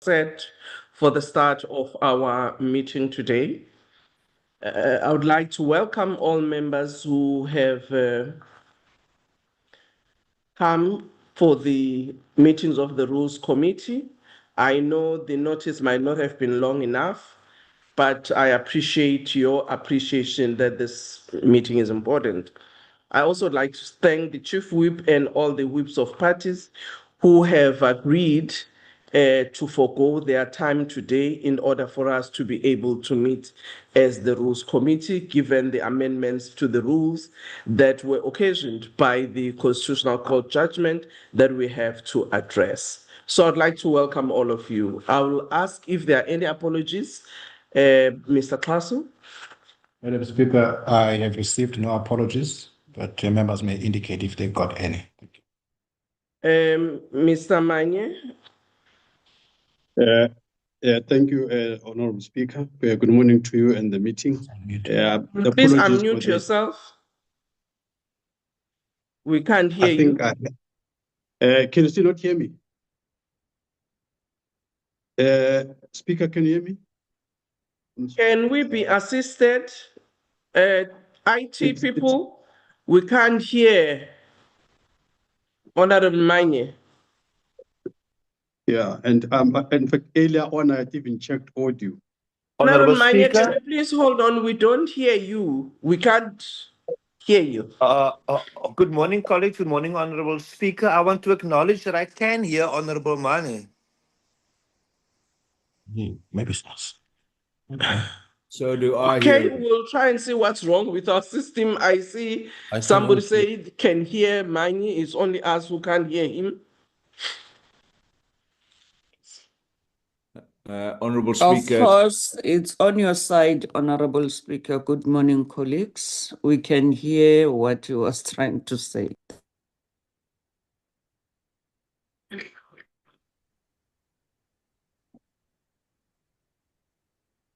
Set for the start of our meeting today. I would like to welcome all members who have come for the meetings of the Rules Committee. I know the notice might not have been long enough, but I appreciate your appreciation that this meeting is important. I also would like to thank the Chief Whip and all the whips of parties who have agreed to forego their time today in order for us to be able to meet as the Rules Committee, given the amendments to the rules that were occasioned by the Constitutional Court judgment that we have to address. So I'd like to welcome all of you. I will ask if there are any apologies. Mr. Classen? Madam Speaker, I have received no apologies, but members may indicate if they've got any. Thank you. Mr. Manye? Thank you, Honorable Speaker. Good morning to you and the meeting. Please unmute yourself. We can't hear you. Can you still not hear me? Speaker, can you hear me? Can we be assisted? IT people, we can't hear Honorable Manye. Yeah, and in fact, earlier on, I had even checked audio. Honorable Manye, can you please hold on? We don't hear you. We can't hear you. Good morning, colleagues. Good morning, Honorable Speaker. I want to acknowledge that I can hear Honorable Mane. Maybe it's us. So do I. Okay, we'll try and see what's wrong with our system. I see somebody say can hear Mane. It's only us who can't hear him. Honorable Speaker. Of course, it's on your side, Honorable Speaker. Good morning, colleagues. We can hear what you was trying to say.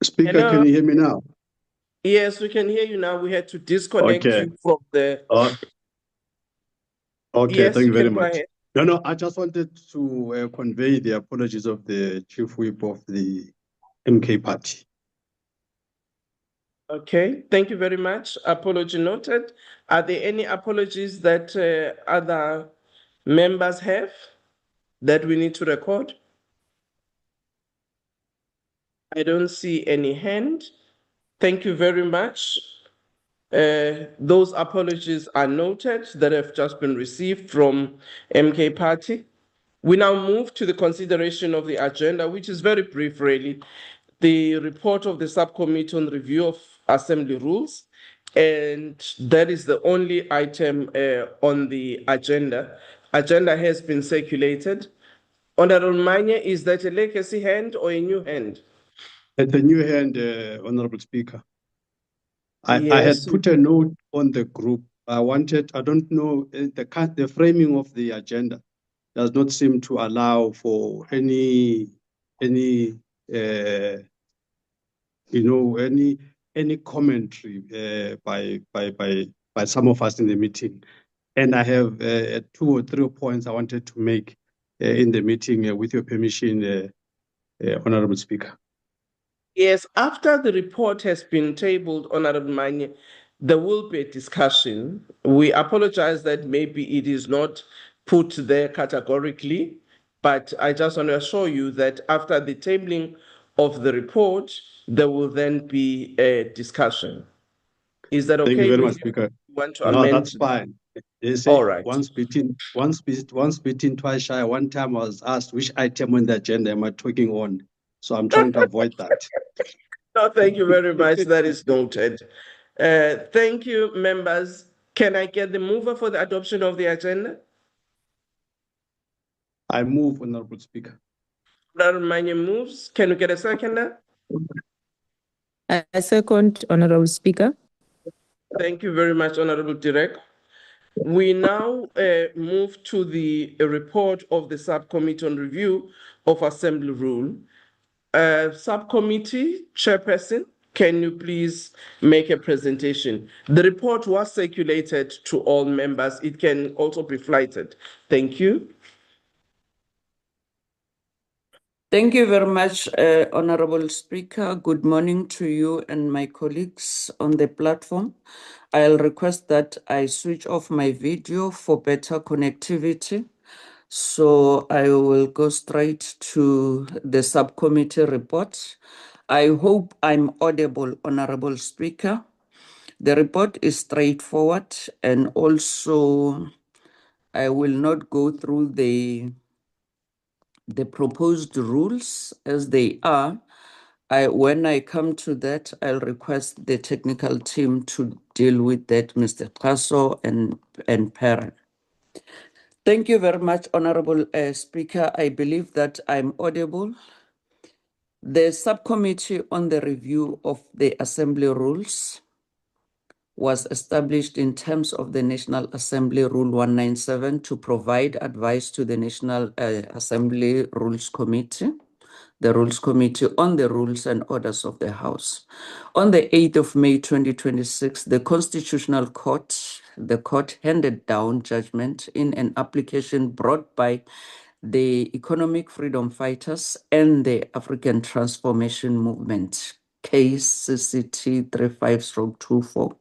Speaker, hello? Can you hear me now? Yes, we can hear you now. We had to disconnect you from the... Okay, yes, thank you very much. No, I just wanted to convey the apologies of the Chief Whip of the MK Party. Okay, thank you very much. Apology noted. Are there any apologies that other members have that we need to record? I don't see any hand. Thank you very much. Those apologies are noted that have just been received from MK Party. We now move to the consideration of the agenda, which is very brief, really. The report of the subcommittee on review of assembly rules, and that is the only item on the agenda. Agenda has been circulated. Honorable Manye, is that a legacy hand or a new hand? It's a new hand, Honorable Speaker. I had put a note on the group. I don't know, the framing of the agenda does not seem to allow for any commentary by some of us in the meeting. And I have 2 or 3 points I wanted to make in the meeting with your permission, Honorable Speaker. Yes, after the report has been tabled, Honorable Manye, there will be a discussion. We apologize that maybe it is not put there categorically, but I just want to assure you that after the tabling of the report, there will then be a discussion. Is that okay? Thank you very much, Speaker. Want to amend? That's fine. They say, all right. Once beaten, twice shy. One time I was asked which item on the agenda am I talking on, so I'm trying to avoid that. No, thank you very much. That is noted. Thank you, members. Can I get the mover for the adoption of the agenda? I move, Honorable Speaker. Honorable Manye moves. Can we get a seconder? I second, Honorable Speaker. Thank you very much, Honorable Direk. We now move to the report of the Subcommittee on Review of Assembly Rule. Subcommittee Chairperson, can you please make a presentation? The report was circulated to all members. It can also be flighted. Thank you. Thank you very much, Honorable Speaker. Good morning to you and my colleagues on the platform. I'll request that I switch off my video for better connectivity. So I will go straight to the subcommittee report. I hope I'm audible, Honorable Speaker. The report is straightforward, and also I will not go through the proposed rules as they are. When I come to that, I'll request the technical team to deal with that, Mr. Kaso and Perrin. Thank you very much, Honorable Speaker. I believe that I'm audible. The subcommittee on the review of the Assembly rules was established in terms of the National Assembly Rule 197 to provide advice to the National Assembly Rules Committee, the Rules Committee on the Rules and Orders of the House. On the 8th of May 2026, the Constitutional Court, the court handed down judgment in an application brought by the Economic Freedom Fighters and the African Transformation Movement, case CCT 35/24.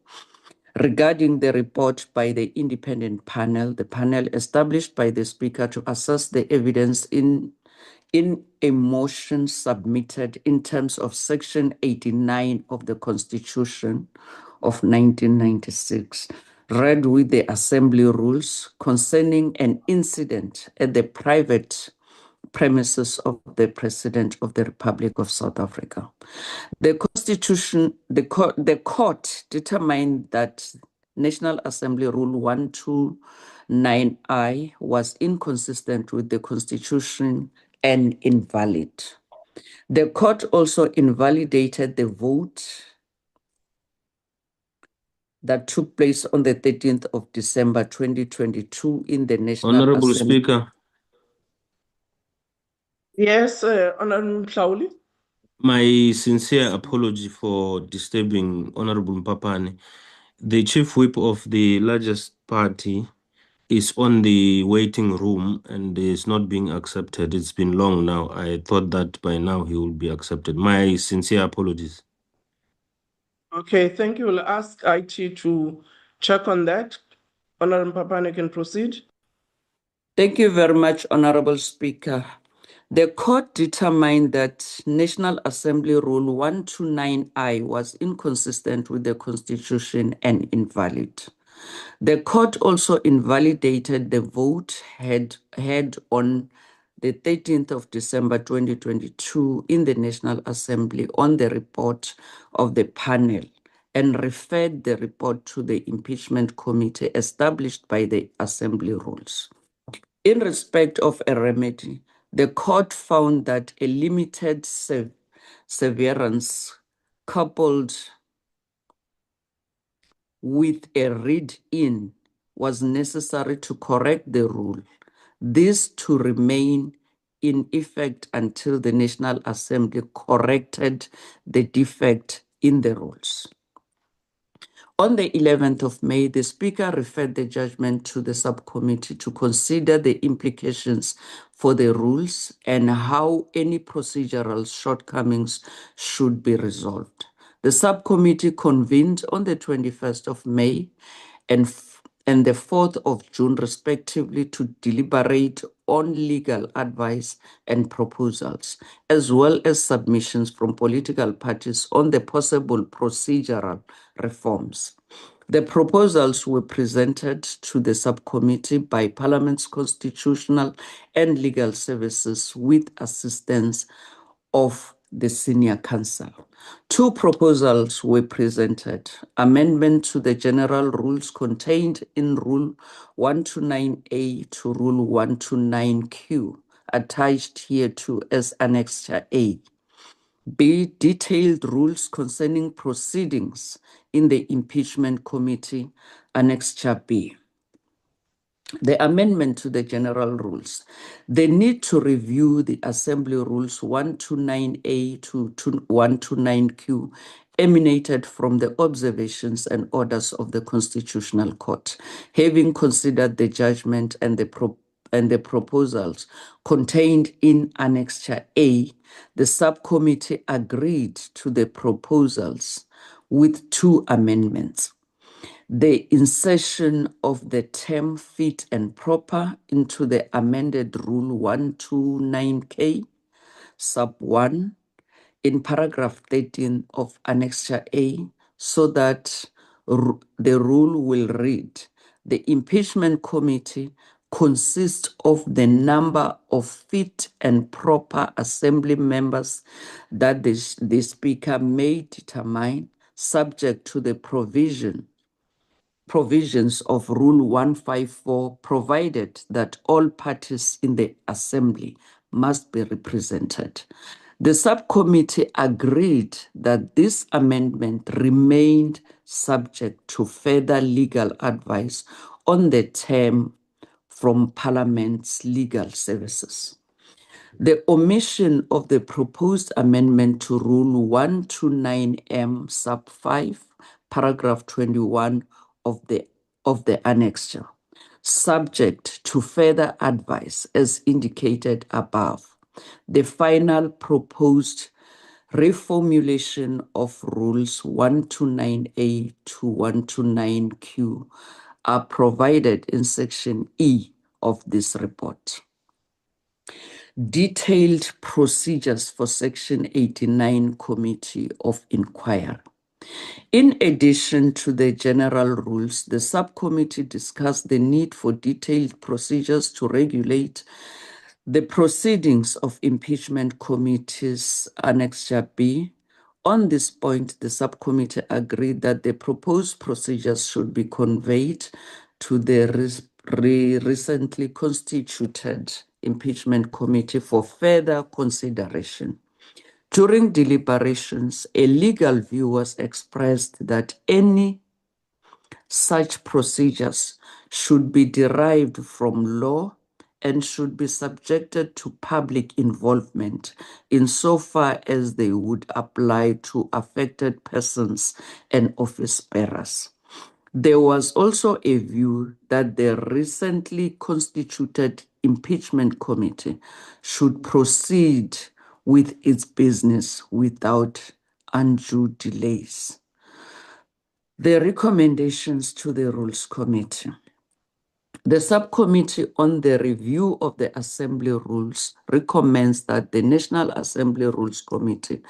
Regarding the report by the independent panel, the panel established by the Speaker to assess the evidence in a motion submitted in terms of Section 89 of the Constitution of 1996, read with the Assembly rules concerning an incident at the private premises of the President of the Republic of South Africa. The court determined that National Assembly Rule 129I was inconsistent with the Constitution and invalid. The court also invalidated the vote that took place on the 13th of December 2022 in the National Honorable Assembly. Speaker. Yes, Honorable Mhlauli. My sincere apology for disturbing Honorable Mpapane. The chief whip of the largest party is on the waiting room and is not being accepted. It's been long now. I thought that by now he will be accepted. My sincere apologies. Okay, thank you. We'll ask IT to check on that. Honorable Mpapane can proceed. Thank you very much, Honorable Speaker. The court determined that National Assembly Rule 129I was inconsistent with the Constitution and invalid. The court also invalidated the vote had on the 13th of December 2022 in the National Assembly on the report of the panel and referred the report to the impeachment committee established by the Assembly rules. In respect of a remedy, the court found that a limited severance coupled with a read-in was necessary to correct the rule, this to remain in effect until the National Assembly corrected the defect in the rules. On the 11th of May, the Speaker referred the judgment to the subcommittee to consider the implications for the rules and how any procedural shortcomings should be resolved. The subcommittee convened on the 21st of May and the 4th of June, respectively, to deliberate on legal advice and proposals, as well as submissions from political parties on the possible procedural reforms. The proposals were presented to the subcommittee by Parliament's Constitutional and Legal Services with assistance of the Senior Counsel. Two proposals were presented: amendment to the general rules contained in Rule 129A to Rule 129Q, attached hereto as Annexure A. B, detailed rules concerning proceedings in the impeachment committee, Annexure B. The amendment to the general rules. The need to review the Assembly Rules 129A to 129Q emanated from the observations and orders of the Constitutional Court. Having considered the judgment and the and the proposals contained in Annexure A, the subcommittee agreed to the proposals with 2 amendments. The insertion of the term fit and proper into the amended Rule 129K, sub 1, in paragraph 13 of Annexure A, so that the rule will read, the impeachment committee consists of the number of fit and proper assembly members that the speaker may determine, subject to the provisions of Rule 154, provided that all parties in the assembly must be represented. The subcommittee agreed that this amendment remained subject to further legal advice on the term from Parliament's legal services. The omission of the proposed amendment to Rule 129M sub 5, paragraph 21 of the annexure, subject to further advice as indicated above. The final proposed reformulation of Rules 129A to 129Q are provided in Section E of this report. Detailed procedures for Section 89 Committee of Inquiry. In addition to the general rules, the subcommittee discussed the need for detailed procedures to regulate the proceedings of impeachment committees, Annexure B. On this point, the subcommittee agreed that the proposed procedures should be conveyed to the recently constituted impeachment committee for further consideration. During deliberations, a legal view was expressed that any such procedures should be derived from law and should be subjected to public involvement insofar as they would apply to affected persons and office bearers. There was also a view that the recently constituted impeachment committee should proceed with its business without undue delays. The recommendations to the Rules Committee. The Subcommittee on the Review of the Assembly Rules recommends that the National Assembly Rules Committee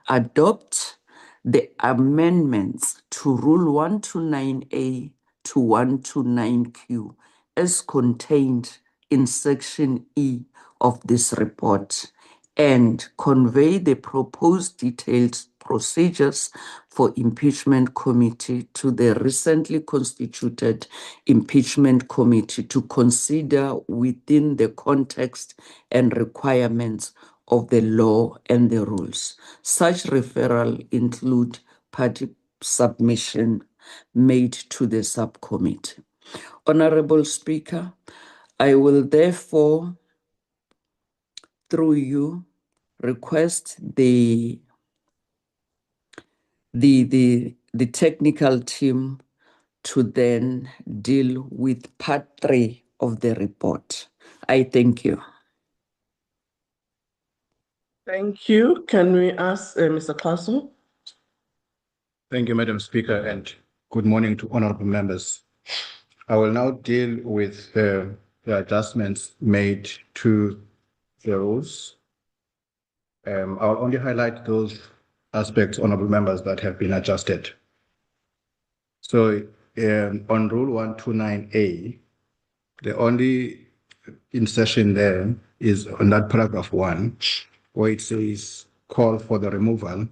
adopt the amendments to Rule 129A to 129Q as contained in Section E of this report and convey the proposed detailed procedures for impeachment committee to the recently constituted impeachment committee to consider within the context and requirements of the law and the rules. Such referral include party submission made to the subcommittee. Honorable Speaker, I will therefore, through you, request the technical team to then deal with part 3 of the report. I thank you. Thank you. Can we ask Mr. Clausen? Thank you, Madam Speaker, and good morning to honorable members. I will now deal with the adjustments made to the rules. I'll only highlight those aspects, honorable members, that have been adjusted. So on Rule 129A, the only insertion there is on that paragraph 1, where it says call for the removal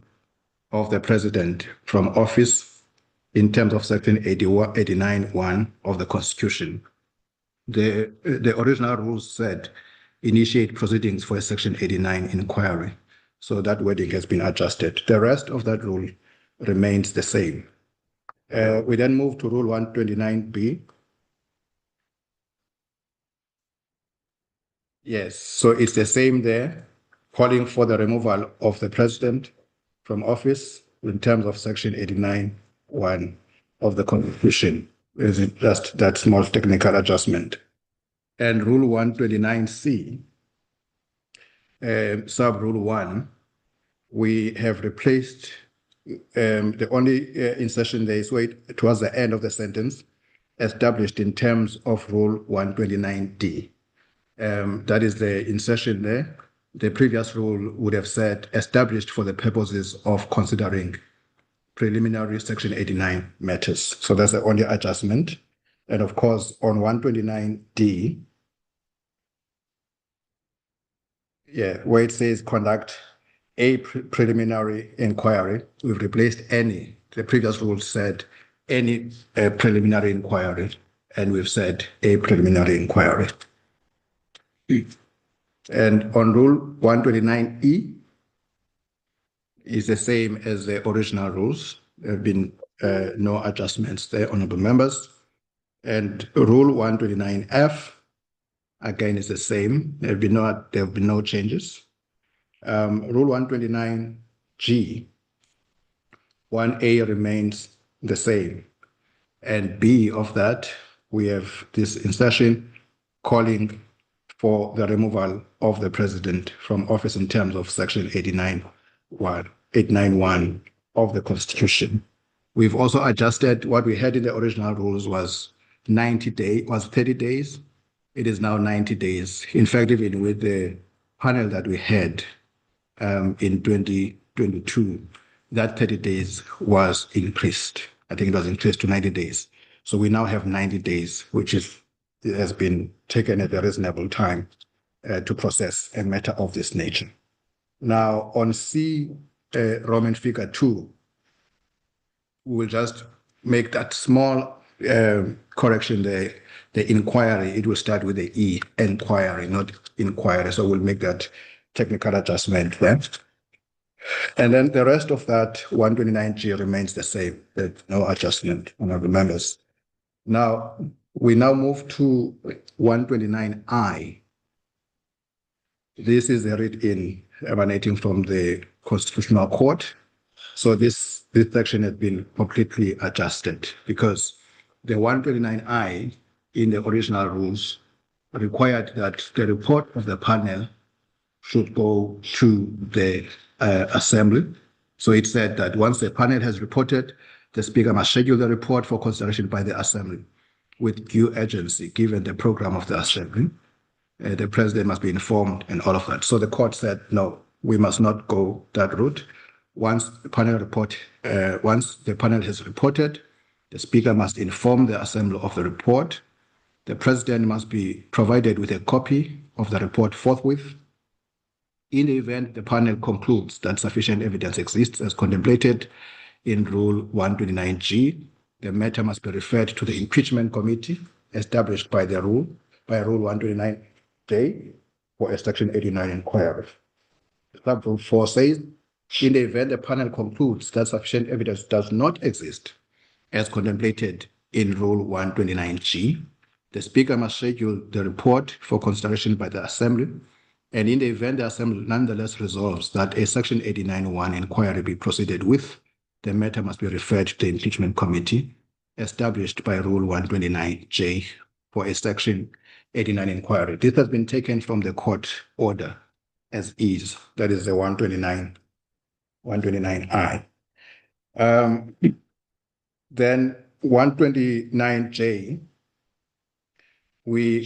of the president from office in terms of Section 89(1) of the Constitution. The original rules said initiate proceedings for a Section 89 inquiry. So that wording has been adjusted. The rest of that rule remains the same. We then move to Rule 129B. Yes, so it's the same there, calling for the removal of the president from office in terms of Section 89(1) of the Constitution. Is it just that small technical adjustment? And Rule 129C, sub-rule 1, we have replaced the only insertion there is towards the end of the sentence, established in terms of Rule 129D. That is the insertion there. The previous rule would have said established for the purposes of considering preliminary Section 89 matters. So that's the only adjustment. And of course, on 129D, where it says conduct a preliminary inquiry, we've replaced any. The previous rule said any preliminary inquiry, and we've said a preliminary inquiry. And on Rule 129E is the same as the original rules. There have been no adjustments there, honorable members. And Rule 129F, again, is the same. There have been no changes. Rule 129G, 1A remains the same. And B of that, we have this insertion calling for the removal of the president from office in terms of Section 891 of the Constitution. We've also adjusted what we had in the original rules was 30 days. It is now 90 days. In fact, even with the panel that we had in 2022, that 30 days was increased. I think it was increased to 90 days. So we now have 90 days, which has been taken at a reasonable time to process a matter of this nature. Now, on C, Roman figure 2, we will just make that small correction there. The inquiry, it will start with the E, enquiry, not inquiry. So we'll make that technical adjustment there. And then the rest of that 129G remains the same. There's no adjustment, honorable members. Now, we now move to 129I. This is a read-in emanating from the Constitutional Court. So this section has been completely adjusted because the 129I in the original rules required that the report of the panel should go to the assembly. So it said that once the panel has reported, the speaker must schedule the report for consideration by the assembly with due urgency, given the program of the assembly. The president must be informed and all of that. So the court said, no, we must not go that route. Once the panel has reported, the speaker must inform the assembly of the report. The president must be provided with a copy of the report forthwith. In the event the panel concludes that sufficient evidence exists as contemplated in Rule 129G, the matter must be referred to the impeachment committee established by Rule 129J for a Section 89 inquiry. Rule 4 says, in the event the panel concludes that sufficient evidence does not exist as contemplated in Rule 129G, the speaker must schedule the report for consideration by the assembly. And in the event the assembly nonetheless resolves that a Section 89(1) inquiry be proceeded with, the matter must be referred to the impeachment committee established by Rule 129J for a Section 89 inquiry. This has been taken from the court order as is. That is the 129I. Then 129J, we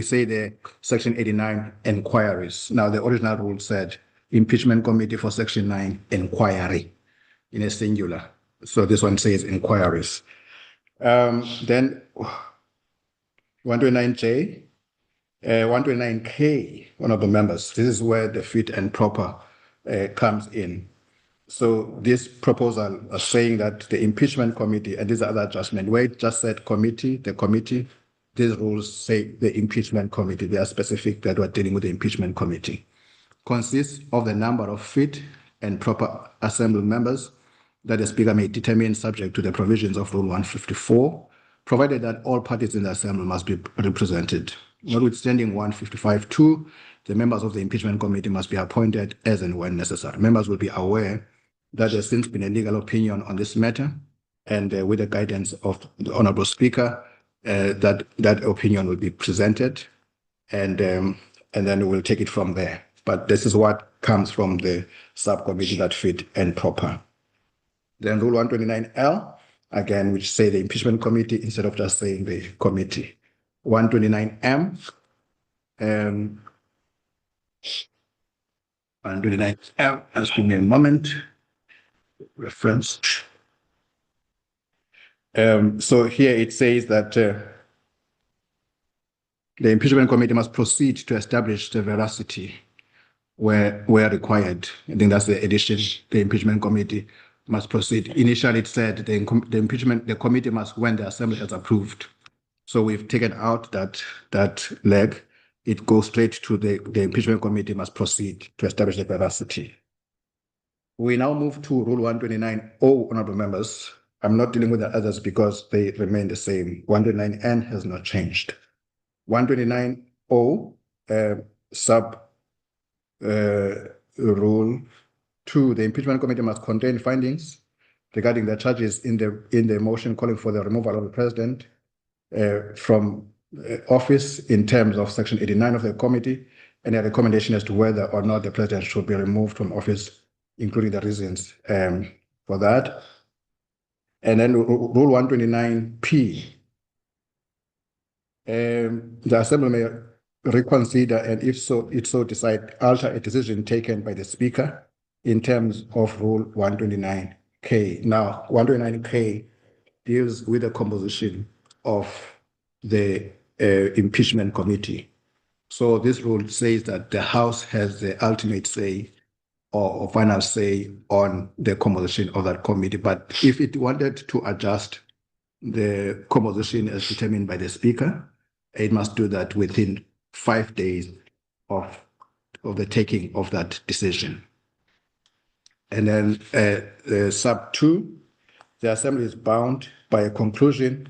say the Section 89 inquiries. Now, the original rule said impeachment committee for Section 9 inquiry in a singular. So this one says inquiries. Then 129J, 129K, one of the members, this is where the fit and proper comes in. So this proposal is saying that the impeachment committee, and these are other adjustments, where it just said committee, the committee, these rules say the impeachment committee. They are specific that we're dealing with the impeachment committee. Consists of the number of fit and proper assembly members that the speaker may determine subject to the provisions of Rule 154, provided that all parties in the assembly must be represented. Notwithstanding 155(2), the members of the impeachment committee must be appointed as and when necessary. Members will be aware that there's since been a legal opinion on this matter, and with the guidance of the Honorable Speaker, that opinion will be presented, and then we'll take it from there. But this is what comes from the subcommittee that fit and proper. Then Rule 129L, again, which say the impeachment committee instead of just saying the committee. 129M, 129M, just give me a moment. Reference. So here it says that the impeachment committee must proceed to establish the veracity where required. I think that's the addition. The impeachment committee must proceed. Initially, it said the committee must, when the assembly has approved. So we've taken out that leg. It goes straight to the impeachment committee must proceed to establish the veracity. We now move to Rule 129O, honorable members. I'm not dealing with the others because they remain the same. 129N has not changed. 129O, Rule 2, the impeachment committee must contain findings regarding the charges in the motion calling for the removal of the president from office in terms of Section 89 of the committee, and a recommendation as to whether or not the president should be removed from office, including the reasons for that. And then Rule 129P, the Assembly may reconsider, and if so, it so decide, alter a decision taken by the Speaker in terms of Rule 129K. Now, 129K deals with the composition of the impeachment committee. So this rule says that the House has the ultimate say or final say on the composition of that committee. But if it wanted to adjust the composition as determined by the Speaker, it must do that within 5 days of the taking of that decision. And then sub 2, the Assembly is bound by a conclusion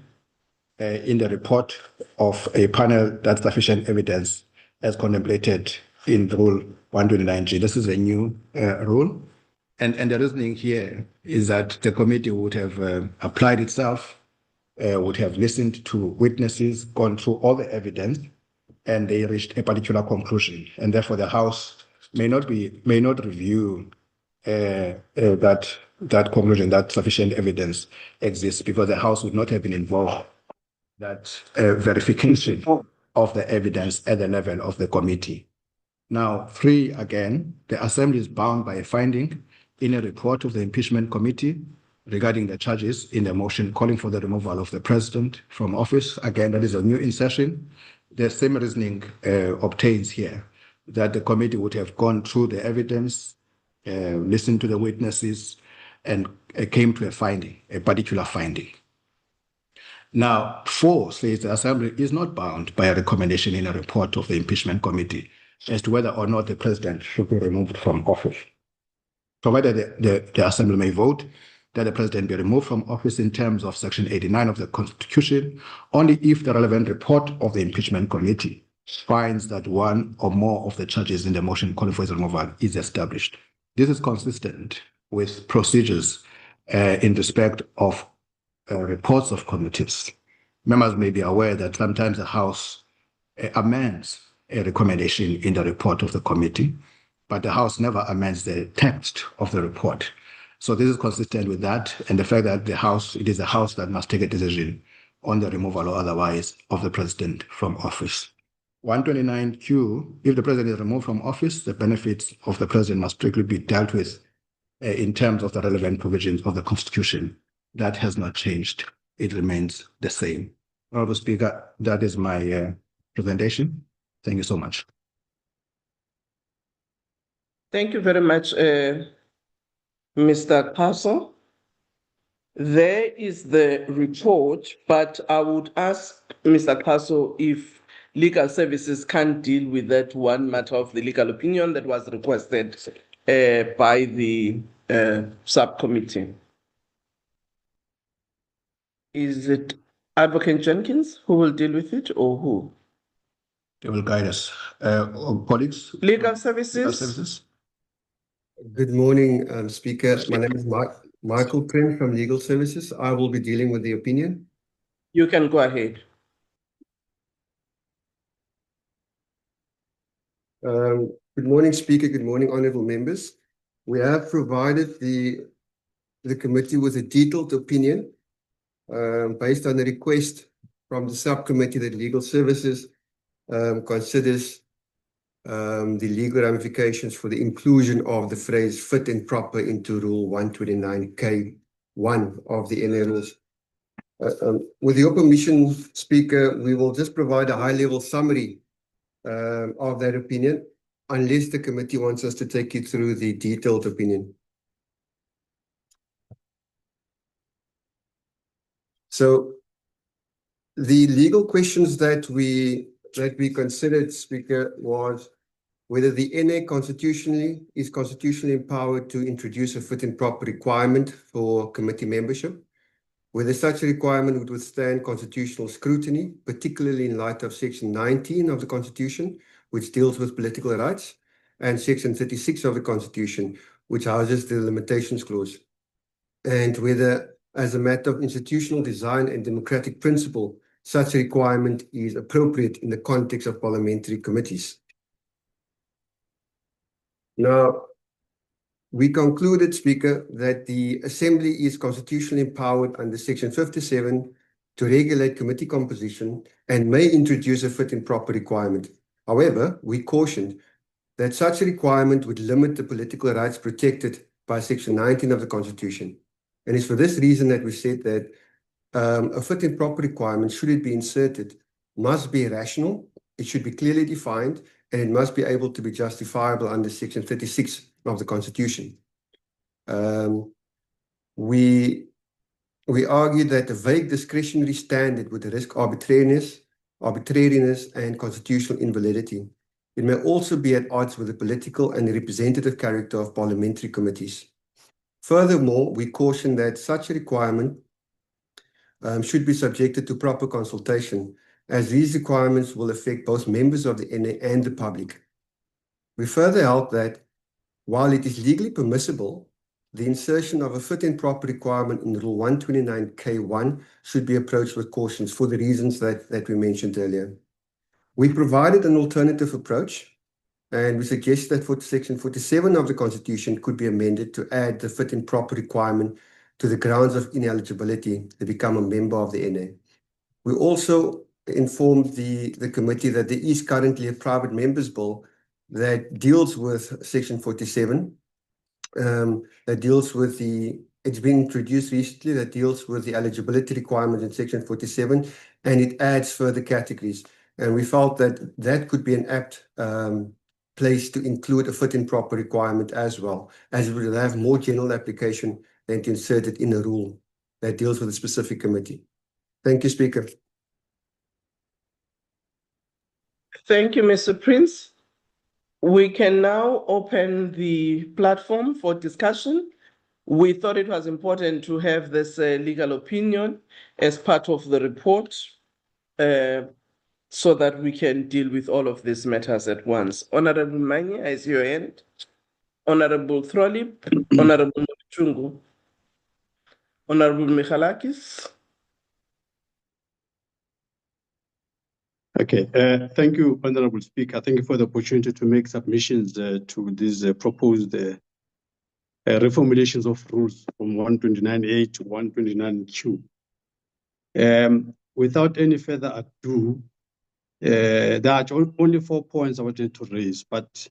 in the report of a panel that's sufficient evidence as contemplated in Rule 129G. This is a new rule. And the reasoning here is that the committee would have applied itself, would have listened to witnesses, gone through all the evidence, and they reached a particular conclusion. And therefore, the House may not review that conclusion, that sufficient evidence exists, because the House would not have been involved in that verification of the evidence at the level of the committee. Now, 3, again, the Assembly is bound by a finding in a report of the impeachment committee regarding the charges in the motion calling for the removal of the president from office. Again, that is a new insertion. The same reasoning obtains here, that the committee would have gone through the evidence, listened to the witnesses, and came to a finding, a particular finding. Now, 4 says the Assembly is not bound by a recommendation in a report of the impeachment committee as to whether or not the president should be removed from office, provided the Assembly may vote that the president be removed from office in terms of Section 89 of the Constitution, only if the relevant report of the impeachment committee finds that one or more of the charges in the motion calling for his removal is established. This is consistent with procedures in respect of reports of committees. Members may be aware that sometimes the House amends a recommendation in the report of the committee, but the House never amends the text of the report. So this is consistent with that, and the fact that it is the House that must take a decision on the removal or otherwise of the president from office. 129Q, if the president is removed from office, the benefits of the president must strictly be dealt with in terms of the relevant provisions of the Constitution. That has not changed. It remains the same. Honorable Speaker, that is my presentation. Thank you so much. Thank you very much, Mr. Castle. There is the report, but I would ask Mr. Castle if legal services can deal with that one matter of the legal opinion that was requested by the subcommittee. Is it Advocate Jenkins who will deal with it, or who? They will guide us. Colleagues? Legal services? Legal services? Good morning, Speaker. My name is Mike. Michael Prince from Legal Services. I will be dealing with the opinion. You can go ahead. Good morning, Speaker. Good morning, honorable members. We have provided the committee with a detailed opinion based on a request from the subcommittee that Legal Services considers the legal ramifications for the inclusion of the phrase fit and proper into Rule 129K1 of the NA rules. With your permission, Speaker, we will just provide a high-level summary of that opinion, unless the committee wants us to take you through the detailed opinion. So the legal questions that we considered, Speaker, was whether the NA is constitutionally empowered to introduce a fit and proper requirement for committee membership, whether such a requirement would withstand constitutional scrutiny, particularly in light of Section 19 of the Constitution, which deals with political rights, and Section 36 of the Constitution, which houses the limitations clause, and whether, as a matter of institutional design and democratic principle, such a requirement is appropriate in the context of parliamentary committees. Now, we concluded, Speaker, that the Assembly is constitutionally empowered under Section 57 to regulate committee composition and may introduce a fit and proper requirement. However, we cautioned that such a requirement would limit the political rights protected by Section 19 of the Constitution. And it's for this reason that we said that a fit and proper requirement, should it be inserted, must be rational, it should be clearly defined, and it must be able to be justifiable under Section 36 of the Constitution. We argued that a vague discretionary standard would risk arbitrariness, and constitutional invalidity. It may also be at odds with the political and representative character of parliamentary committees. Furthermore, we caution that such a requirement should be subjected to proper consultation, as these requirements will affect both members of the NA and the public. We further held that while it is legally permissible, the insertion of a fit and proper requirement in Rule 129K1 should be approached with cautions for the reasons that we mentioned earlier. We provided an alternative approach, and we suggest that Section 47 of the Constitution could be amended to add the fit and proper requirement to the grounds of ineligibility to become a member of the NA. We also informed the committee that there is currently a private members bill that deals with Section 47, it's been introduced recently, that deals with the eligibility requirements in Section 47, and it adds further categories. And we felt that that could be an apt place to include a fit and proper requirement as well, as it would have more general application than to insert it in a rule that deals with a specific committee. Thank you, Speaker. Thank you, Mr. Prince. We can now open the platform for discussion. We thought it was important to have this legal opinion as part of the report so that we can deal with all of these matters at once. Honorable Manye, I see your hand. Honorable Throlip, Honorable Chungu, Honorable Michalakis. Okay, thank you, Honorable Speaker. Thank you for the opportunity to make submissions to these proposed reformulations of rules from 129A to 129Q. Without any further ado, there are only 4 points I wanted to raise, but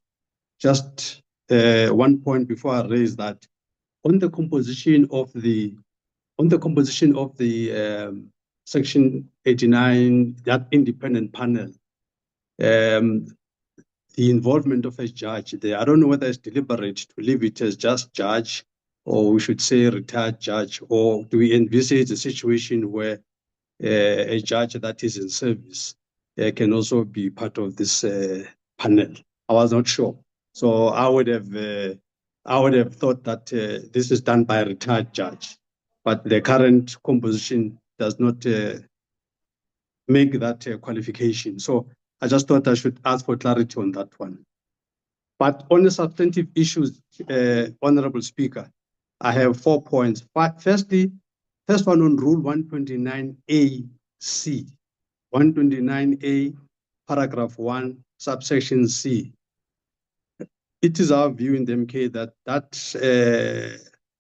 just 1 point before I raise that. On the composition of the Section 89, that independent panel, the involvement of a judge there, I don't know whether it's deliberate to leave it as just judge, or we should say retired judge, or do we envisage a situation where a judge that is in service can also be part of this panel? I was not sure. So I would have thought that this is done by a retired judge, but the current composition does not make that qualification. So I just thought I should ask for clarity on that one. But on the substantive issues, Honorable Speaker, I have 4 points. Firstly, first one on Rule 129A-C. 129A, paragraph 1, subsection C. It is our view in the MK that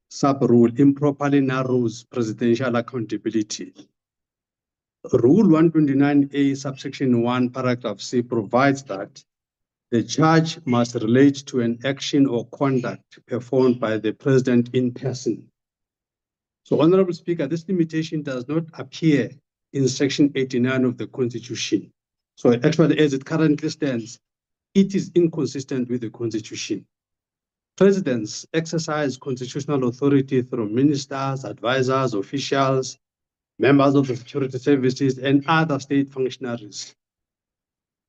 sub-rule improperly narrows presidential accountability. Rule 129A, subsection 1, paragraph C provides that the charge must relate to an action or conduct performed by the president in person. So, Honorable Speaker, this limitation does not appear in Section 89 of the Constitution. So, actually, as it currently stands, it is inconsistent with the Constitution. Presidents exercise constitutional authority through ministers, advisors, officials, members of the security services, and other state functionaries.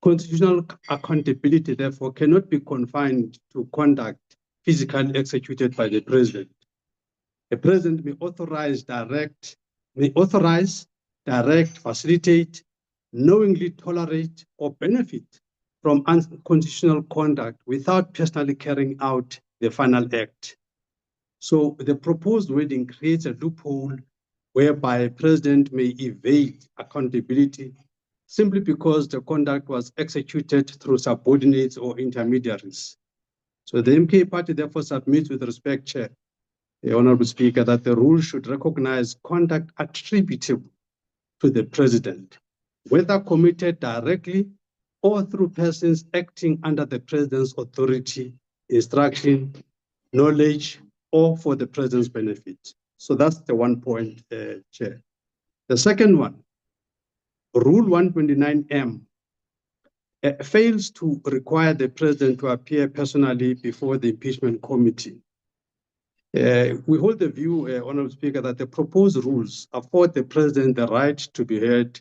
Constitutional accountability, therefore, cannot be confined to conduct physically executed by the president. The president may authorize, direct, facilitate, knowingly tolerate, or benefit from unconstitutional conduct without personally carrying out the final act. So the proposed wording creates a loophole whereby a president may evade accountability simply because the conduct was executed through subordinates or intermediaries. So the MK party therefore submits with respect, Chair, the Honorable Speaker, that the rule should recognize conduct attributable to the president, whether committed directly or through persons acting under the president's authority, instruction, knowledge, or for the president's benefit. So that's the 1 point, Chair. The second one, Rule 129M fails to require the president to appear personally before the impeachment committee. We hold the view, Honorable Speaker, that the proposed rules afford the president the right to be heard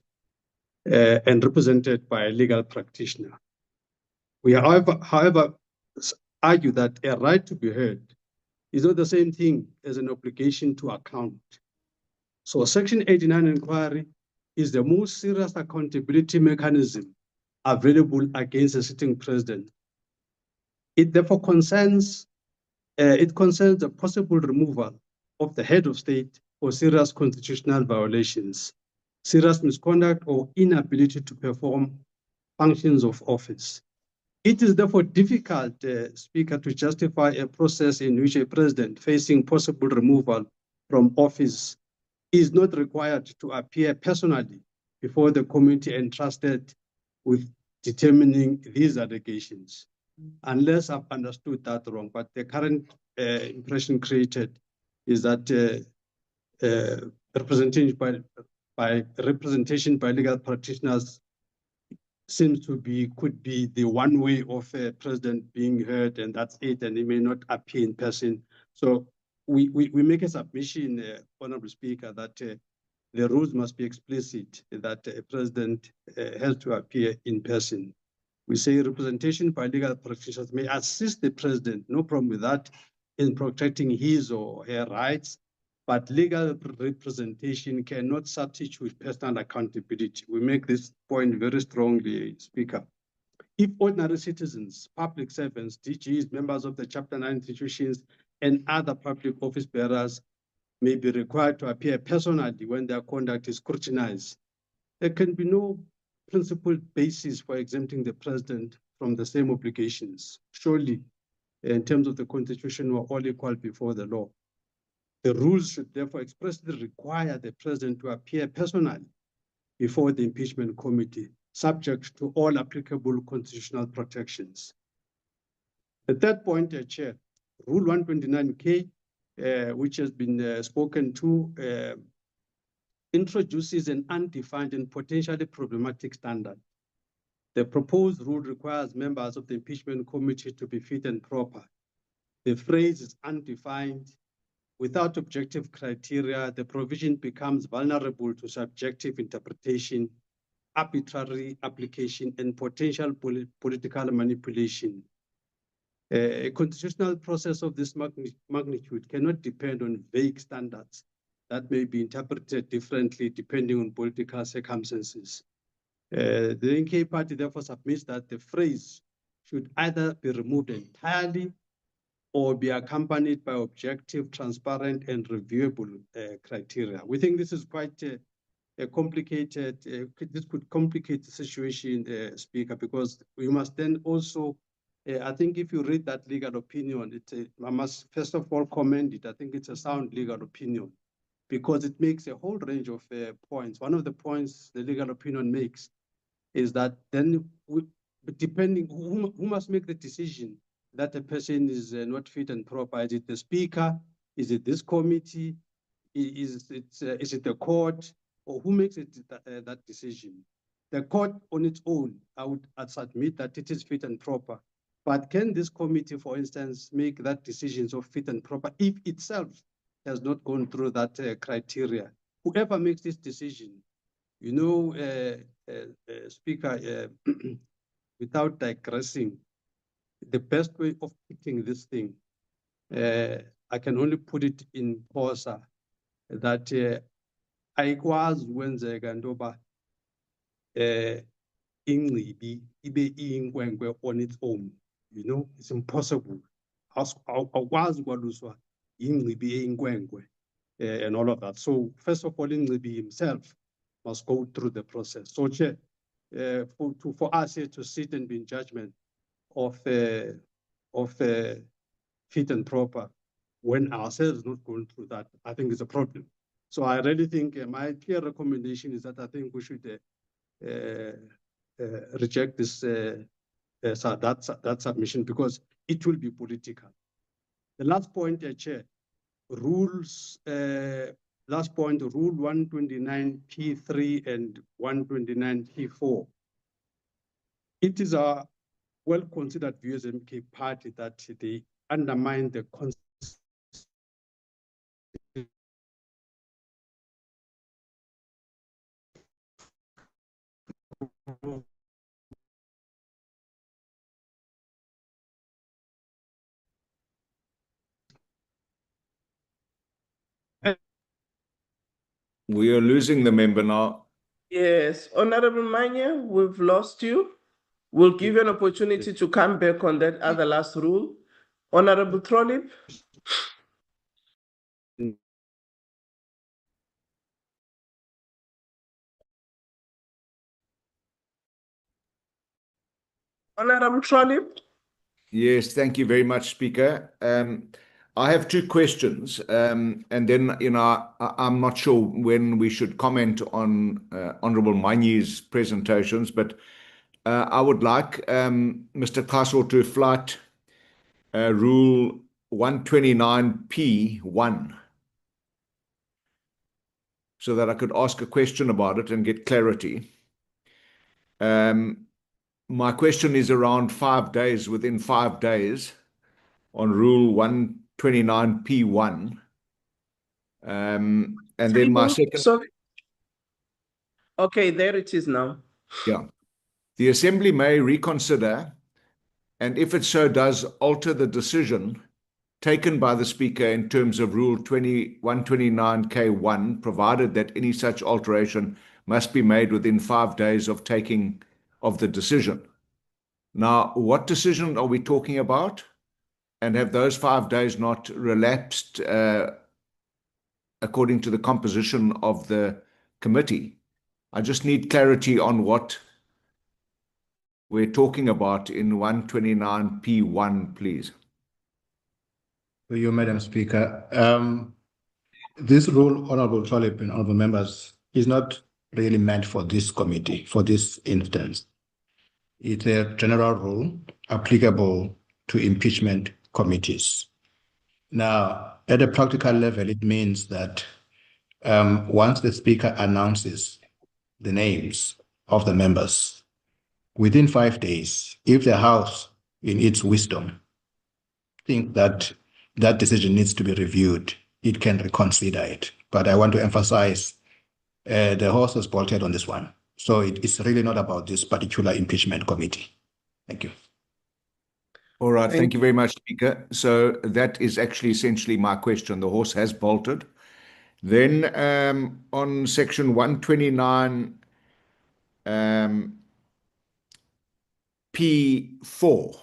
and represented by a legal practitioner. We, however, argue that a right to be heard is not the same thing as an obligation to account. So Section 89 inquiry is the most serious accountability mechanism available against a sitting president. It therefore concerns the possible removal of the head of state for serious constitutional violations, serious misconduct, or inability to perform functions of office. It is therefore difficult, Speaker, to justify a process in which a president facing possible removal from office is not required to appear personally before the committee entrusted with determining these allegations, unless I've understood that wrong. But the current impression created is that representation by legal practitioners could be the one way of a president being heard, and that's it, and he may not appear in person. So we make a submission, Honorable Speaker, that the rules must be explicit that a president has to appear in person. We say representation by legal practitioners may assist the president, no problem with that, in protecting his or her rights, but legal representation cannot substitute personal accountability. We make this point very strongly, Speaker. If ordinary citizens, public servants, DGs, members of the Chapter 9 institutions, and other public office bearers may be required to appear personally when their conduct is scrutinized, there can be no principled basis for exempting the president from the same obligations. Surely, in terms of the Constitution, we're all equal before the law. The rules should therefore expressly require the president to appear personally before the impeachment committee, subject to all applicable constitutional protections. The third point, Chair, Rule 129K, which has been spoken to, introduces an undefined and potentially problematic standard. The proposed rule requires members of the impeachment committee to be fit and proper. The phrase is undefined. Without objective criteria, the provision becomes vulnerable to subjective interpretation, arbitrary application, and potential political manipulation. A constitutional process of this magnitude cannot depend on vague standards that may be interpreted differently depending on political circumstances. The NK party therefore submits that the phrase should either be removed entirely or be accompanied by objective, transparent, and reviewable criteria. We think this is quite a complicated, this could complicate the situation, Speaker, because we must then also, I think if you read that legal opinion, I must first of all commend it. I think it's a sound legal opinion because it makes a whole range of points. One of the points the legal opinion makes is that then, depending who must make the decision that a person is not fit and proper. Is it the Speaker? Is it this committee? Is it the court? Or who makes that decision? The court on its own, I'd submit that it is fit and proper. But can this committee, for instance, make that decisions of fit and proper if itself has not gone through that criteria? Whoever makes this decision, you know, Speaker, without digressing, the best way of putting this thing, I can only put it in Xhosa that ayikwazi ukwenzeka ntoba ingcibi ibe iyinkwenkwe on its own. You know, it's impossible. Awukwazi kwaluswa ingcibi eyinkwenkwe and all of that. So first of all, ingcibi himself must go through the process. So Chair, for us here to sit and be in judgment of fit and proper when ourselves not going through that, I think is a problem. So I really think my clear recommendation is that I think we should reject this that submission because it will be political. The last point, Chair, rules. Last point, Rule 129P3 and 129P4. It is a well-considered view as MK Party that they undermine the constitution. We are losing the member now. Yes, Honorable Manya, we've lost you. We'll give you an opportunity to come back on that other last rule. Honorable Trolip. Honorable Trolip. Yes, thank you very much, Speaker. I have two questions, and then, I'm not sure when we should comment on Honorable Manyi's presentations, but I would like Mr. Castle to flout Rule 129P1 so that I could ask a question about it and get clarity. My question is around 5 days, within 5 days, on Rule 129P1. And then my second... Sorry. Okay, there it is now. Yeah. The Assembly may reconsider, and if it so does, alter the decision taken by the Speaker in terms of Rule 129K1, provided that any such alteration must be made within 5 days of taking of the decision. Now, what decision are we talking about? And have those 5 days not relapsed according to the composition of the committee? I just need clarity on what we're talking about in 129P1, please. To you, Madam Speaker. This rule, Honorable Trolip and honorable members, is not really meant for this committee, for this instance. It's a general rule applicable to impeachment committees. Now, at a practical level, it means that once the Speaker announces the names of the members, within 5 days, if the House, in its wisdom, think that that decision needs to be reviewed, it can reconsider it. But I want to emphasize the horse was bolted on this one. So it's really not about this particular impeachment committee. Thank you. All right. Thank you very much, Speaker. So that is actually essentially my question. The horse has bolted. Then on section 129 P4,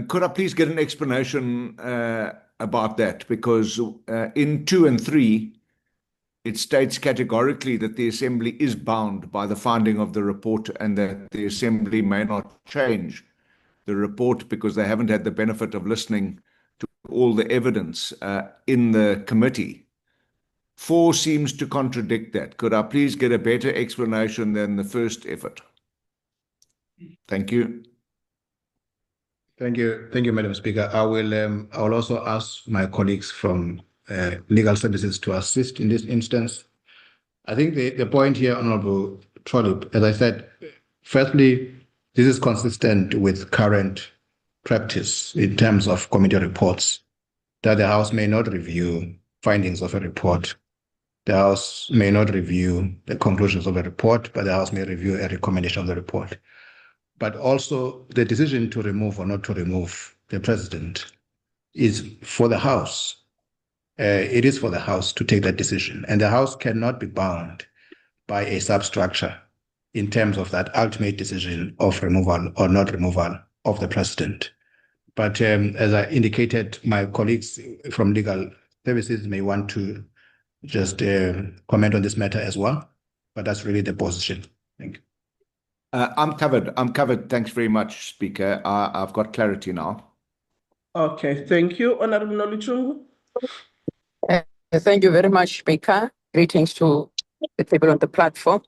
Could I please get an explanation about that? Because in 2 and 3, it states categorically that the Assembly is bound by the finding of the report and that the Assembly may not change the report because they haven't had the benefit of listening to all the evidence in the committee. 4 seems to contradict that. Could I please get a better explanation than the first effort? Thank you. Thank you, Madam Speaker. I will also ask my colleagues from legal services to assist in this instance. I think the point here, Honorable Trollope, as I said, firstly, this is consistent with current practice in terms of committee reports, that the House may not review findings of a report. The House may not review the conclusions of a report, but the House may review a recommendation of the report. But also the decision to remove or not to remove the president is for the House. It is for the House to take that decision, and the House cannot be bound by a substructure in terms of that ultimate decision of removal or not removal of the president. But as I indicated, my colleagues from legal services may want to just comment on this matter as well, but that's really the position. Thank you. I'm covered. Thanks very much, Speaker. I've got clarity now. Okay, thank you. Honorable Noluchungu. Thank you very much, Speaker. Greetings to the people on the platform.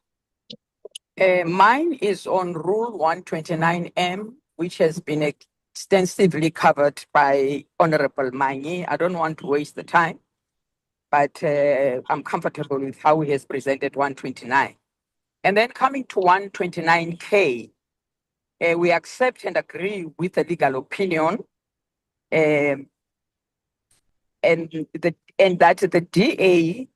Mine is on Rule 129M, which has been extensively covered by Honorable Manyi. I don't want to waste the time, but I'm comfortable with how he has presented 129. And then coming to 129K, we accept and agree with the legal opinion and that the DA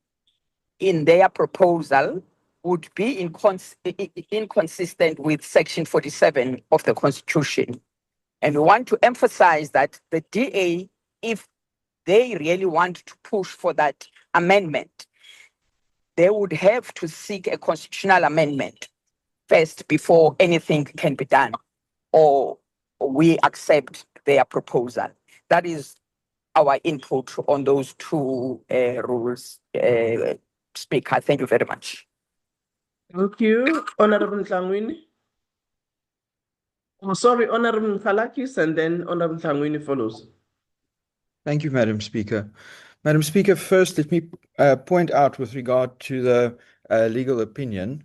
in their proposal would be inconsistent with Section 47 of the Constitution. And we want to emphasize that the DA, if they really want to push for that amendment, they would have to seek a constitutional amendment first before anything can be done, or we accept their proposal. That is our input on those two rules, Speaker. Thank you very much. Thank you. Honorable Tlangwini. Oh, sorry, Honorable Mkhalakis, and then Honorable Tlangwini follows. Thank you, Madam Speaker. Madam Speaker, first let me point out with regard to the legal opinion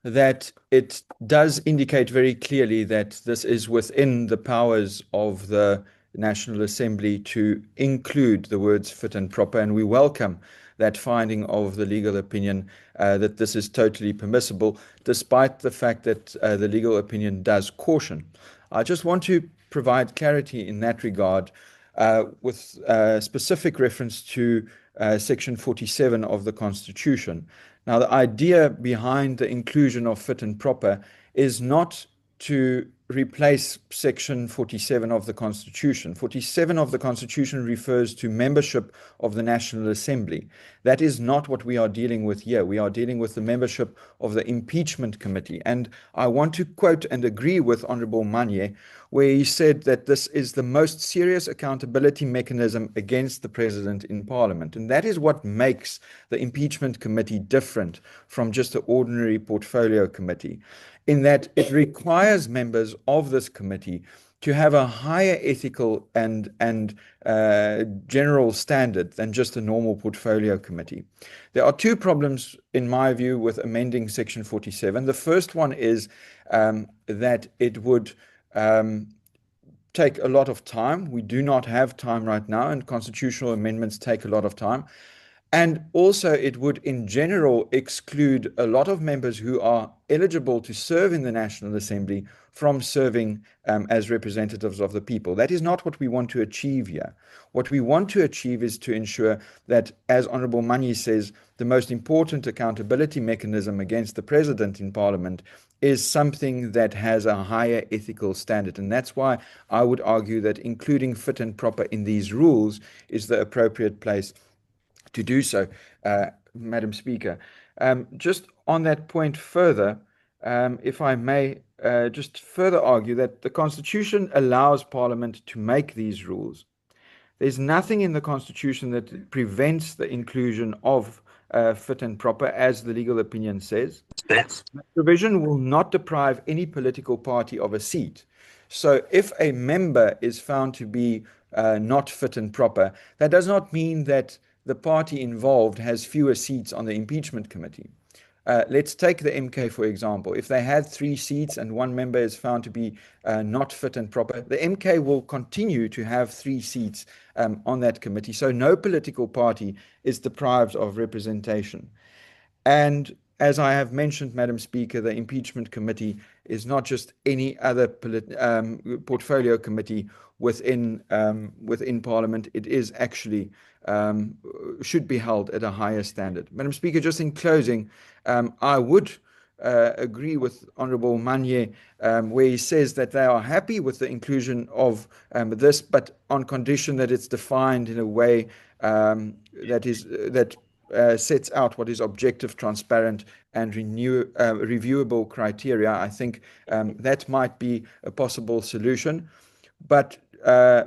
that it does indicate very clearly that this is within the powers of the National Assembly to include the words fit and proper, and we welcome that finding of the legal opinion that this is totally permissible, despite the fact that the legal opinion does caution. I just want to provide clarity in that regard with specific reference to Section 47 of the Constitution. Now, the idea behind the inclusion of fit and proper is not to replace Section 47 of the Constitution. 47 of the Constitution refers to membership of the National Assembly. That is not what we are dealing with here. We are dealing with the membership of the Impeachment Committee. And I want to quote and agree with Honorable Manyi, where he said that this is the most serious accountability mechanism against the President in Parliament. And that is what makes the Impeachment Committee different from just an ordinary portfolio committee, in that it requires members of this committee to have a higher ethical and general standard than just a normal portfolio committee. There are two problems, in my view, with amending Section 47. The first one is that it would take a lot of time. We do not have time right now, and constitutional amendments take a lot of time. And also, it would, in general, exclude a lot of members who are eligible to serve in the National Assembly from serving as representatives of the people. That is not what we want to achieve here. What we want to achieve is to ensure that, as Honourable Manyi says, the most important accountability mechanism against the President in Parliament is something that has a higher ethical standard. And that's why I would argue that including fit and proper in these rules is the appropriate place to do so, Madam Speaker. Just on that point further, if I may just further argue that the Constitution allows Parliament to make these rules. There's nothing in the Constitution that prevents the inclusion of fit and proper, as the legal opinion says. The provision will not deprive any political party of a seat. So if a member is found to be not fit and proper, that does not mean that the party involved has fewer seats on the impeachment committee. Let's take the MK, for example. If they had 3 seats and one member is found to be not fit and proper, the MK will continue to have 3 seats on that committee. So no political party is deprived of representation. And as I have mentioned, Madam Speaker, the impeachment committee is not just any other portfolio committee within Parliament. It is actually should be held at a higher standard. Madam Speaker, just in closing, I would agree with Honourable Manye where he says that they are happy with the inclusion of this, but on condition that it's defined in a way that sets out what is objective, transparent, and reviewable criteria. I think that might be a possible solution. But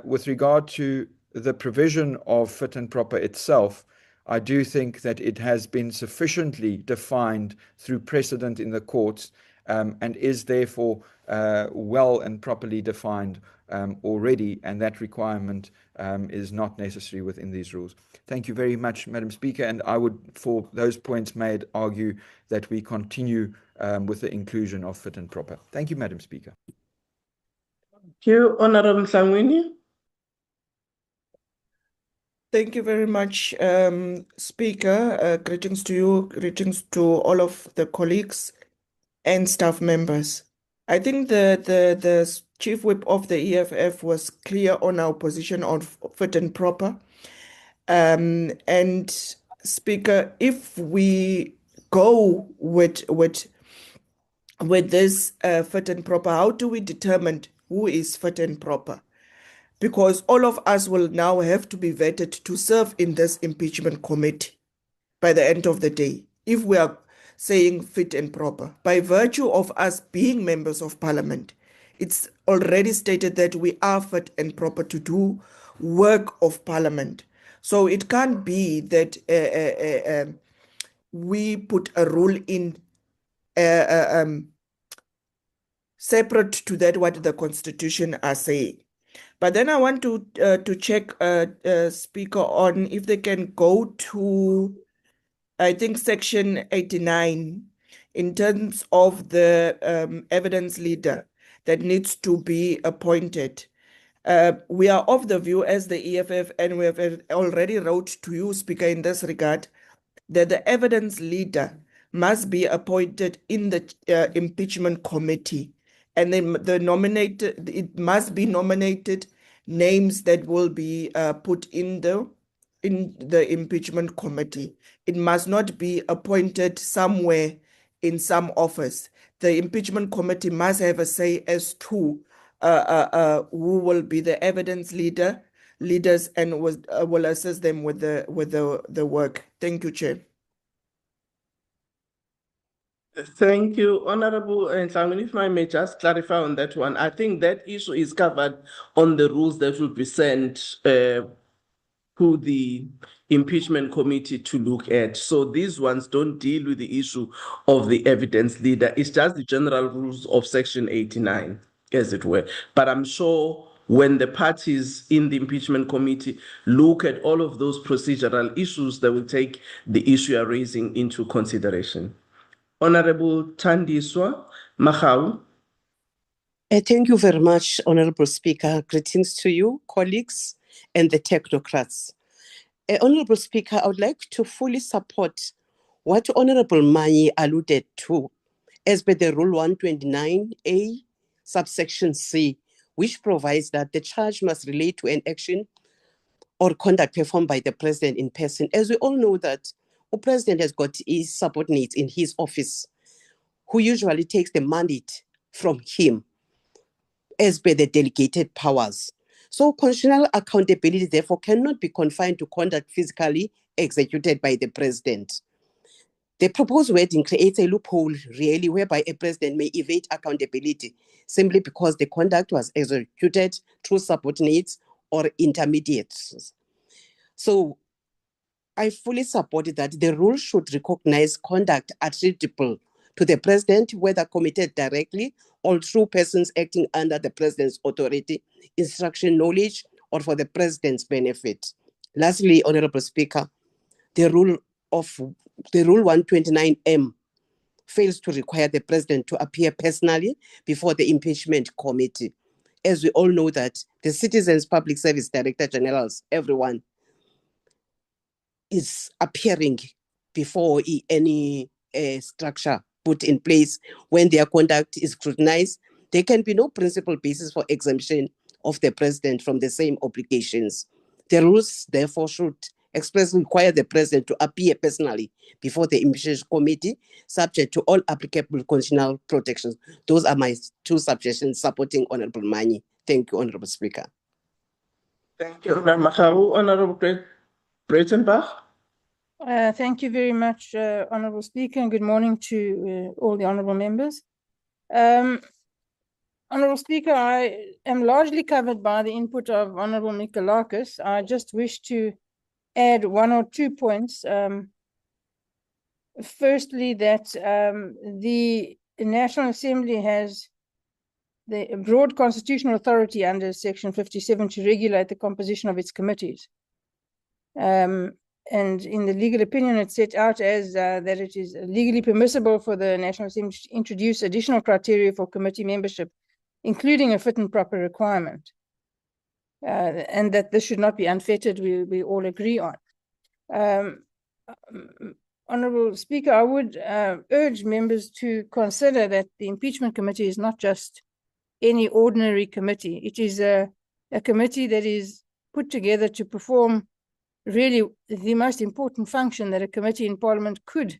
with regard to the provision of fit and proper itself, I do think that it has been sufficiently defined through precedent in the courts and is therefore well and properly defined already, and that requirement is not necessary within these rules. Thank you very much, Madam Speaker, and I would, for those points made, argue that we continue with the inclusion of fit and proper. Thank you, Madam Speaker. Thank you, Honourable Sangwini. Thank you very much, Speaker. Greetings to you, greetings to all of the colleagues and staff members. I think the Chief Whip of the EFF was clear on our position on fit and proper. And Speaker, if we go with this fit and proper, how do we determine who is fit and proper? Because all of us will now have to be vetted to serve in this impeachment committee by the end of the day, if we are saying fit and proper. By virtue of us being members of Parliament, it's already stated that we are fit and proper to do work of Parliament. So it can't be that we put a rule in separate to that what the Constitution are saying. But then I want to check, Speaker, on if they can go to, I think, Section 89 in terms of the evidence leader that needs to be appointed. We are of the view as the EFF, and we have already wrote to you, Speaker, in this regard, that the evidence leader must be appointed in the impeachment committee. And then it must be nominated names that will be put in the impeachment committee. It must not be appointed somewhere in some office. The impeachment committee must have a say as to who will be the evidence leaders, and will assist them with the work. Thank you, Chair. Thank you, Honourable Nhlangwini. If I may just clarify on that one, I think that issue is covered on the rules that will be sent to the impeachment committee to look at. So these ones don't deal with the issue of the evidence leader. It's just the general rules of Section 89, as it were. But I'm sure when the parties in the impeachment committee look at all of those procedural issues, they will take the issue you're raising into consideration. Honorable Thandiswa Makau. Thank you very much, Honorable Speaker. Greetings to you, colleagues, and the technocrats. Honorable Speaker, I would like to fully support what Honorable Manye alluded to as per the Rule 129A, subsection C, which provides that the charge must relate to an action or conduct performed by the President in person. As we all know that the President has got his subordinates in his office who usually takes the mandate from him as per the delegated powers. So constitutional accountability, therefore, cannot be confined to conduct physically executed by the President. The proposed wording creates a loophole, really, whereby a president may evade accountability simply because the conduct was executed through subordinates or intermediates. So I fully support that the rule should recognize conduct attributable to the president, whether committed directly or through persons acting under the president's authority, instruction, knowledge, or for the president's benefit. Lastly, Honorable Speaker, the rule 129M fails to require the president to appear personally before the impeachment committee. As we all know that the Citizens Public Service Director Generals, everyone, is appearing before any structure put in place. When their conduct is scrutinized, there can be no principal basis for exemption of the president from the same obligations. The rules, therefore, should expressly require the president to appear personally before the impeachment committee, subject to all applicable constitutional protections. Those are my two suggestions supporting Honorable Manyi. Thank you, Honorable Speaker. Thank you, Honorable Makau. Honorable Breitenbach. Thank you very much, Honourable Speaker, and good morning to all the honourable members. Honourable Speaker, I am largely covered by the input of Honourable Mikalakis. I just wish to add one or 2 points. Firstly, that the National Assembly has the broad constitutional authority under Section 57 to regulate the composition of its committees. And in the legal opinion, it's set out as that it is legally permissible for the National Assembly to introduce additional criteria for committee membership, including a fit and proper requirement, and that this should not be unfettered, we all agree on. Honourable Speaker, I would urge members to consider that the impeachment committee is not just any ordinary committee. It is a committee that is put together to perform really the most important function that a committee in Parliament could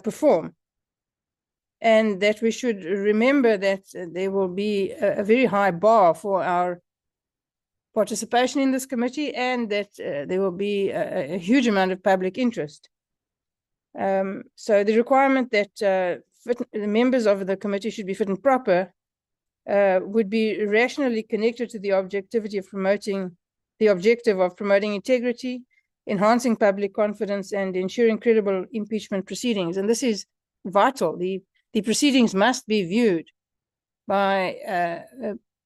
perform. And that we should remember that there will be a very high bar for our participation in this committee, and that there will be a huge amount of public interest. So the requirement that the members of the committee should be fit and proper would be rationally connected to the objective of promoting integrity, enhancing public confidence, and ensuring credible impeachment proceedings. And this is vital. The proceedings must be viewed by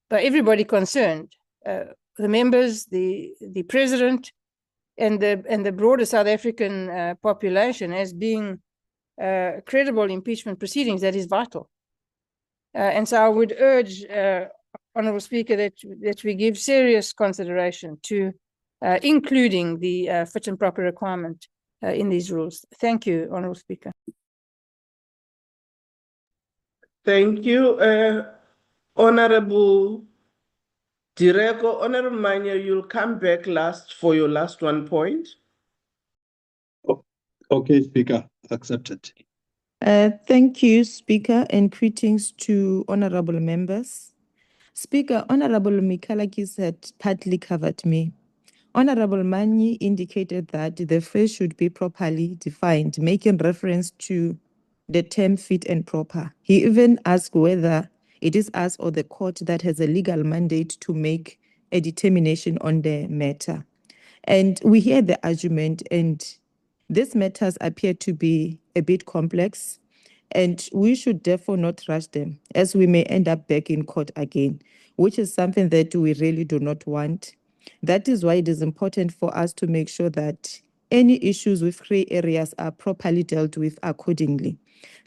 everybody concerned, the members, the president, and the broader South African population, as being credible impeachment proceedings. That is vital. And so I would urge, Honourable Speaker, that we give serious consideration to including the fit and proper requirement in these rules. Thank you, Honourable Speaker. Thank you, Honourable Dirego. Honourable Manya, you'll come back last for your last 1 point. Okay, Speaker, accepted. Thank you, Speaker, and greetings to honorable members. Speaker, Honorable Mikalakis had partly covered me. Honorable Manyi indicated that the phrase should be properly defined, making reference to the term fit and proper. He even asked whether it is us or the court that has a legal mandate to make a determination on the matter. And we hear the argument, and these matters appear to be a bit complex, and we should therefore not rush them, as we may end up back in court again, which is something that we really do not want. That is why it is important for us to make sure that any issues with gray areas are properly dealt with accordingly.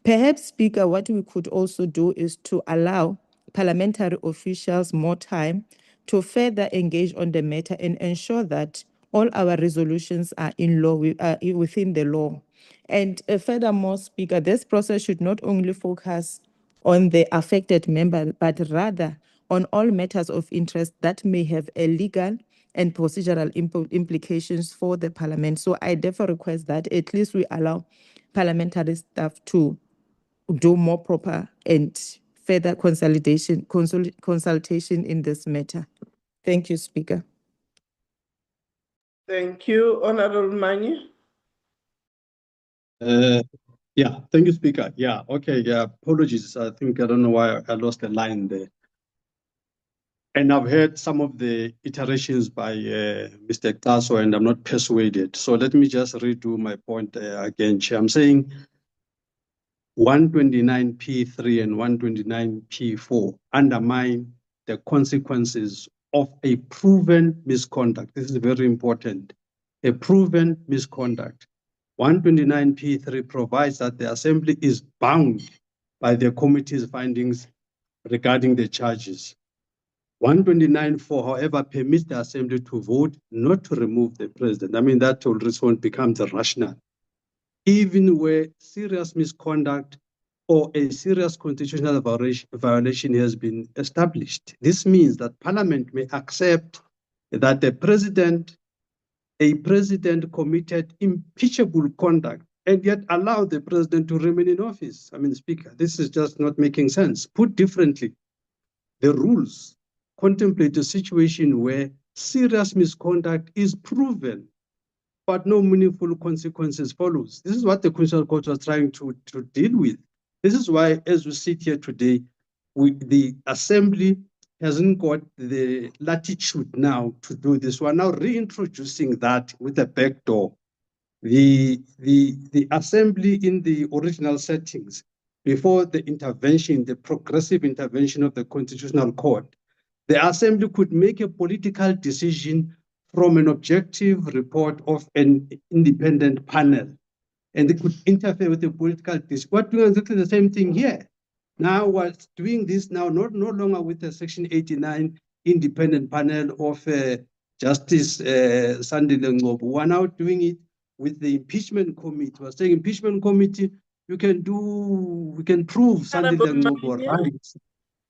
Perhaps, Speaker, what we could also do is to allow parliamentary officials more time to further engage on the matter and ensure that all our resolutions are in law, within the law. And furthermore, Speaker, this process should not only focus on the affected member, but rather on all matters of interest that may have a legal and procedural implications for the Parliament. So I therefore request that at least we allow parliamentary staff to do more proper and further consultation in this matter. Thank you, Speaker. Thank you, Honourable Manyi. Yeah, thank you, Speaker. Yeah, okay, yeah, apologies. I think I don't know why I lost the line there. And I've heard some of the iterations by Mr. Tasso, and I'm not persuaded. So let me just redo my point again, Chair. I'm saying 129P3 and 129P4 undermine the consequences of a proven misconduct. This is very important. A proven misconduct. 129P3 provides that the Assembly is bound by the committee's findings regarding the charges. 129.4, however, permits the Assembly to vote not to remove the President. I mean, that will respond becomes the rationale. Even where serious misconduct or a serious constitutional violation has been established. This means that Parliament may accept that a president committed impeachable conduct and yet allow the president to remain in office. I mean, Speaker, this is just not making sense. Put differently, the rules contemplate a situation where serious misconduct is proven, but no meaningful consequences follows. This is what the Constitutional Court was trying to deal with. This is why, as we sit here today, the Assembly hasn't got the latitude now to do this. We're now reintroducing that with a backdoor. The Assembly in the original settings, before the intervention, the progressive intervention of the Constitutional Court, the Assembly could make a political decision from an objective report of an independent panel, and they could interfere with the political decision. We're doing exactly the same thing here. Now we're doing this now, no longer with the Section 89 independent panel of Justice Sandile Ngcobo. We're now doing it with the impeachment committee. We're saying impeachment committee, we can prove Sandile Ngcobo right.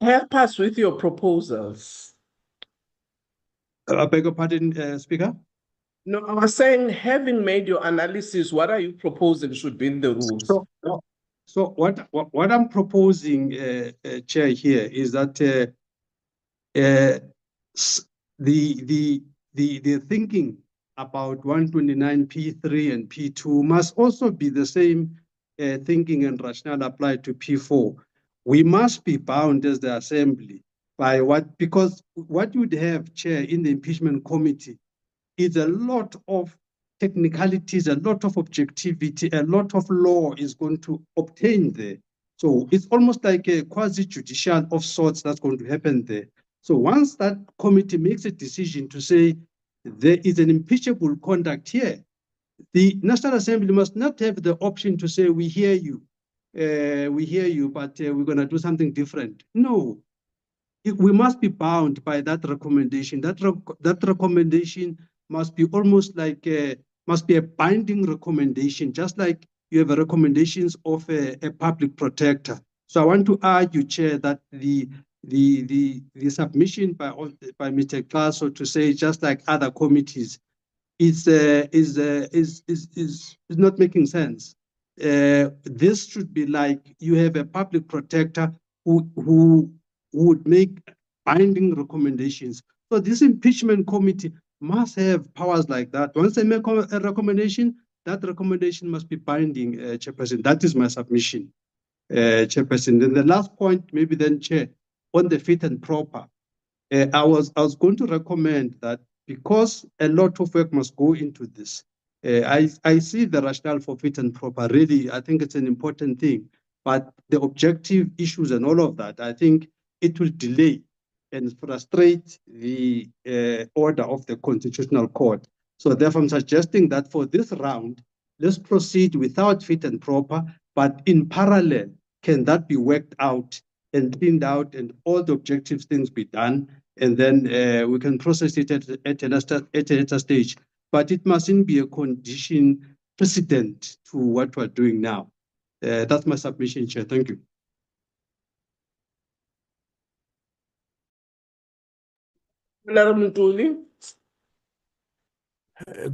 Help us with your proposals. I beg your pardon, Speaker? No, I was saying, having made your analysis, what are you proposing should be in the rules? So what I'm proposing, Chair, here is that the thinking about 129P3 and P2 must also be the same thinking and rationale applied to P4. We must be bound as the Assembly by because what you'd have, Chair, in the impeachment committee is a lot of technicalities, a lot of objectivity, a lot of law is going to obtain there. So it's almost like a quasi-judicial of sorts that's going to happen there. So once that committee makes a decision to say there is an impeachable conduct here, the National Assembly must not have the option to say, we hear you, but we're going to do something different. No, we must be bound by that recommendation. That recommendation must be almost like must be a binding recommendation, just like you have recommendations of a public protector. So I want to argue, Chair, that the submission by Mr. Klaso to say just like other committees is not making sense. This should be like you have a public protector who would make binding recommendations. So this impeachment committee must have powers like that. Once they make a recommendation, that recommendation must be binding, Chairperson. That is my submission, Chairperson. Then the last point, maybe then, Chair, on the fit and proper. I was going to recommend that because a lot of work must go into this. I see the rationale for fit and proper. Really, I think it's an important thing. But the objective issues and all of that, I think it will delay and frustrate the order of the Constitutional Court. So therefore, I'm suggesting that for this round, let's proceed without fit and proper, but in parallel, can that be worked out and cleaned out and all the objective things be done? And then we can process it at a later stage. But it mustn't be a condition precedent to what we're doing now. That's my submission, Chair. Thank you.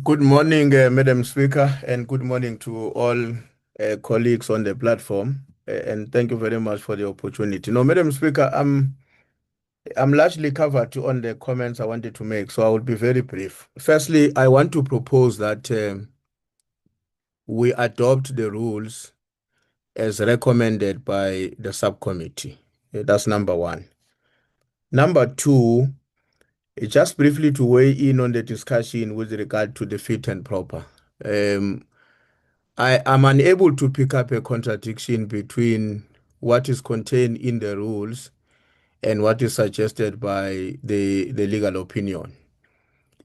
Good morning, Madam Speaker, and good morning to all colleagues on the platform. And thank you very much for the opportunity. No, Madam Speaker, I'm largely covered on the comments I wanted to make, so I will be very brief. Firstly, I want to propose that we adopt the rules as recommended by the subcommittee. That's number one. Number two, just briefly to weigh in on the discussion with regard to the fit and proper. I am unable to pick up a contradiction between what is contained in the rules and what is suggested by the legal opinion,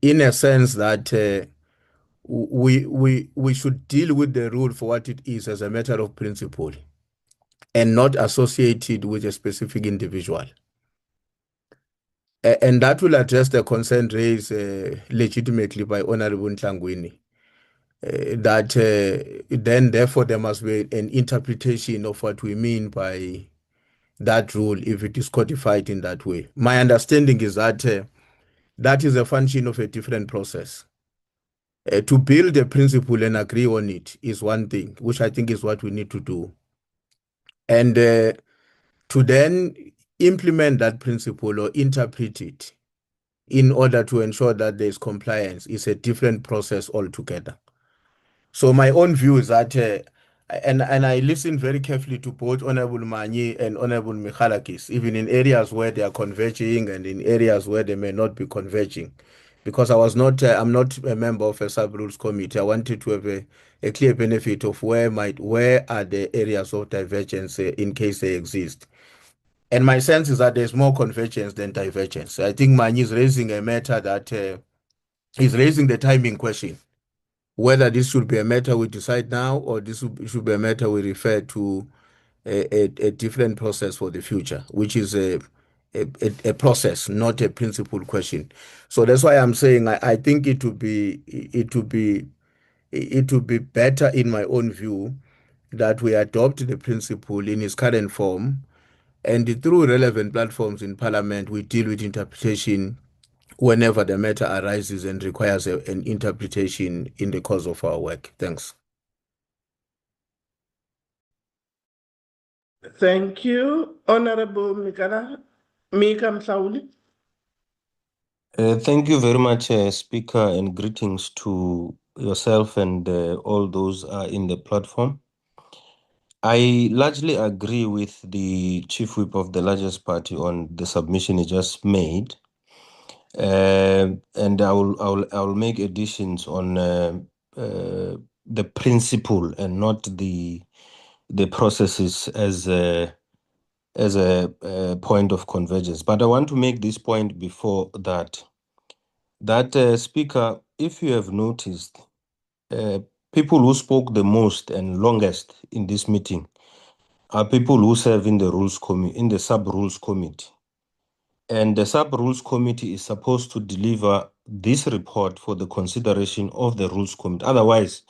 in a sense that we should deal with the rule for what it is as a matter of principle and not associate it with a specific individual. And that will address the concern raised legitimately by Honorable Ntlangwini. That then therefore there must be an interpretation of what we mean by that rule if it is codified in that way. My understanding is that that is a function of a different process. To build a principle and agree on it is one thing, which I think is what we need to do. And to then implement that principle or interpret it in order to ensure that there is compliance is a different process altogether. So my own view is that, and I listen very carefully to both Honorable Manyi and Honorable Michalakis, even in areas where they are converging and in areas where they may not be converging. Because I'm not a member of a sub-rules committee. I wanted to have a clear benefit of where are the areas of divergence in case they exist. And my sense is that there's more convergence than divergence. I think Manyi is raising a matter that is raising the timing question, whether this should be a matter we decide now or this should be a matter we refer to a different process for the future, which is a process, not a principle question. So that's why I'm saying I think it would be better, in my own view, that we adopt the principle in its current form, and through relevant platforms in Parliament, we deal with interpretation whenever the matter arises and requires an interpretation in the course of our work. Thanks. Thank you, Honorable Mika Mhlauli. Thank you very much, Speaker, and greetings to yourself and all those in the platform. I largely agree with the Chief Whip of the largest party on the submission he just made. And I will make additions on the principle and not the processes as a point of convergence. But I want to make this point before that Speaker, if you have noticed, people who spoke the most and longest in this meeting are people who serve in the sub-rules committee. And the sub-rules committee is supposed to deliver this report for the consideration of the rules committee. Otherwise,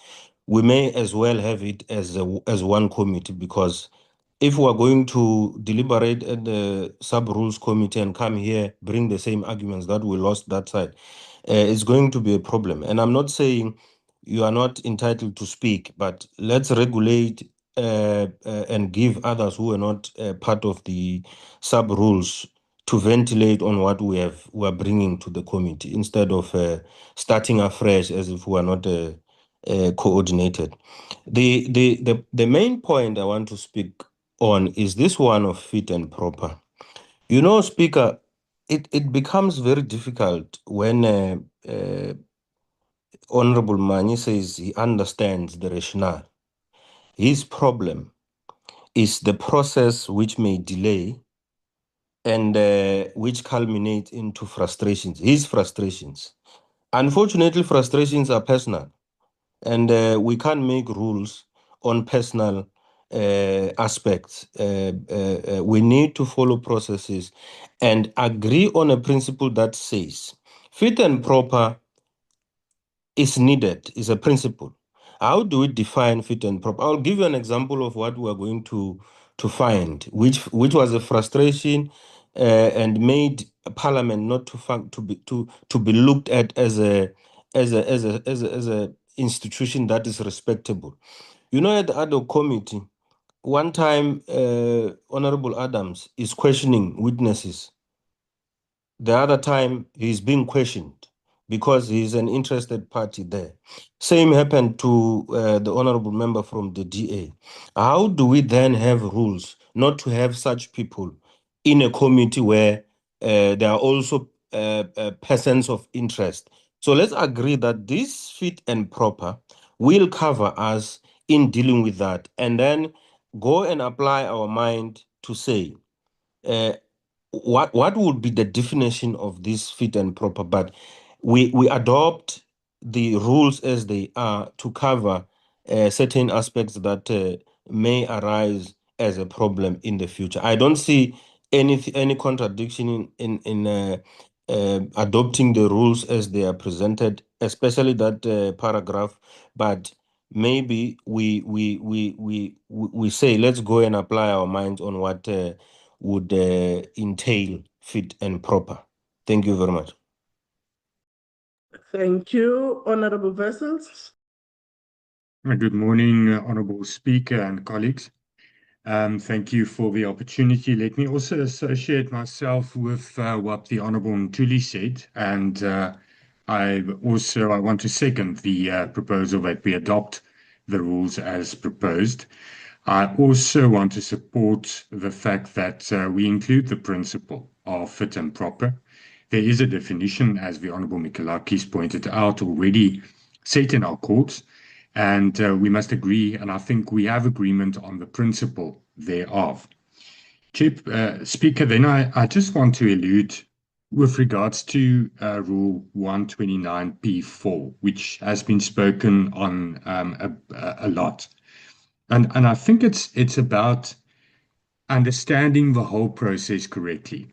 we may as well have it as one committee, because if we are going to deliberate at the sub-rules committee and come here, bring the same arguments that we lost that side, it's going to be a problem. And I'm not saying you are not entitled to speak, but let's regulate and give others who are not part of the sub-rules to ventilate on what we are bringing to the committee, instead of starting afresh as if we are not coordinated. The main point I want to speak on is this one of fit and proper. You know, Speaker, it becomes very difficult when Honorable Mani says he understands the rationale. His problem is the process which may delay and which culminate into frustrations, his frustrations. Unfortunately, frustrations are personal, and we can't make rules on personal aspects. We need to follow processes and agree on a principle that says fit and proper is needed, is a principle. How do we define fit and proper? I'll give you an example of what we are going to find, which was a frustration and made Parliament not to be looked at as a institution that is respectable. You know, at the ad hoc committee, one time Honorable Adams is questioning witnesses. The other time he's being questioned. because he's an interested party there. Same happened to the honorable member from the DA. How do we then have rules not to have such people in a committee where there are also persons of interest? So let's agree that this fit and proper will cover us in dealing with that, and then go and apply our mind to say, what would be the definition of this fit and proper? But we adopt the rules as they are to cover certain aspects that may arise as a problem in the future. I don't see any contradiction in adopting the rules as they are presented, especially that paragraph. But maybe we say, let's go and apply our minds on what would entail fit and proper. Thank you very much. Thank you, Honorable Vessels. Good morning, Honorable Speaker and colleagues. Thank you for the opportunity. Let me also associate myself with what the Honorable Ntuli said, and I want to second the proposal that we adopt the rules as proposed. I also want to support the fact that we include the principle of fit and proper. There is a definition, as the Honorable Mikalakis pointed out, already set in our courts, and we must agree, and I think we have agreement on the principle thereof. Speaker, then I just want to allude with regards to Rule 129P4, which has been spoken on a lot. And I think it's about understanding the whole process correctly.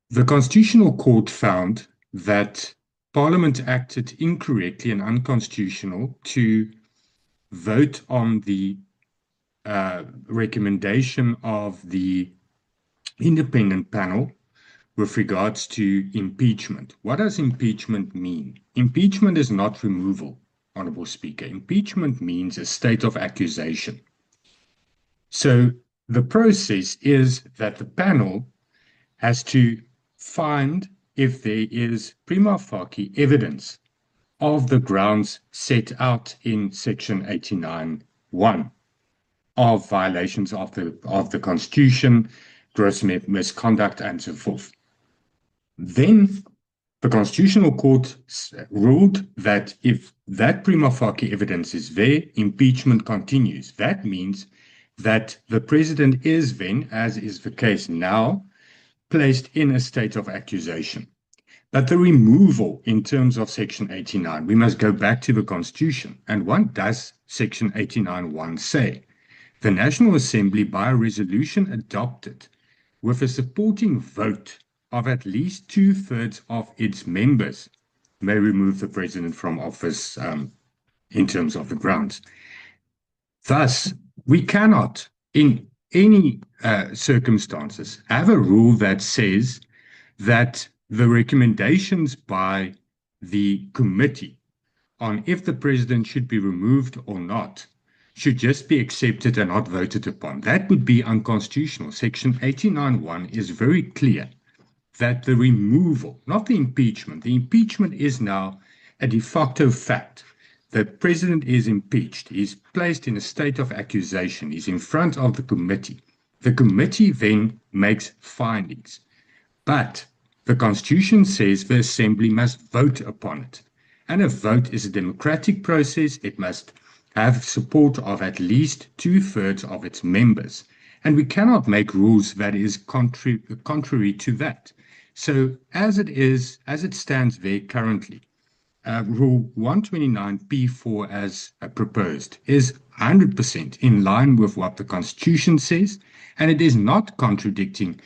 The Constitutional Court found that Parliament acted incorrectly and unconstitutional to vote on the recommendation of the independent panel with regards to impeachment. What does impeachment mean? Impeachment is not removal, Honourable Speaker. Impeachment means a state of accusation. So the process is that the panel has to find if there is prima facie evidence of the grounds set out in Section 89(1) of violations of the Constitution, gross misconduct, and so forth. Then the Constitutional Court ruled that if that prima facie evidence is there, impeachment continues. That means that the president is then, as is the case now, placed in a state of accusation. But the removal in terms of Section 89, we must go back to the Constitution. And what does Section 89(1) say? The National Assembly, by a resolution adopted with a supporting vote of at least 2/3 of its members, may remove the president from office in terms of the grounds. Thus, we cannot, in any circumstances, have a rule that says that the recommendations by the committee on if the president should be removed or not should just be accepted and not voted upon. That would be unconstitutional. Section 89(1) is very clear that the removal, not the impeachment is now a de facto fact. The president is impeached. He's placed in a state of accusation. He's in front of the committee. The committee then makes findings. But the Constitution says the Assembly must vote upon it. And a vote is a democratic process. It must have support of at least 2/3 of its members. And we cannot make rules that is contrary to that. So as it stands there currently, Rule 129P4 as proposed is 100% in line with what the Constitution says, and it is not contradicting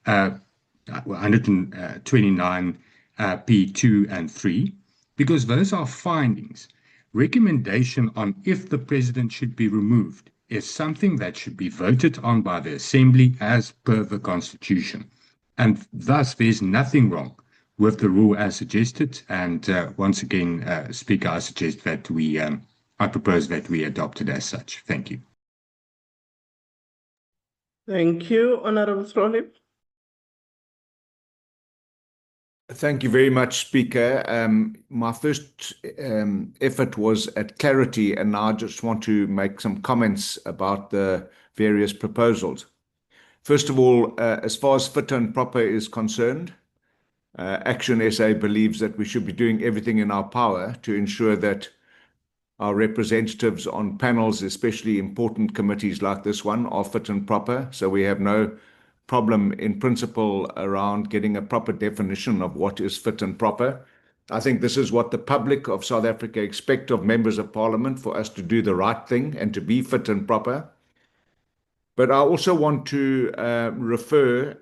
129P2 and 3, because those are findings. Recommendation on if the president should be removed is something that should be voted on by the Assembly as per the Constitution. And thus, there's nothing wrong with the rule as suggested. And once again, Speaker, I suggest that I propose that we adopt it as such. Thank you. Thank you, Honorable Srolip. Thank you very much, Speaker. My first effort was at clarity, and now I just want to make some comments about the various proposals. First of all, as far as fit and proper is concerned, Action SA believes that we should be doing everything in our power to ensure that our representatives on panels, especially important committees like this one, are fit and proper. So we have no problem in principle around getting a proper definition of what is fit and proper. I think this is what the public of South Africa expect of members of parliament, for us to do the right thing and to be fit and proper. But I also want to refer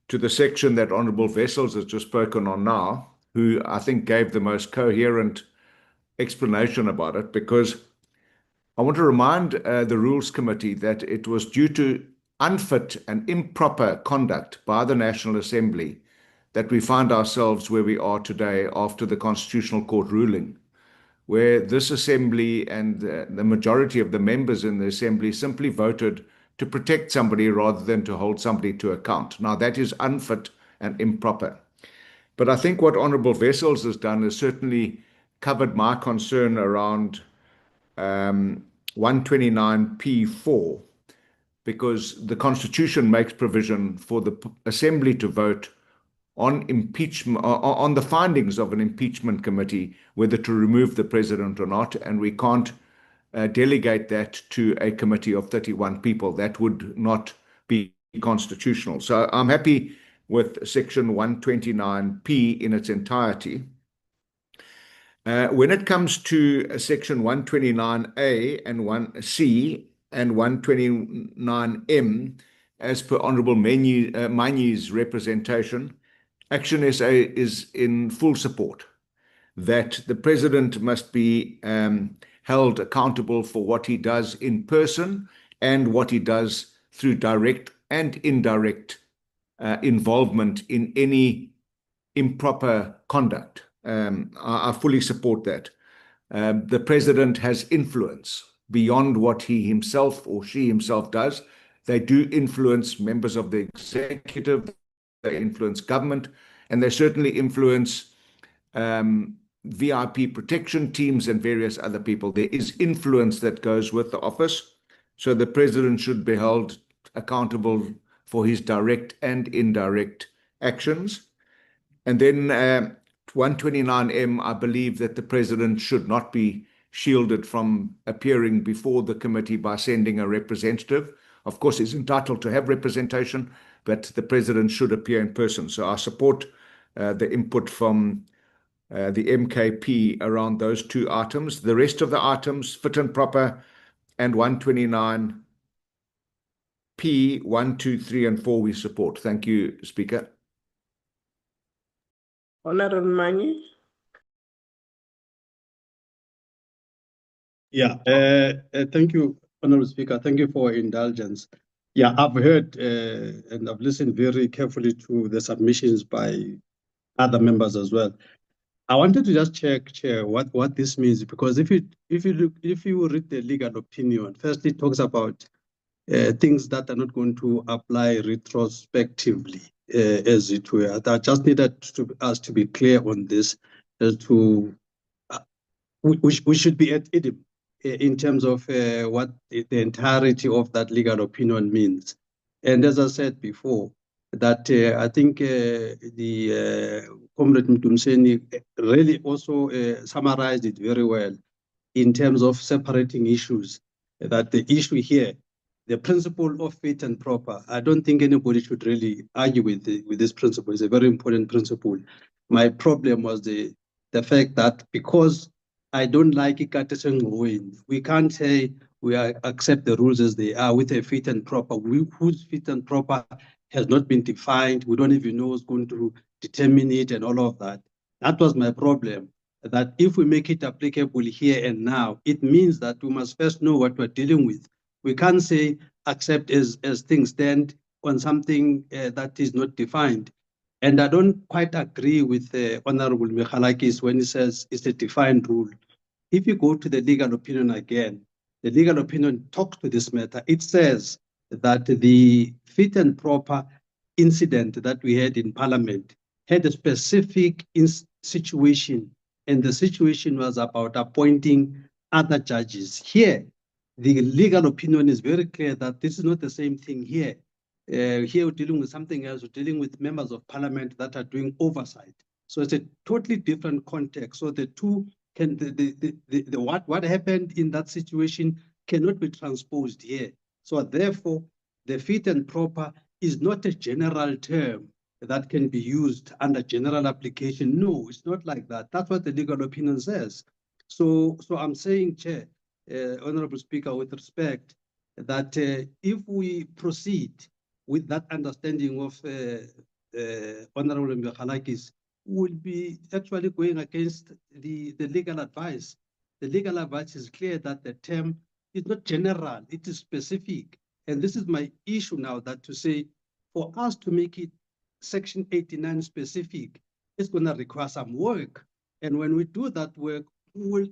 to the section that Honourable Wessels has just spoken on now, who I think gave the most coherent explanation about it, because I want to remind the Rules Committee that it was due to unfit and improper conduct by the National Assembly that we find ourselves where we are today after the Constitutional Court ruling, where this Assembly and the majority of the members in the Assembly simply voted to protect somebody rather than to hold somebody to account. Now, that is unfit and improper. But I think what Honourable Wessels has done is certainly covered my concern around 129P4, because the Constitution makes provision for the Assembly to vote on impeachment, on the findings of an impeachment committee, whether to remove the president or not, and we can't delegate that to a committee of 31 people. That would not be constitutional. So I'm happy with section 129P in its entirety. When it comes to section 129A and 1C and 129M, as per Honourable Manyi's representation, Action SA is in full support that the president must be held accountable for what he does in person and what he does through direct and indirect involvement in any improper conduct. I fully support that. The president has influence beyond what he himself or she himself does. They do influence members of the executive, they influence government, and they certainly influence VIP protection teams and various other people. There is influence that goes with the office. So the president should be held accountable for his direct and indirect actions. And then 129M, I believe that the president should not be shielded from appearing before the committee by sending a representative. Of course, he's entitled to have representation, but the president should appear in person. So I support the input from the MKP around those two items. The rest of the items, fit and proper, and 129P, 1, 2, 3, and 4, we support. Thank you, Speaker. Honourable Manyi. Yeah, thank you, Honourable Speaker. Thank you for indulgence. Yeah, I've heard and I've listened very carefully to the submissions by other members as well. I wanted to just check, Chair, what this means, because if you read the legal opinion, first it talks about things that are not going to apply retrospectively, as it were. I just needed us to be clear on this, as to we should be at idim in terms of what the entirety of that legal opinion means. And as I said before, that I think the Comrade Mtumseni really also summarized it very well in terms of separating issues. That the issue here, the principle of fit and proper, I don't think anybody should really argue with this principle. It's a very important principle. My problem was the fact that because I don't like it, we can't say we accept the rules as they are with a fit and proper. Whose fit and proper has not been defined. We don't even know who's going to determine it and all of that. That was my problem. That if we make it applicable here and now, it means that we must first know what we're dealing with. We can't say accept as things stand on something that is not defined. And I don't quite agree with Honorable Michalakis when he says it's a defined rule. If you go to the legal opinion again, the legal opinion talks to this matter. It says that the fit and proper incident that we had in Parliament had a specific situation, and the situation was about appointing other judges. Here, the legal opinion is very clear that this is not the same thing here. Here we're dealing with something else. We're dealing with members of parliament that are doing oversight. So it's a totally different context. So the two can what happened in that situation cannot be transposed here. So therefore, the fit and proper is not a general term that can be used under general application. No, it's not like that. That's what the legal opinion says. So I'm saying, Chair, Honorable Speaker, with respect, that if we proceed with that understanding of Honorable Mekhalakis, will be actually going against the legal advice. The legal advice is clear that the term is not general, it is specific. And this is my issue now, that to say, for us to make it Section 89 specific, it's going to require some work. And when we do that work, we will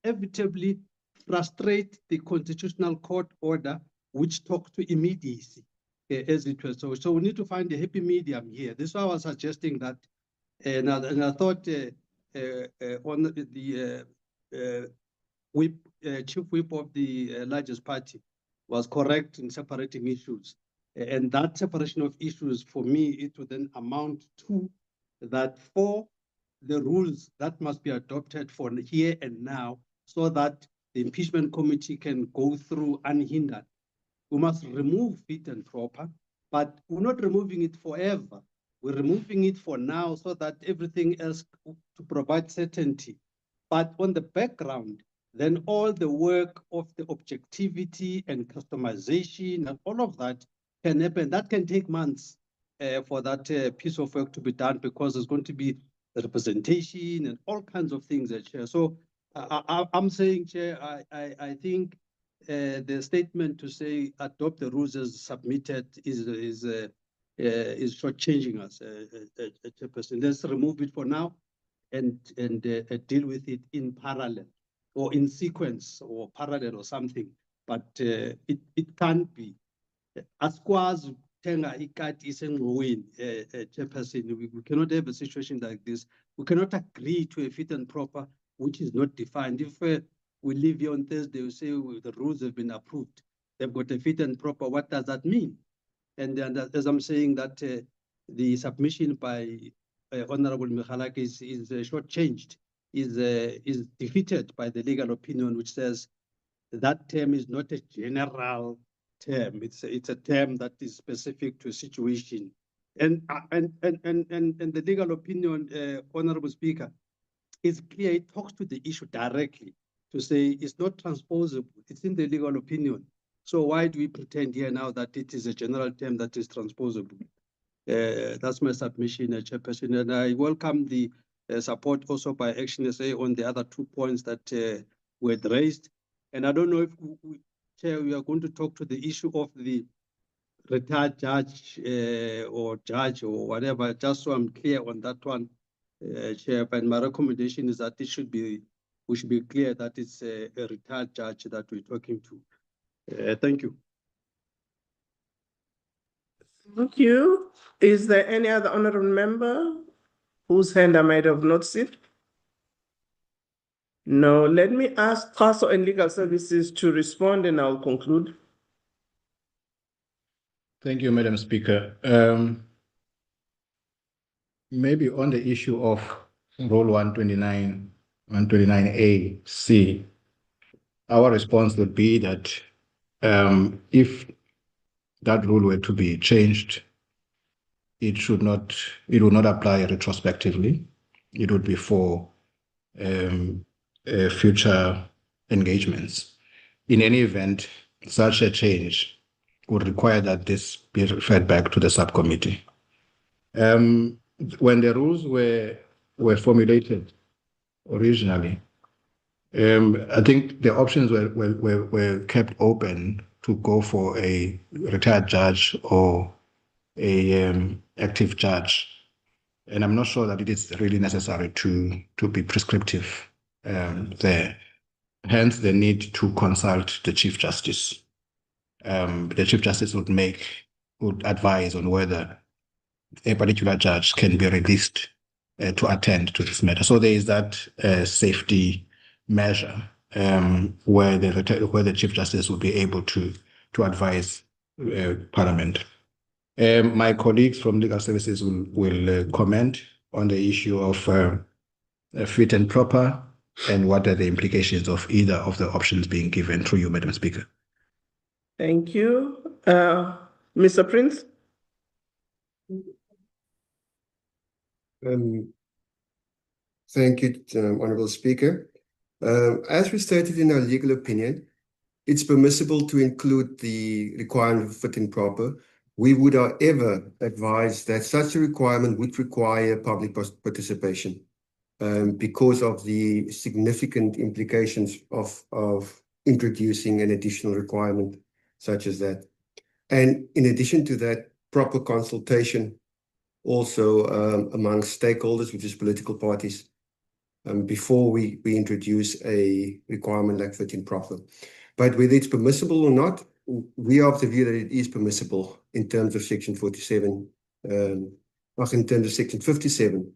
inevitably frustrate the Constitutional Court order, which talks to immediacy, as it was. So we need to find a happy medium here. This is why I was suggesting that, and I thought on the chief whip of the largest party was correct in separating issues. And that separation of issues, for me, it would then amount to that for the rules that must be adopted for here and now, so that the impeachment committee can go through unhindered. We must remove fit and proper, but we're not removing it forever. We're removing it for now so that everything else to provide certainty. But on the background, then all the work of the objectivity and customization and all of that can happen. That can take months for that piece of work to be done, because there's going to be representation and all kinds of things, Chair. So I'm saying, Chair, I think the statement to say adopt the rules as submitted is shortchanging us, Chairperson. Let's remove it for now and deal with it in parallel or in sequence or parallel or something. But it can't be. Askwazi thenga ikati isengxoweni, Chairperson. We cannot have a situation like this. We cannot agree to a fit and proper which is not defined. If we leave here on Thursday, we say the rules have been approved, they've got a fit and proper, what does that mean? And as I'm saying that the submission by Honorable Mekhalakis is shortchanged, is defeated by the legal opinion, which says that term is not a general term. It's a term that is specific to a situation. And the legal opinion, Honorable Speaker, is clear. It talks to the issue directly to say it's not transposable. It's in the legal opinion. So why do we pretend here now that it is a general term that is transposable? That's my submission, Chairperson. And I welcome the support also by Action SA on the other 2 points that were raised. And I don't know if, Chair, we are going to talk to the issue of the retired judge or judge or whatever, just so I'm clear on that one, Chair. But my recommendation is that we should be clear that it's a retired judge that we're talking to. Thank you. Thank you. Is there any other honorable member whose hand I might have not seen? No, let me ask Council and Legal Services to respond and I'll conclude. Thank you, Madam Speaker. Maybe on the issue of Rule 129, 129A-C, our response would be that if that rule were to be changed, it would not apply retrospectively. It would be for future engagements. In any event, such a change would require that this be referred back to the subcommittee. When the rules were formulated originally, I think the options were kept open to go for a retired judge or a active judge, and I'm not sure that it is really necessary to be prescriptive there. Hence, the need to consult the Chief Justice. The Chief Justice would advise on whether a particular judge can be released to attend to this matter. So there is that safety measure where the Chief Justice will be able to advise Parliament. My colleagues from legal services will comment on the issue of fit and proper and what are the implications of either of the options being given through you, Madam Speaker. Thank you. Mr. Prince? Thank you, Honourable Speaker. As we stated in our legal opinion, it's permissible to include the requirement of fit and proper. We would, however, advise that such a requirement would require public participation because of the significant implications of introducing an additional requirement such as that. And in addition to that, proper consultation also among stakeholders, which is political parties, before we introduce a requirement like fit and proper. But whether it's permissible or not, we are of the view that it is permissible in terms of Section 47, in terms of Section 57,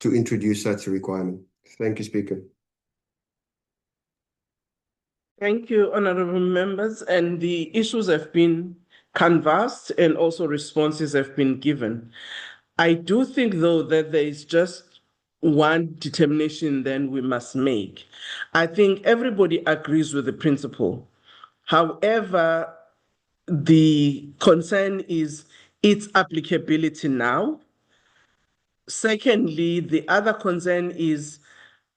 to introduce such a requirement. Thank you, Speaker. Thank you, honorable members. And the issues have been canvassed and also responses have been given. I do think, though, that there is just one determination then we must make. I think everybody agrees with the principle. However, the concern is its applicability now. Secondly, the other concern is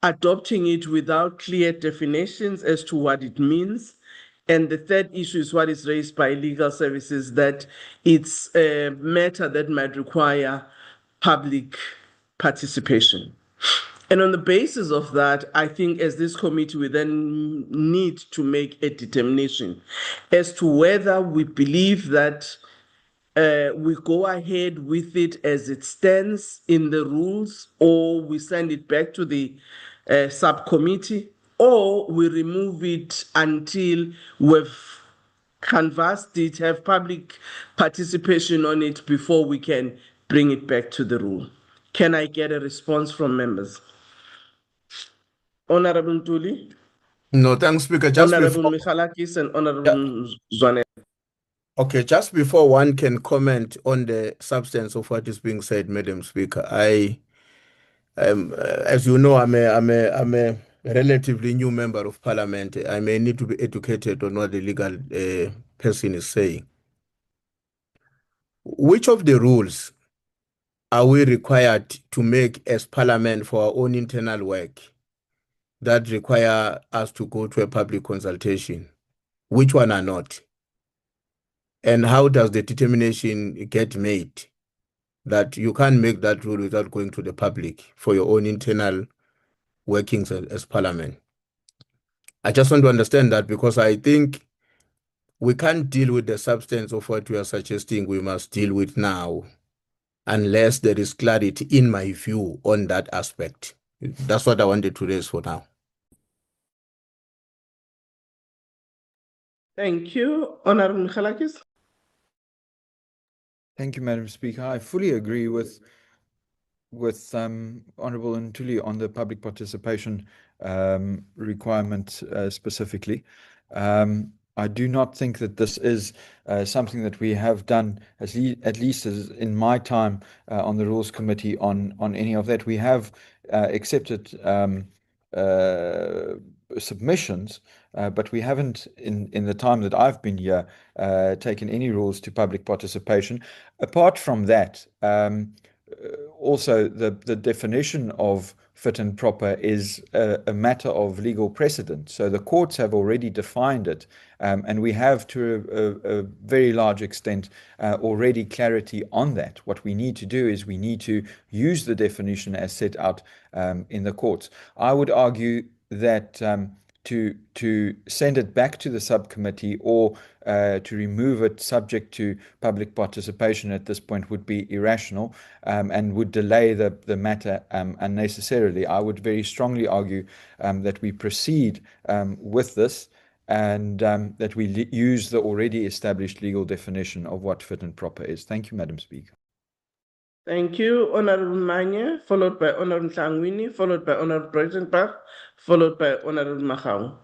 adopting it without clear definitions as to what it means. And the third issue is what is raised by legal services, that it's a matter that might require public participation. And on the basis of that, I think as this committee, we then need to make a determination as to whether we believe that we go ahead with it as it stands in the rules, or we send it back to the subcommittee, or we remove it until we've canvassed it, have public participation on it before we can bring it back to the rule. Can I get a response from members? Honorable Ntuli? No, thanks, Speaker. Just Honorable before, Michalakis and Honorable Zwane. okay, just before one can comment on the substance of what is being said, Madam Speaker, as you know, I'm a relatively new member of Parliament. I may need to be educated on what the legal person is saying. Which of the rules are we required to make as Parliament for our own internal work that require us to go to a public consultation? Which one are not? And how does the determination get made that you can't make that rule without going to the public for your own internal workings as Parliament? I just want to understand that, because I think we can't deal with the substance of what we are suggesting we must deal with now unless there is clarity, in my view, on that aspect. That's what I wanted to raise for now. Thank you. Honorable Michalakis? Thank you, Madam Speaker. I fully agree with Honourable Ntuli on the public participation requirement specifically. I do not think that this is something that we have done, at least as in my time on the Rules Committee, on any of that. We have accepted submissions, but we haven't, in the time that I've been here, taken any rules to public participation. Apart from that, also the definition of fit and proper is a matter of legal precedent. So the courts have already defined it, and we have, to a very large extent, already clarity on that. What we need to do is we need to use the definition as set out in the courts. I would argue that to send it back to the subcommittee or to remove it subject to public participation at this point would be irrational and would delay the matter unnecessarily. I would very strongly argue that we proceed with this and that we use the already established legal definition of what fit and proper is. Thank you, Madam Speaker. Thank you, Honorable Manye, followed by Honorable Tlangwini, followed by Honorable Breitenbach, followed by Honorable Mahau.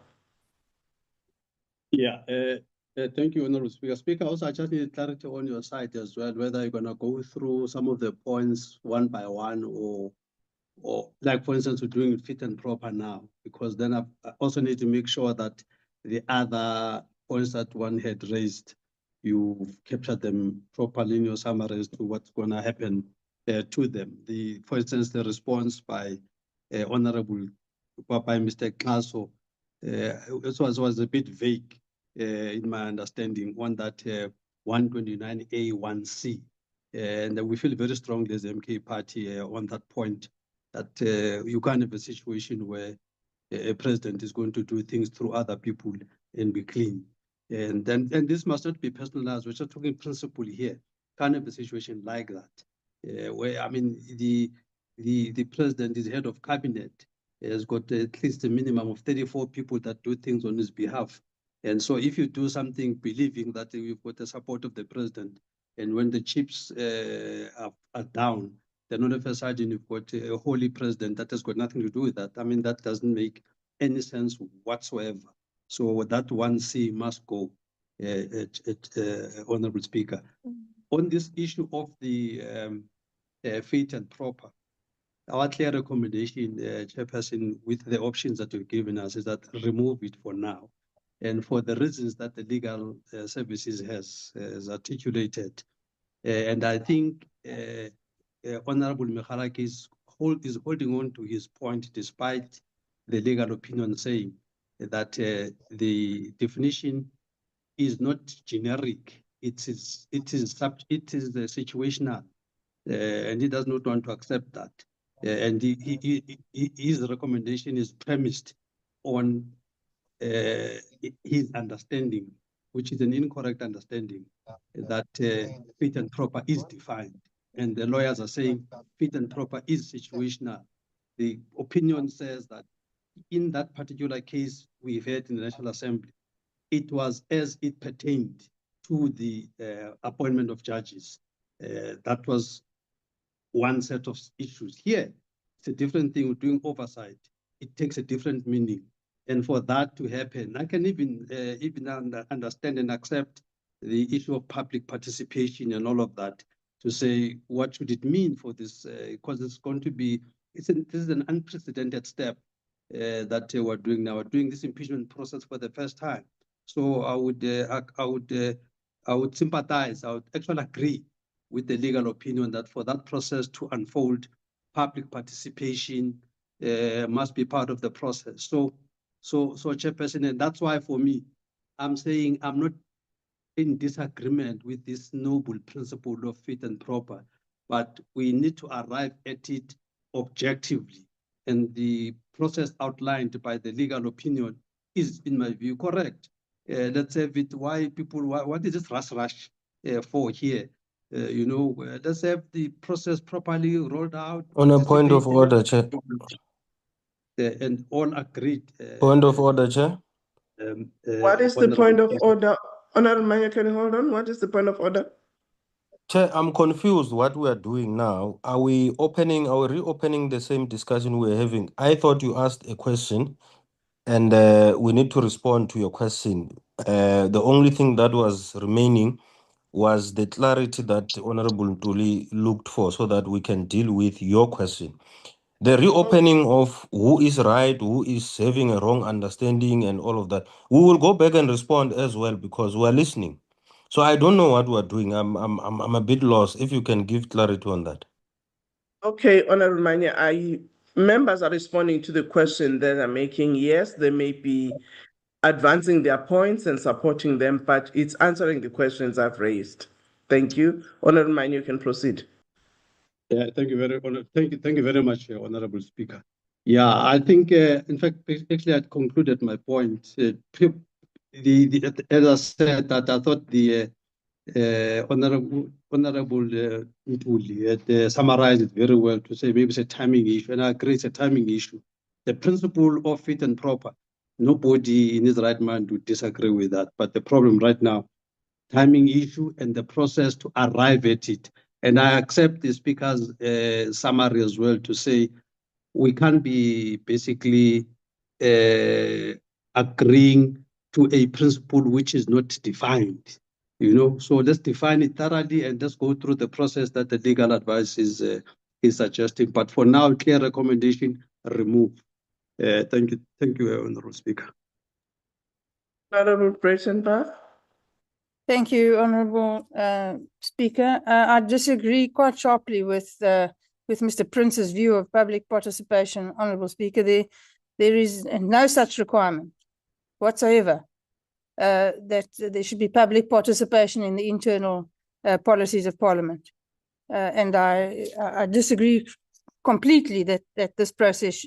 Yeah, thank you, Honorable Speaker. Speaker, also, I just need clarity on your side as well, whether you're going to go through some of the points one by one or like, for instance, we're doing it fit and proper now, because then I also need to make sure that the other points that one had raised, you've captured them properly in your summaries to what's going to happen to them. For instance, the response by Honorable by Mr. Klaso, it was a bit vague in my understanding on that 129A1C. And we feel very strongly as the MK party on that point, that you can't have a situation where a president is going to do things through other people and be clean. And this must not be personalized. We're just talking principle here. Can't have a situation like that, where, I mean, the president is head of cabinet, has got at least a minimum of 34 people that do things on his behalf. And so if you do something believing that you've got the support of the president, and when the chips are down, then all of a sudden you've got a holy president that has got nothing to do with that. I mean, that doesn't make any sense whatsoever. So that 1C must go, Honorable Speaker. On this issue of the fit and proper, our clear recommendation, Chairperson, with the options that you've given us, is that remove it for now. And for the reasons that the legal services has articulated. And I think Honorable Mekhalaki is holding on to his point, despite the legal opinion saying that the definition is not generic. It is situational, and he does not want to accept that. And his recommendation is premised on his understanding, which is an incorrect understanding, that fit and proper is defined. And the lawyers are saying fit and proper is situational. The opinion says that in that particular case we've had in the National Assembly, it was as it pertained to the appointment of judges. That was one set of issues. Here, it's a different thing. We're doing oversight. It takes a different meaning. And for that to happen, I can even understand and accept the issue of public participation and all of that, to say, what should it mean for this? Because it's going to be, this is an unprecedented step that we're doing now. We're doing this impeachment process for the first time. So I would sympathize, I would actually agree with the legal opinion that for that process to unfold, public participation must be part of the process. So Chairperson, and that's why for me, I'm saying I'm not in disagreement with this noble principle of fit and proper, but we need to arrive at it objectively. And the process outlined by the legal opinion is, in my view, correct. Let's have it, what is this rush for here? Let's have the process properly rolled out. On a point of order, Chair. And all agreed. Point of order, Chair. What is the point of order? Honorable Manya, can you hold on? What is the point of order? Chair, I'm confused what we are doing now. Are we reopening the same discussion we were having? I thought you asked a question and we need to respond to your question. The only thing that was remaining was the clarity that Honorable Ntuli looked for so that we can deal with your question. The reopening of who is right, who is having a wrong understanding and all of that, we will go back and respond as well because we are listening. So I don't know what we're doing. I'm a bit lost. If you can give clarity on that. Okay, Honorable Manya, members are responding to the question that I'm making. Yes, they may be advancing their points and supporting them, but it's answering the questions I've raised. Thank you. Honorable Manya, you can proceed. Yeah, thank you very much, Honorable Speaker. Yeah, I think, in fact, actually, I concluded my point. As I said, that I thought the Honorable Ntuli had summarized it very well to say maybe it's a timing issue, and I agree it's a timing issue. The principle of fit and proper, nobody in his right mind would disagree with that. But the problem right now, timing issue and the process to arrive at it. And I accept the Speaker's summary as well to say we can't be basically agreeing to a principle which is not defined. So let's define it thoroughly and let's go through the process that the legal advice is suggesting. But for now, clear recommendation, remove. Thank you, Honourable Speaker. Honourable Breitenbach. Thank you, Honourable Speaker. I disagree quite sharply with Mr. Prince's view of public participation, Honourable Speaker. There is no such requirement whatsoever that there should be public participation in the internal policies of Parliament. And I disagree completely that this process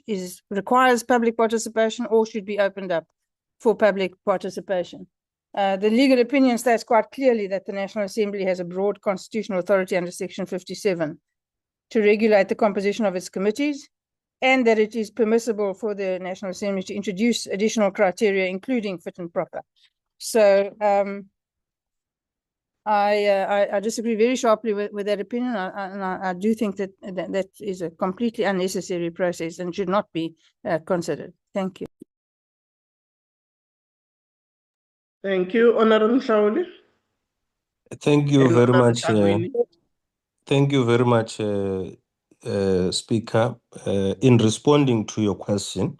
requires public participation or should be opened up for public participation. The legal opinion states quite clearly that the National Assembly has a broad constitutional authority under Section 57 to regulate the composition of its committees, and that it is permissible for the National Assembly to introduce additional criteria, including fit and proper. So I disagree very sharply with that opinion, and I do think that is a completely unnecessary process and should not be considered. Thank you. Thank you, Honourable Shauli. Thank you And very Honourable much. Shagwini. Thank you very much, Speaker. In responding to your question,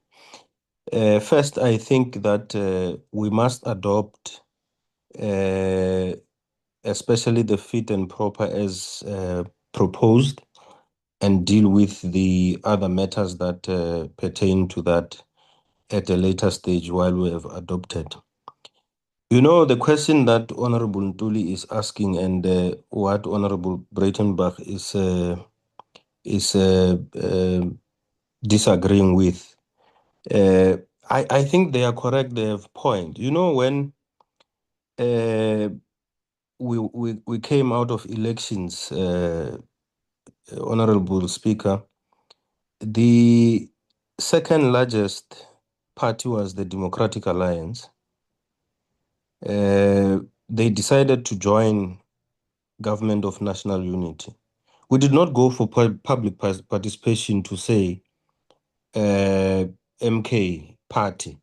first, I think that we must adopt, especially the fit and proper as proposed, and deal with the other matters that pertain to that at a later stage while we have adopted. The question that Honorable Ntuli is asking and what Honorable Breitenbach is disagreeing with, I think they are correct. They have point. When we came out of elections, Honorable Speaker, the second largest party was the Democratic Alliance. They decided to join Government of National Unity. We did not go for public participation to say MK party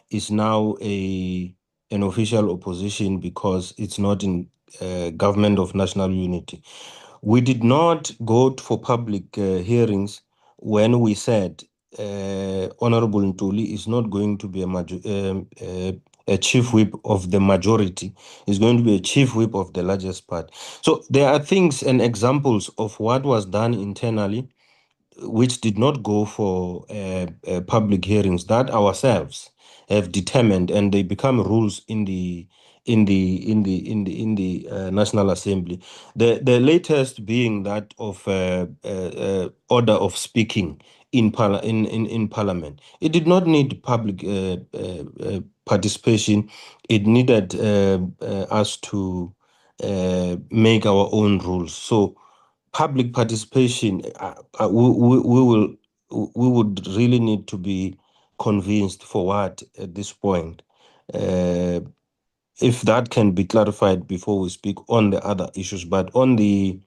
is now an official opposition because it's not in Government of National Unity. We did not go for public hearings when we said Honorable Ntuli is not going to be a chief whip of the majority, is going to be a chief whip of the largest party. So there are things and examples of what was done internally which did not go for public hearings that ourselves have determined, and they become rules in the National Assembly. The latest being that of order of speaking in Parliament. It did not need public participation. It needed us to make our own rules. So public participation, we would really need to be convinced for what at this point. If that can be clarified before we speak on the other issues, but on the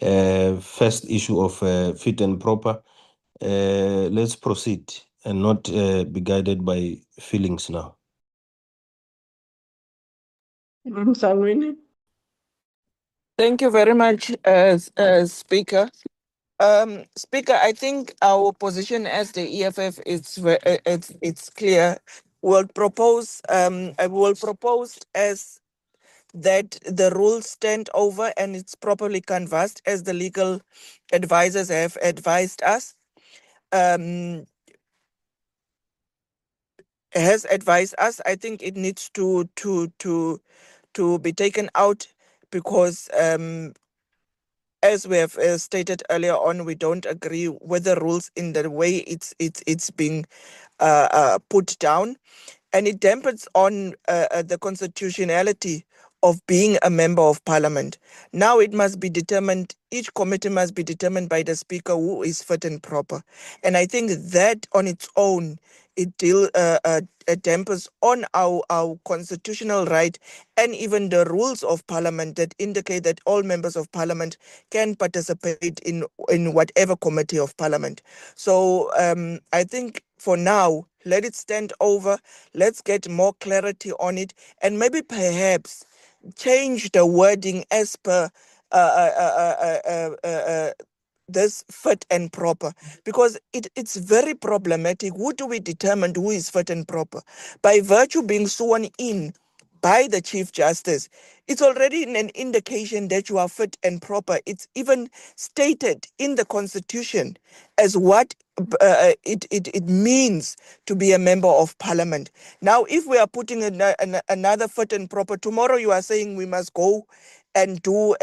first issue of fit and proper, let's proceed and not be guided by feelings now. Thank you very much, Speaker. Speaker, I think our position as the EFF it's clear. We'll propose as that the rules stand over and it's properly canvassed as the legal advisors have advised us. Has advised us. I think it needs to be taken out because as we have stated earlier on, we don't agree with the rules in the way it's being put down, and it dampens on the constitutionality of being a member of parliament. Now it must be determined, each committee must be determined by the speaker who is fit and proper. And I think that on its own, it dampers on our constitutional right and even the rules of parliament that indicate that all members of parliament can participate in whatever committee of parliament. So I think for now, let it stand over. Let's get more clarity on it, and maybe perhaps change the wording as per this fit and proper, because it's very problematic. Who do we determine who is fit and proper? By virtue being sworn in by the Chief Justice, it's already an indication that you are fit and proper. It's even stated in the Constitution as what it means to be a member of parliament. Now, if we are putting another fit and proper, tomorrow you are saying we must go and do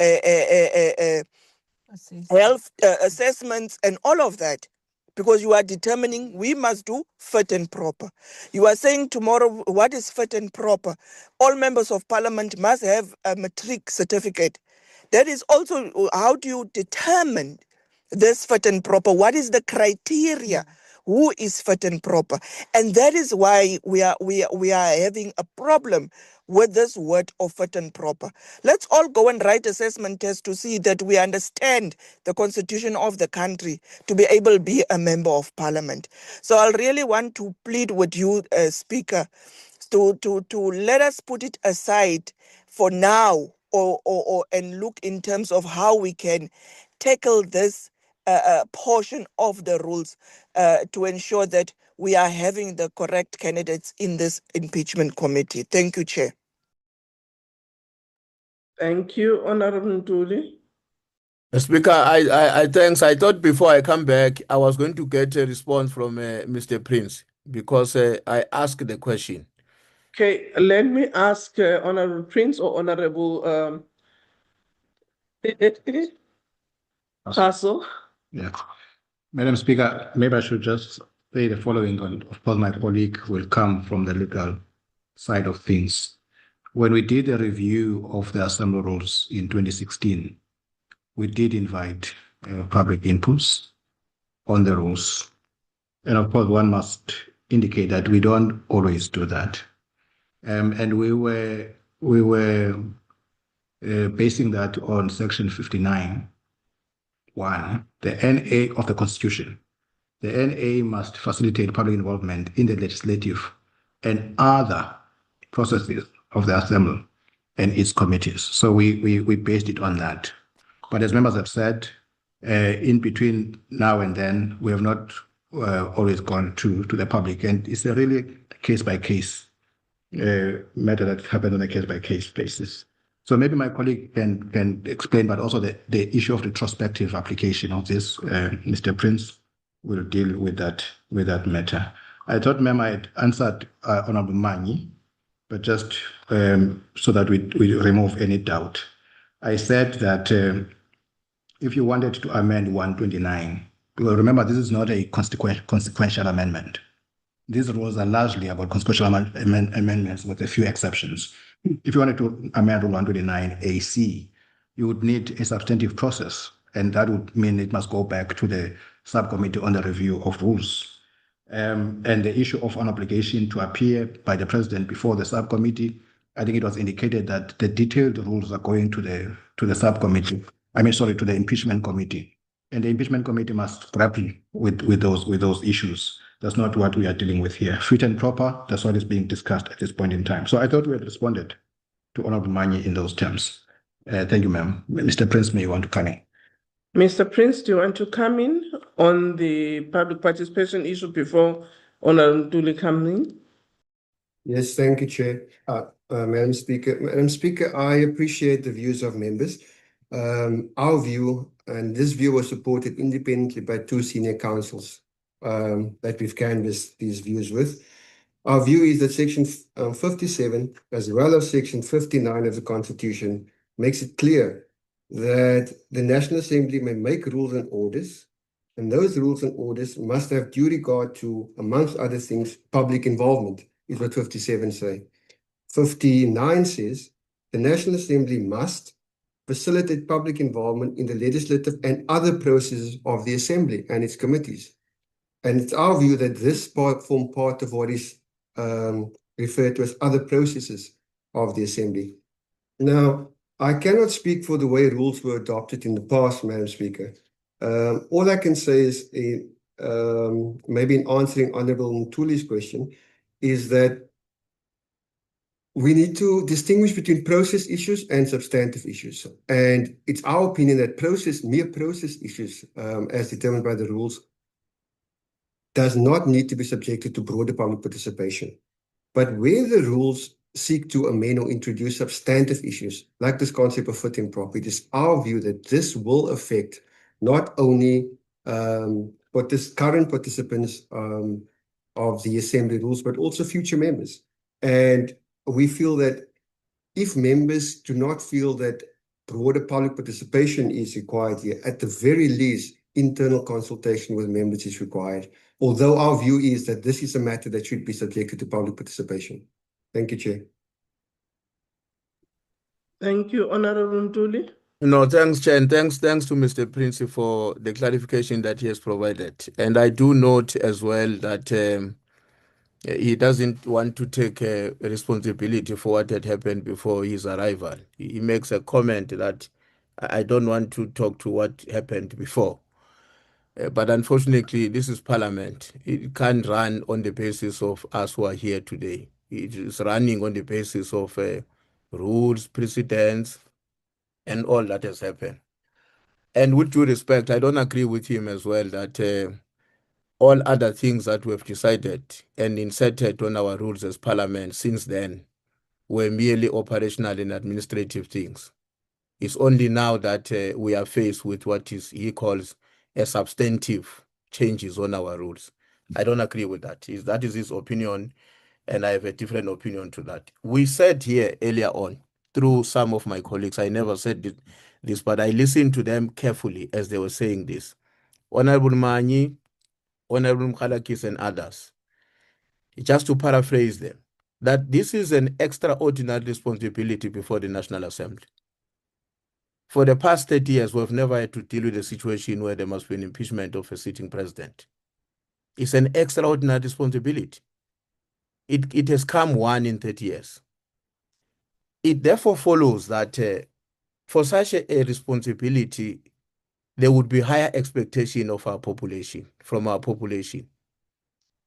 health assessments and all of that, because you are determining we must do fit and proper. You are saying tomorrow what is fit and proper? All members of parliament must have a matric certificate. That is also, how do you determine this fit and proper? What is the criteria? Who is fit and proper? And that is why we are having a problem with this word of fit and proper. Let's all go and write assessment tests to see that we understand the constitution of the country to be able to be a member of parliament. So I really want to plead with you, Speaker, to let us put it aside for now, and look in terms of how we can tackle this portion of the rules to ntshore that we are having the correct candidates in this impeachment committee. Thank you, Chair. Thank you, Honorable Ntuli. Speaker, I thanks. I thought before I come back, I was going to get a response from Mr. Prince because I asked the question. Okay, let me ask Honorable Prince or Honorable Castle. Yeah. Madam Speaker, maybe I should just say the following. Of course, my colleague will come from the legal side of things. When we did a review of the assembly rules in 2016, we did invite public inputs on the rules. And of course, one must indicate that we don't always do that. And we were basing that on section 59(1), the NA of the Constitution. The NA must facilitate public involvement in the legislative and other processes of the Assembly and its committees. So we based it on that. But as members have said, in between now and then, we have not always gone to the public, and it's a really case-by-case matter that happens on a case-by-case basis. So maybe my colleague can explain, but also the issue of the retrospective application of this. Mr. Prince will deal with that matter. I thought, ma'am, I had answered Honorable Manyi, but just so that we remove any doubt. I said that if you wanted to amend 129, because remember, this is not a consequential amendment. These rules are largely about consequential amendments with a few exceptions. If you wanted to amend Rule 129 AC, you would need a substantive process, and that would mean it must go back to the subcommittee on the review of rules. And the issue of an obligation to appear by the president before the subcommittee, I think it was indicated that the detailed rules are going to the subcommittee. To the impeachment committee, and the impeachment committee must grapple with those issues. That's not what we are dealing with here. Fit and proper, that's what is being discussed at this point in time. So I thought we had responded to Honorable Manyi in those terms. Thank you, ma'am. Mr. Prince, may you want to come in? Mr. Prince, do you want to come in on the public participation issue before Honorable Ntuli comes in? Yes, thank you, Chair. Madam Speaker. Madam Speaker, I appreciate the views of members. Our view, and this view was supported independently by two senior counsels that we've canvassed these views with. Our view is that Section 57, as well as Section 59 of the Constitution, makes it clear that the National Assembly may make rules and orders, and those rules and orders must have due regard to, amongst other things, public involvement, is what 57 says. 59 says The National Assembly must facilitate public involvement in the legislative and other processes of the Assembly and its committees. And it's our view that this form part of what is referred to as other processes of the Assembly. Now, I cannot speak for the way rules were adopted in the past, Madam Speaker. All I can say is, maybe in answering Honorable Ntuli's question, is that we need to distinguish between process issues and substantive issues. And it's our opinion that mere process issues, as determined by the rules, does not need to be subjected to broader public participation. But where the rules seek to amend or introduce substantive issues, like this concept of fit and proper, it is our view that this will affect not only current participants of the Assembly rules, but also future members. And we feel that if members do not feel that broader public participation is required here, at the very least, internal consultation with members is required, although our view is that this is a matter that should be subjected to public participation. Thank you, Chair. Thank you, Honorable Ntuli. No, thanks, Chair, and thanks to Mr. Prince for the clarification that he has provided. And I do note as well that he doesn't want to take responsibility for what had happened before his arrival. He makes a comment that I don't want to talk to what happened before. But unfortunately, this is Parliament. It can't run on the basis of us who are here today. It is running on the basis of rules, precedents, and all that has happened. And with due respect, I don't agree with him as well that all other things that we have decided and inserted on our rules as Parliament since then were merely operational and administrative things. It's only now that we are faced with what he calls a substantive changes on our rules. I don't agree with that. That is his opinion, and I have a different opinion to that. We said here earlier on, through some of my colleagues, I never said this, but I listened to them carefully as they were saying this. Honorable Manyi, Honorable Mkhalakis, and others, just to paraphrase them, that this is an extraordinary responsibility before the National Assembly. For the past 30 years, we've never had to deal with a situation where there must be an impeachment of a sitting president. It's an extraordinary responsibility. It has come one in 30 years. It therefore follows that for such a responsibility, there would be higher expectation of our population, from our population.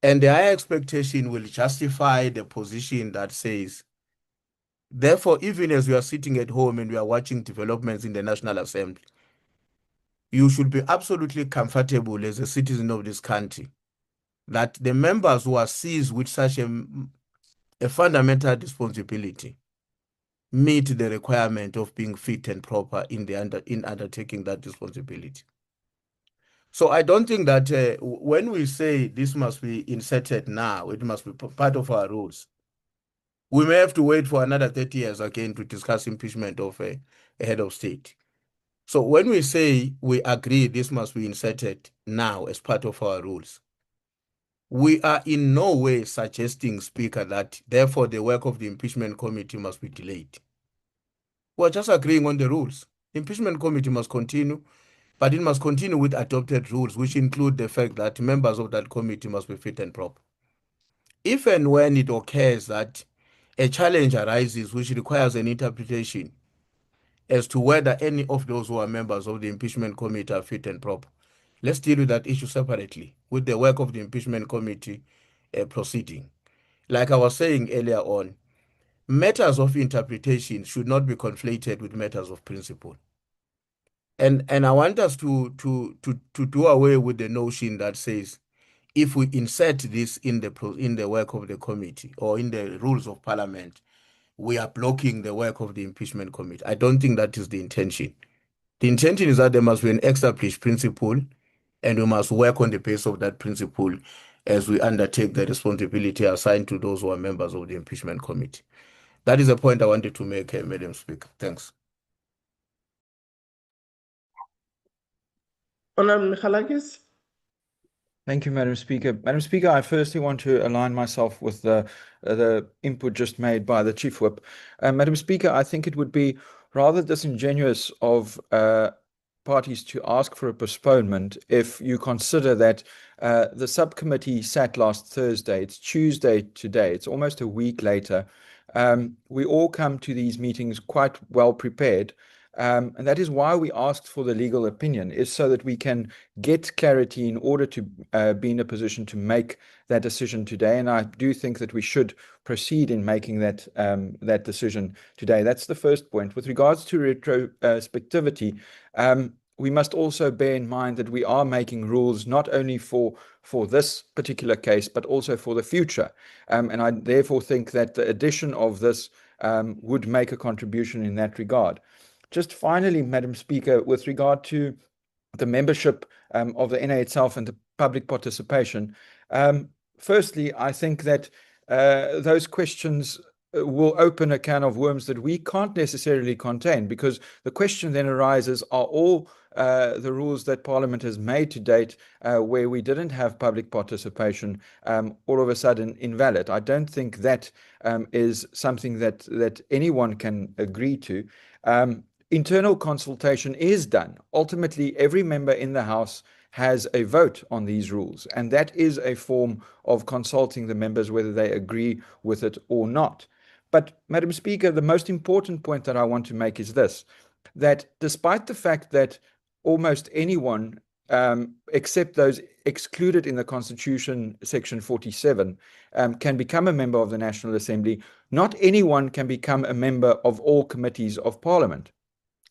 And the higher expectation will justify the position that says, therefore, even as we are sitting at home and we are watching developments in the National Assembly, you should be absolutely comfortable as a citizen of this country that the members who are seized with such a fundamental responsibility meet the requirement of being fit and proper in undertaking that responsibility. So I don't think that when we say this must be inserted now, it must be part of our rules. We may have to wait for another 30 years again to discuss impeachment of a head of state. So when we say we agree this must be inserted now as part of our rules, we are in no way suggesting, Speaker, that therefore the work of the impeachment committee must be delayed. We're just agreeing on the rules. The impeachment committee must continue, but it must continue with adopted rules, which include the fact that members of that committee must be fit and proper. If and when it occurs that a challenge arises which requires an interpretation as to whether any of those who are members of the impeachment committee are fit and proper, let's deal with that issue separately with the work of the impeachment committee proceeding. Like I was saying earlier on, matters of interpretation should not be conflated with matters of principle. And I want us to do away with the notion that says if we insert this in the work of the committee or in the rules of Parliament, we are blocking the work of the impeachment committee. I don't think that is the intention. The intention is that there must be an established principle, and we must work on the basis of that principle as we undertake the responsibility assigned to those who are members of the impeachment committee. That is a point I wanted to make, Madam Speaker. Thanks. Honorable Mkhalakis. Thank you, Madam Speaker. Madam Speaker, I firstly want to align myself with the input just made by the Chief Whip. Madam Speaker, I think it would be rather disingenuous of parties to ask for a postponement if you consider that the subcommittee sat last Thursday. It's Tuesday today. It's almost a week later. We all come to these meetings quite well prepared. And that is why we asked for the legal opinion, is so that we can get clarity in order to be in a position to make that decision today. And I do think that we should proceed in making that decision today. That's the first point. With regards to retrospectivity, we must also bear in mind that we are making rules not only for this particular case, but also for the future. And I therefore think that the addition of this would make a contribution in that regard. Just finally, Madam Speaker, with regard to the membership of the NA itself and the public participation, firstly, I think that those questions will open a can of worms that we can't necessarily contain, because the question then arises, are all the rules that Parliament has made to date where we didn't have public participation all of a sudden invalid? I don't think that is something that anyone can agree to. Internal consultation is done. Ultimately, every member in the House has a vote on these rules, and that is a form of consulting the members whether they agree with it or not. But, Madam Speaker, the most important point that I want to make is this, that despite the fact that almost anyone, except those excluded in the Constitution, Section 47, can become a member of the National Assembly, not anyone can become a member of all committees of Parliament.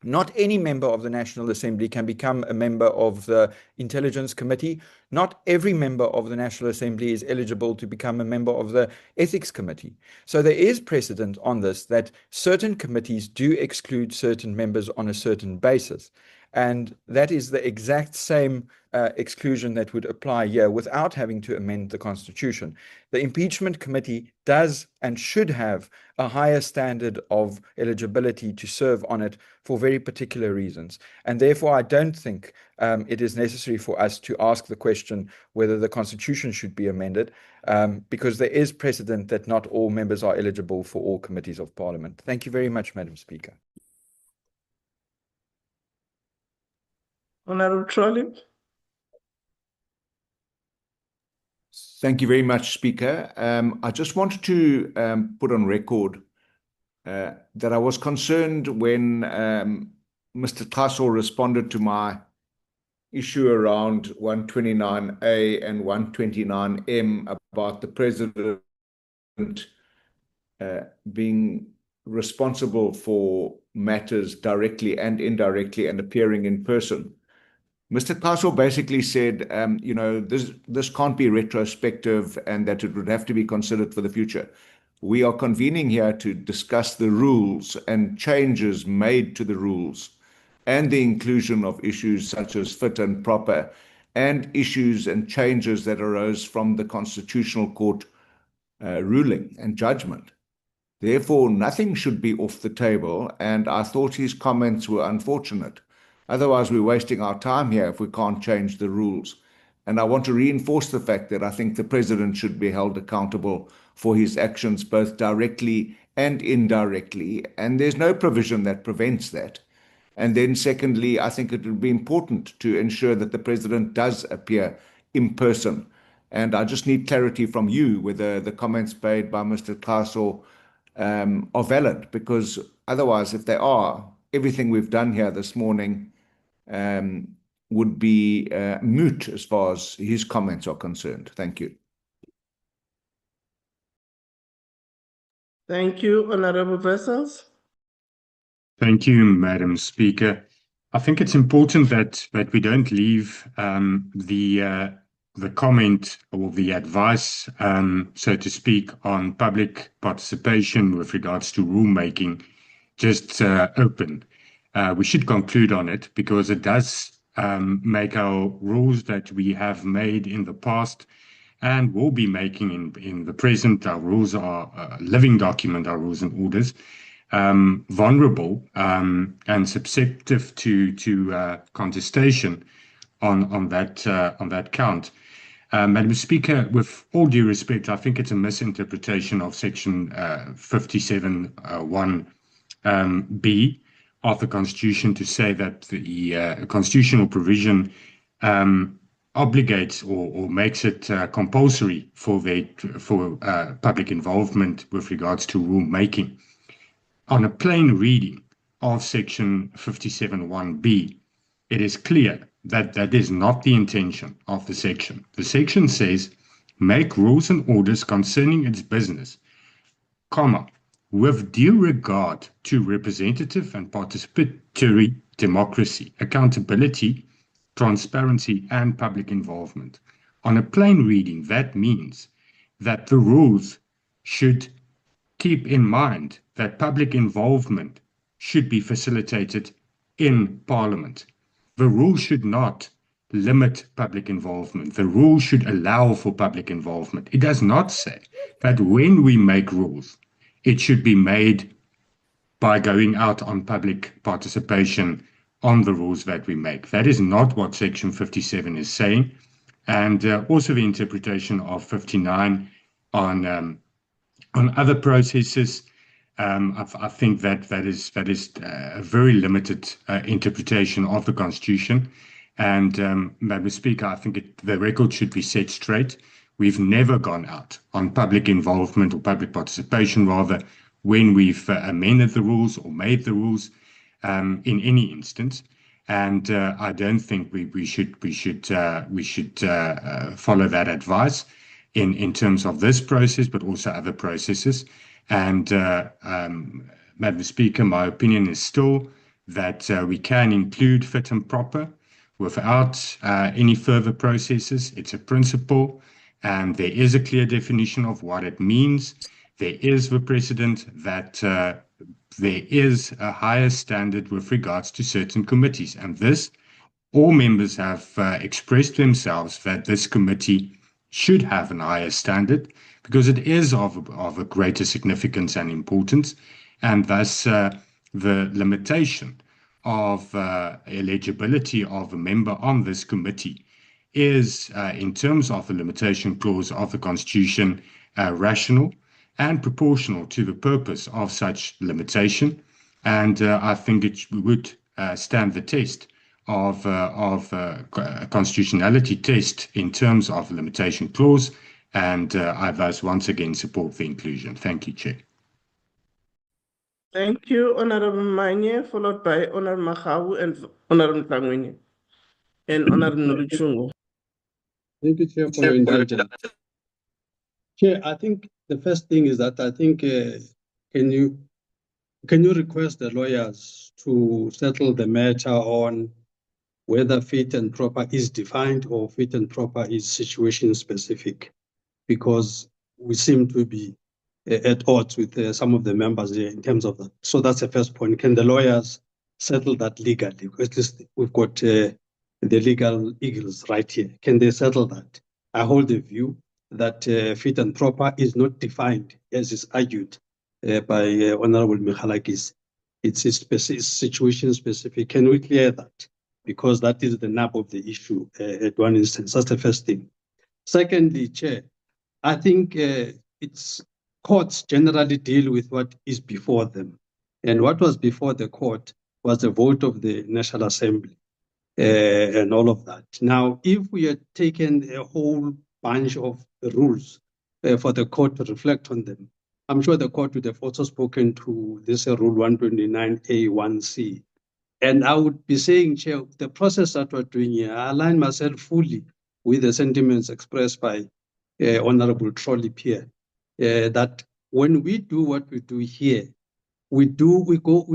Not any member of the National Assembly can become a member of the Intelligence Committee. Not every member of the National Assembly is eligible to become a member of the Ethics Committee. So there is precedent on this, that certain committees do exclude certain members on a certain basis. And that is the exact same exclusion that would apply here without having to amend the Constitution. The Impeachment Committee does and should have a higher standard of eligibility to serve on it for very particular reasons. And therefore, I don't think it is necessary for us to ask the question whether the Constitution should be amended, because there is precedent that not all members are eligible for all committees of Parliament. Thank you very much, Madam Speaker. Honorable Trolley. Thank you very much, Speaker. I just wanted to put on record that I was concerned when Mr. Tasso responded to my issue around 129A and 129M about the President being responsible for matters directly and indirectly and appearing in person. Mr. Tasso basically said, this can't be retrospective and that it would have to be considered for the future. We are convening here to discuss the rules and changes made to the rules and the inclusion of issues such as fit and proper and issues and changes that arose from the Constitutional Court ruling and judgment. Therefore, nothing should be off the table, and I thought his comments were unfortunate. Otherwise, we're wasting our time here if we can't change the rules. And I want to reinforce the fact that I think the President should be held accountable for his actions, both directly and indirectly, and there's no provision that prevents that. And then secondly, I think it would be important to ensure that the President does appear in person. And I just need clarity from you whether the comments made by Mr. Tasso are valid, because otherwise, if they are, everything we've done here this morning would be moot as far as his comments are concerned. Thank you. Thank you, Honorable Vessels. Thank you, Madam Speaker. I think it's important that we don't leave the comment or the advice, so to speak, on public participation with regards to rulemaking just open. We should conclude on it, because it does make our rules that we have made in the past and will be making in the present. Our rules are a living document, our rules and orders, vulnerable and susceptible to contestation on that count. Madam Speaker, with all due respect, I think it's a misinterpretation of Section 57(1)(b) of the Constitution to say that the constitutional provision obligates or makes it compulsory for public involvement with regards to rulemaking. On a plain reading of Section 57(1)(b), it is clear that that is not the intention of the section. The section says, make rules and orders concerning its business, comma, with due regard to representative and participatory democracy, accountability, transparency, and public involvement. On a plain reading, that means that the rules should keep in mind that public involvement should be facilitated in Parliament. The rule should not limit public involvement. The rule should allow for public involvement. It does not say that when we make rules, it should be made by going out on public participation on the rules that we make. That is not what Section 57 is saying. And also the interpretation of 59 on other processes. I think that is a very limited interpretation of the Constitution. And Madam Speaker, I think the record should be set straight. We've never gone out on public involvement or public participation, rather, when we've amended the rules or made the rules in any instance. And I don't think we should follow that advice in terms of this process, but also other processes. And Madam Speaker, my opinion is still that we can include fit and proper without any further processes. It's a principle, and there is a clear definition of what it means. There is the precedent that there is a higher standard with regards to certain committees, and this, all members have expressed themselves that this committee should have an higher standard because it is of a greater significance and importance, and thus the limitation of eligibility of a member on this committee is, in terms of the limitation clause of the Constitution, rational and proportional to the purpose of such limitation. And I think it would stand the test of constitutionality test in terms of the limitation clause. And I thus once again support the inclusion. Thank you, Chair. Thank you, Honorable Manye, followed by Honorable Mahawu and Honorable Tlangwini and Honorable Noluchungu. Thank you, Chair, for your indulgence. Chair, I think the first thing is that I think can you request the lawyers to settle the matter on whether fit and proper is defined or fit and proper is situation specific, because we seem to be at odds with some of the members here in terms of that. So that's the first point. Can the lawyers settle that legally? At least we've got the legal eagles right here. Can they settle that? I hold the view that fit and proper is not defined, as is argued by Honorable Michalakis. It's situation specific. Can we clear that? Because that is the nub of the issue at one instance. That's the first thing. Secondly, Chair, I think it's courts generally deal with what is before them. And what was before the court was the vote of the National Assembly and all of that. Now, if we had taken a whole bunch of rules for the court to reflect on them, I'm sure the court would have also spoken to this Rule 129A1C. And I would be saying, Chair, the process that we're doing here, I align myself fully with the sentiments expressed by Honorable Trolley Pierre, that when we do what we do here, we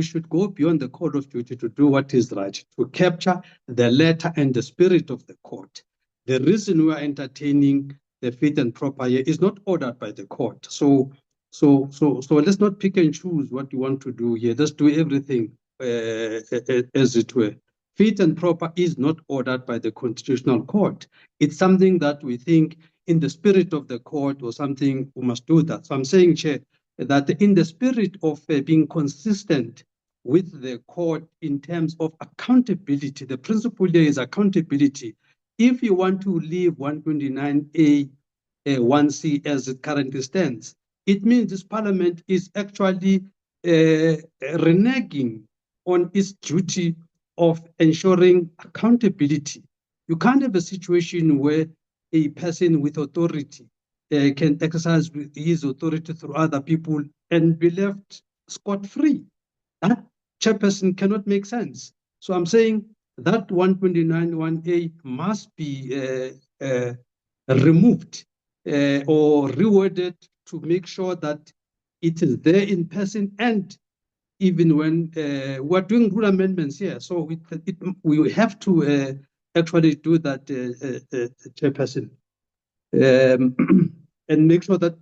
should go beyond the code of duty to do what is right, to capture the letter and the spirit of the court. The reason we are entertaining the fit and proper here is not ordered by the court. So let's not pick and choose what you want to do here. Let's do everything as it were. Fit and proper is not ordered by the Constitutional Court. It's something that we think in the spirit of the court or something, we must do that. So I'm saying, Chair, that in the spirit of being consistent with the court in terms of accountability, the principle there is accountability. if you want to leave 129A 1C as it currently stands, it means this parliament is actually reneging on its duty of ensuring accountability. You can't have a situation where a person with authority can exercise his authority through other people and be left scot-free. That chairperson cannot make sense. So I'm saying that 129(1)A must be removed or reworded to make sure that it is there in person, and even when we're doing rule amendments here, so we have to actually do that, chairperson, and make sure that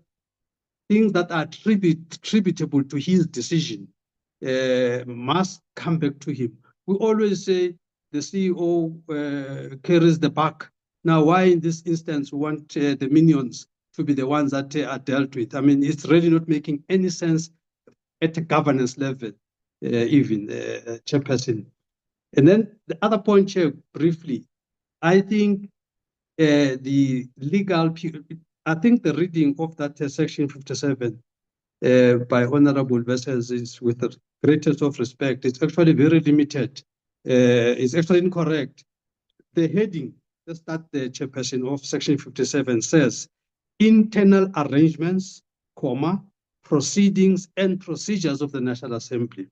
things that are tributable to his decision must come back to him. We always say the CEO carries the buck. Now, why in this instance we want the minions to be the ones that are dealt with? I mean, it's really not making any sense at a governance level, even, chairperson. And then the other point, Chair, briefly, I think the legal, I think the reading of that section 57 by Honorable Vessels is with the greatest of respect. It's actually very limited. It's actually incorrect. The heading, that's that the chairperson of section 57 says, internal arrangements, comma, proceedings and procedures of the National Assembly.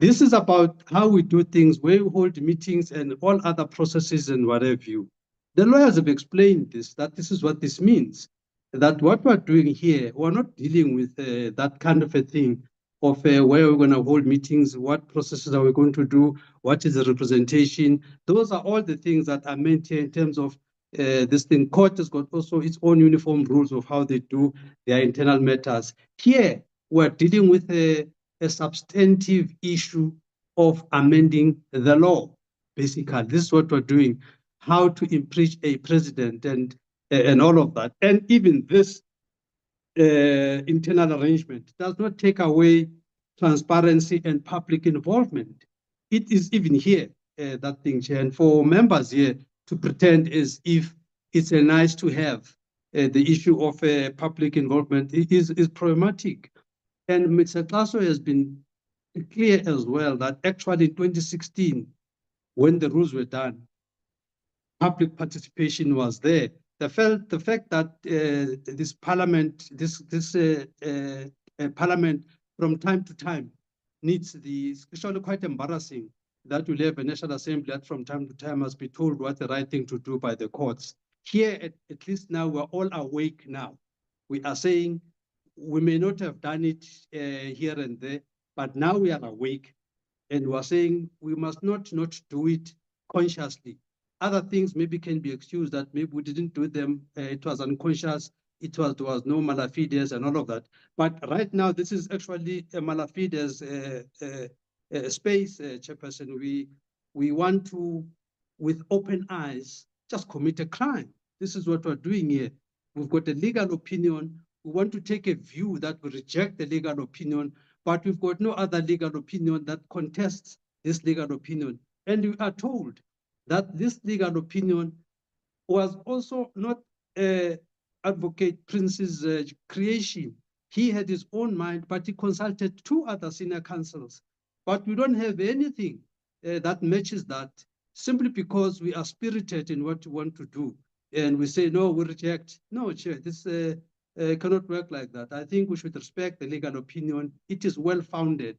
This is about how we do things, where we hold meetings and all other processes and what have you. The lawyers have explained this, that this is what this means, that what we're doing here, we're not dealing with that kind of a thing of where we're going to hold meetings, what processes are we going to do, what is the representation. Those are all the things that are meant here in terms of this thing. Court has got also its own uniform rules of how they do their internal matters. Here, we're dealing with a substantive issue of amending the law. Basically, this is what we're doing, how to impeach a president and all of that. And even this internal arrangement does not take away transparency and public involvement. It is even here, that thing, Chair. And for members here to pretend as if it's a nice to have, the issue of public involvement is problematic. And Mr. Taso has been clear as well that actually in 2016, when the rules were done, public participation was there. The fact that this parliament, parliament from time to time needs it's actually quite embarrassing that we'll have a National Assembly that from time to time must be told what the right thing to do by the courts. Here, at least now, we're all awake now. We are saying we may not have done it here and there, but now we are awake and we're saying we must not do it consciously. Other things maybe can be excused that maybe we didn't do them, it was unconscious, there was no malafides and all of that. But right now, this is actually a malafides space, Chairperson. We want to, with open eyes, just commit a crime. This is what we're doing here. We've got a legal opinion. We want to take a view that we reject the legal opinion, but we've got no other legal opinion that contests this legal opinion. And we are told that this legal opinion was also not Advocate Prince's creation. He had his own mind, but he consulted two other senior counsels. But we don't have anything that matches that, simply because we are spirited in what we want to do. And we say, no, we reject. No, Chair, this cannot work like that. I think we should respect the legal opinion. It is well-founded,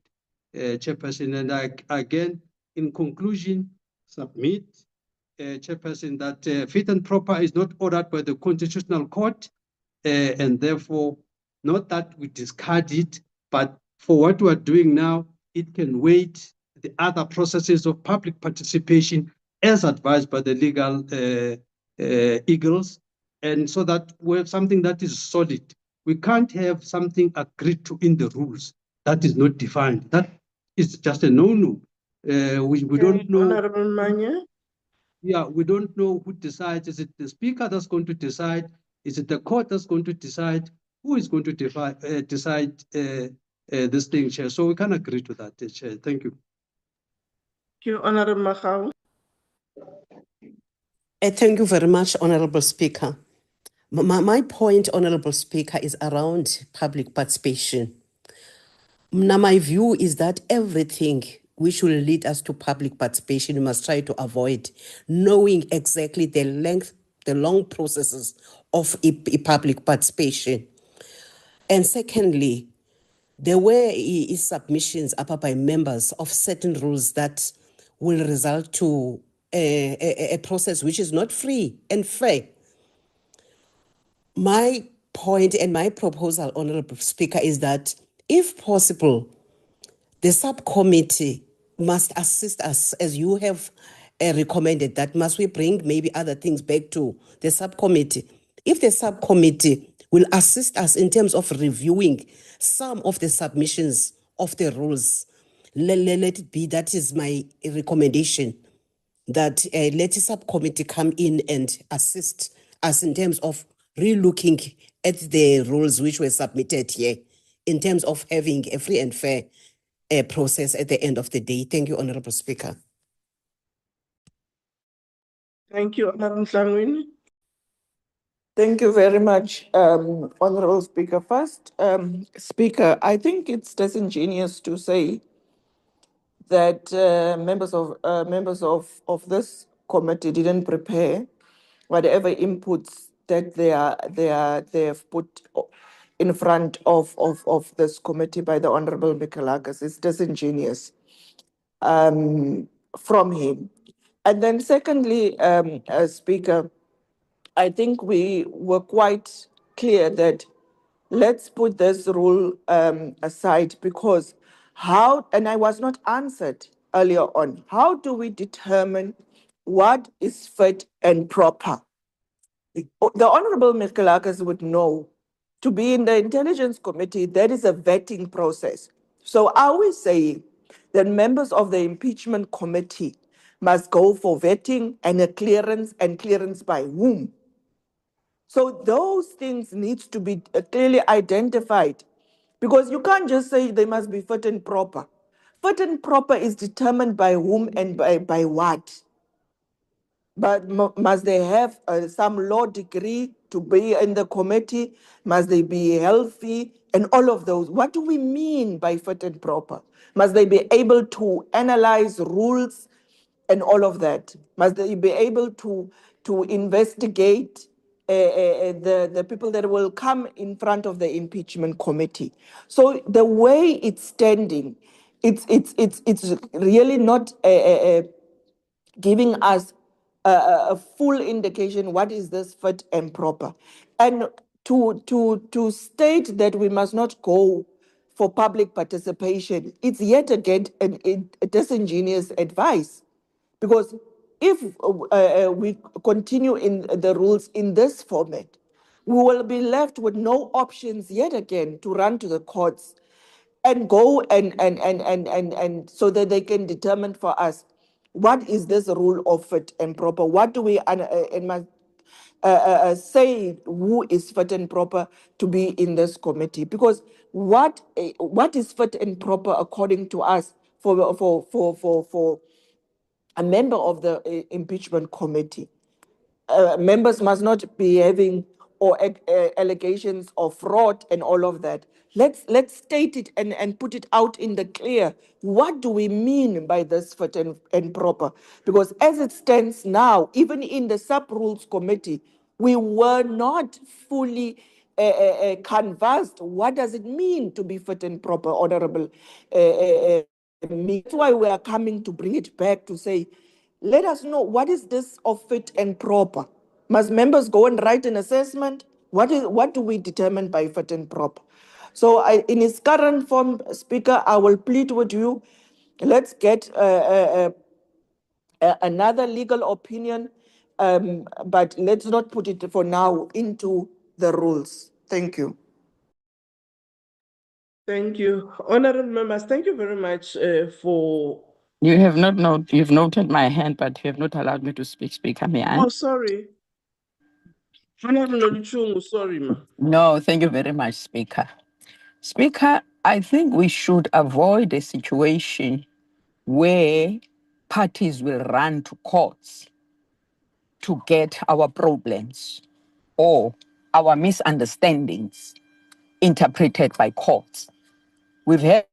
Chairperson. And again, in conclusion, submit, Chairperson, that fit and proper is not ordered by the Constitutional Court, and therefore, not that we discard it, but for what we are doing now, it can wait the other processes of public participation as advised by the legal eagles, and so that we have something that is solid. We can't have something agreed to in the rules that is not defined. That is just a no-no. We don't know. Honorable Manya? Yeah, we don't know who decides. Is it the Speaker that's going to decide? Is it the court that's going to decide? Who is going to decide this thing, Chair? So we can agree to that, Chair. Thank you. Thank you, Honorable Mahau. Thank you very much, Honorable Speaker. My point, Honorable Speaker, is around public participation. Now, my view is that everything which will lead us to public participation, we must try to avoid, knowing exactly the long processes of public participation. And secondly, there were submissions up by members of certain rules that will result to a process which is not free and fair. My point and my proposal, Honorable Speaker, is that if possible, the subcommittee must assist us, as you have recommended, that must we bring maybe other things back to the subcommittee. If the subcommittee will assist us in terms of reviewing some of the submissions of the rules, let it be, that is my recommendation, that let a subcommittee come in and assist us in terms of relooking at the rules which were submitted here, in terms of having a free and fair process at the end of the day. Thank you, Honorable Speaker. Thank you, Honorable Sangwini. Thank you very much, Honorable Speaker. First, Speaker, I think it's disingenuous to say that members of this committee didn't prepare whatever inputs that they have put in front of this committee by the Honorable Mikalakis. It's disingenuous from him. And then secondly, Speaker, I think we were quite clear that let's put this rule aside, because how, and I was not answered earlier on, how do we determine what is fit and proper? The Honorable Mikalakis would know, to be in the Intelligence Committee, there is a vetting process. So are we saying that members of the Impeachment Committee must go for vetting and a clearance, and clearance by whom? So those things need to be clearly identified, because you can't just say they must be fit and proper. Fit and proper is determined by whom and by what? But must they have some law degree to be in the committee? Must they be healthy? And all of those. What do we mean by fit and proper? Must they be able to analyze rules and all of that? Must they be able to investigate the people that will come in front of the impeachment committee? So the way it's standing, it's really not giving us a full indication what is this fit and proper. And to state that we must not go for public participation, it's yet again a disingenuous advice. Because if we continue in the rules in this format, we will be left with no options yet again to run to the courts and go and so that they can determine for us what is this rule of fit and proper. What do we say who is fit and proper to be in this committee? Because what is fit and proper according to us for a member of the impeachment committee? Members must not be having or allegations of fraud and all of that. Let's state it and put it out in the clear. What do we mean by this fit and proper? Because as it stands now, even in the sub-rules committee, we were not fully canvassed. What does it mean to be fit and proper, Honorable? That's why we are coming to bring it back to say, let us know what is this of fit and proper. Must members go and write an assessment? What do we determine by fit and proper? So in its current form, Speaker, I will plead with you, let's get another legal opinion, but let's not put it for now into the rules. Thank you. Thank you. Honorable members, thank you very much for... You have you've noted my hand, but you have not allowed me to speak, Speaker. May I? Oh, sorry. Honorable Noluchungu, sorry, ma. No, thank you very much, Speaker. Speaker, I think we should avoid a situation where parties will run to courts to get our problems or our misunderstandings interpreted by courts. We've had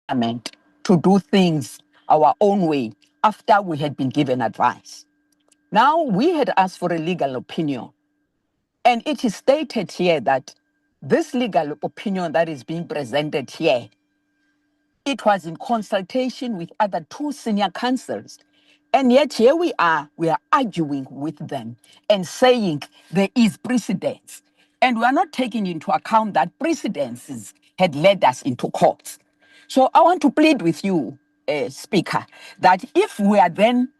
to do things our own way after we had been given advice. Now we had asked for a legal opinion, and it is stated here that this legal opinion that is being presented here, it was in consultation with other two senior counsels. And yet here we are arguing with them and saying there is precedence. And we are not taking into account that precedences had led us into court. So I want to plead with you, Speaker, that if we are then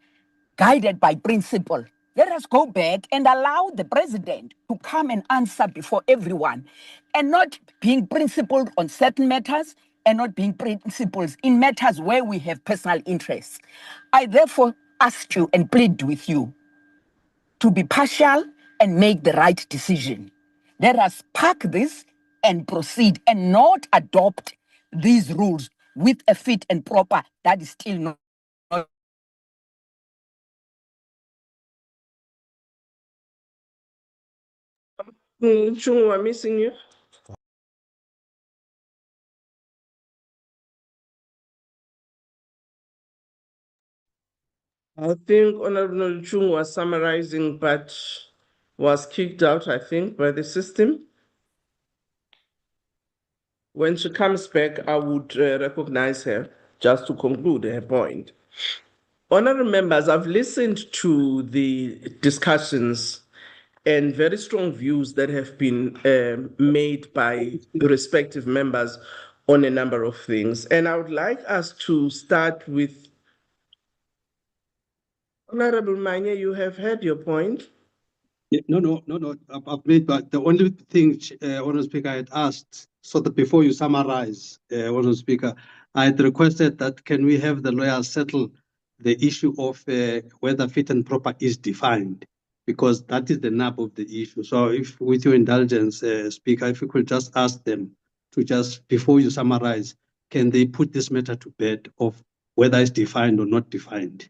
guided by principle, let us go back and allow the president to come and answer before everyone, and not being principled on certain matters and not being principled in matters where we have personal interests. I therefore ask you and plead with you to be partial and make the right decision. Let us park this and proceed and not adopt these rules with a fit and proper that is still not. Chungu, we're missing you. I think Honorable Chung was summarizing, but was kicked out, I think, by the system. When she comes back, I would recognize her just to conclude her point. Honorable members, I've listened to the discussions and very strong views that have been made by the respective members on a number of things. And I would like us to start with Honorable Manye, you have heard your point. Yeah, no. I've made, but the only thing, Honourable Speaker, I had asked, so that before you summarize, Honourable Speaker, I had requested that can we have the lawyers settle the issue of whether fit and proper is defined, because that is the nub of the issue. So if, with your indulgence, Speaker, if you could just ask them to just, before you summarize, can they put this matter to bed of whether it's defined or not defined?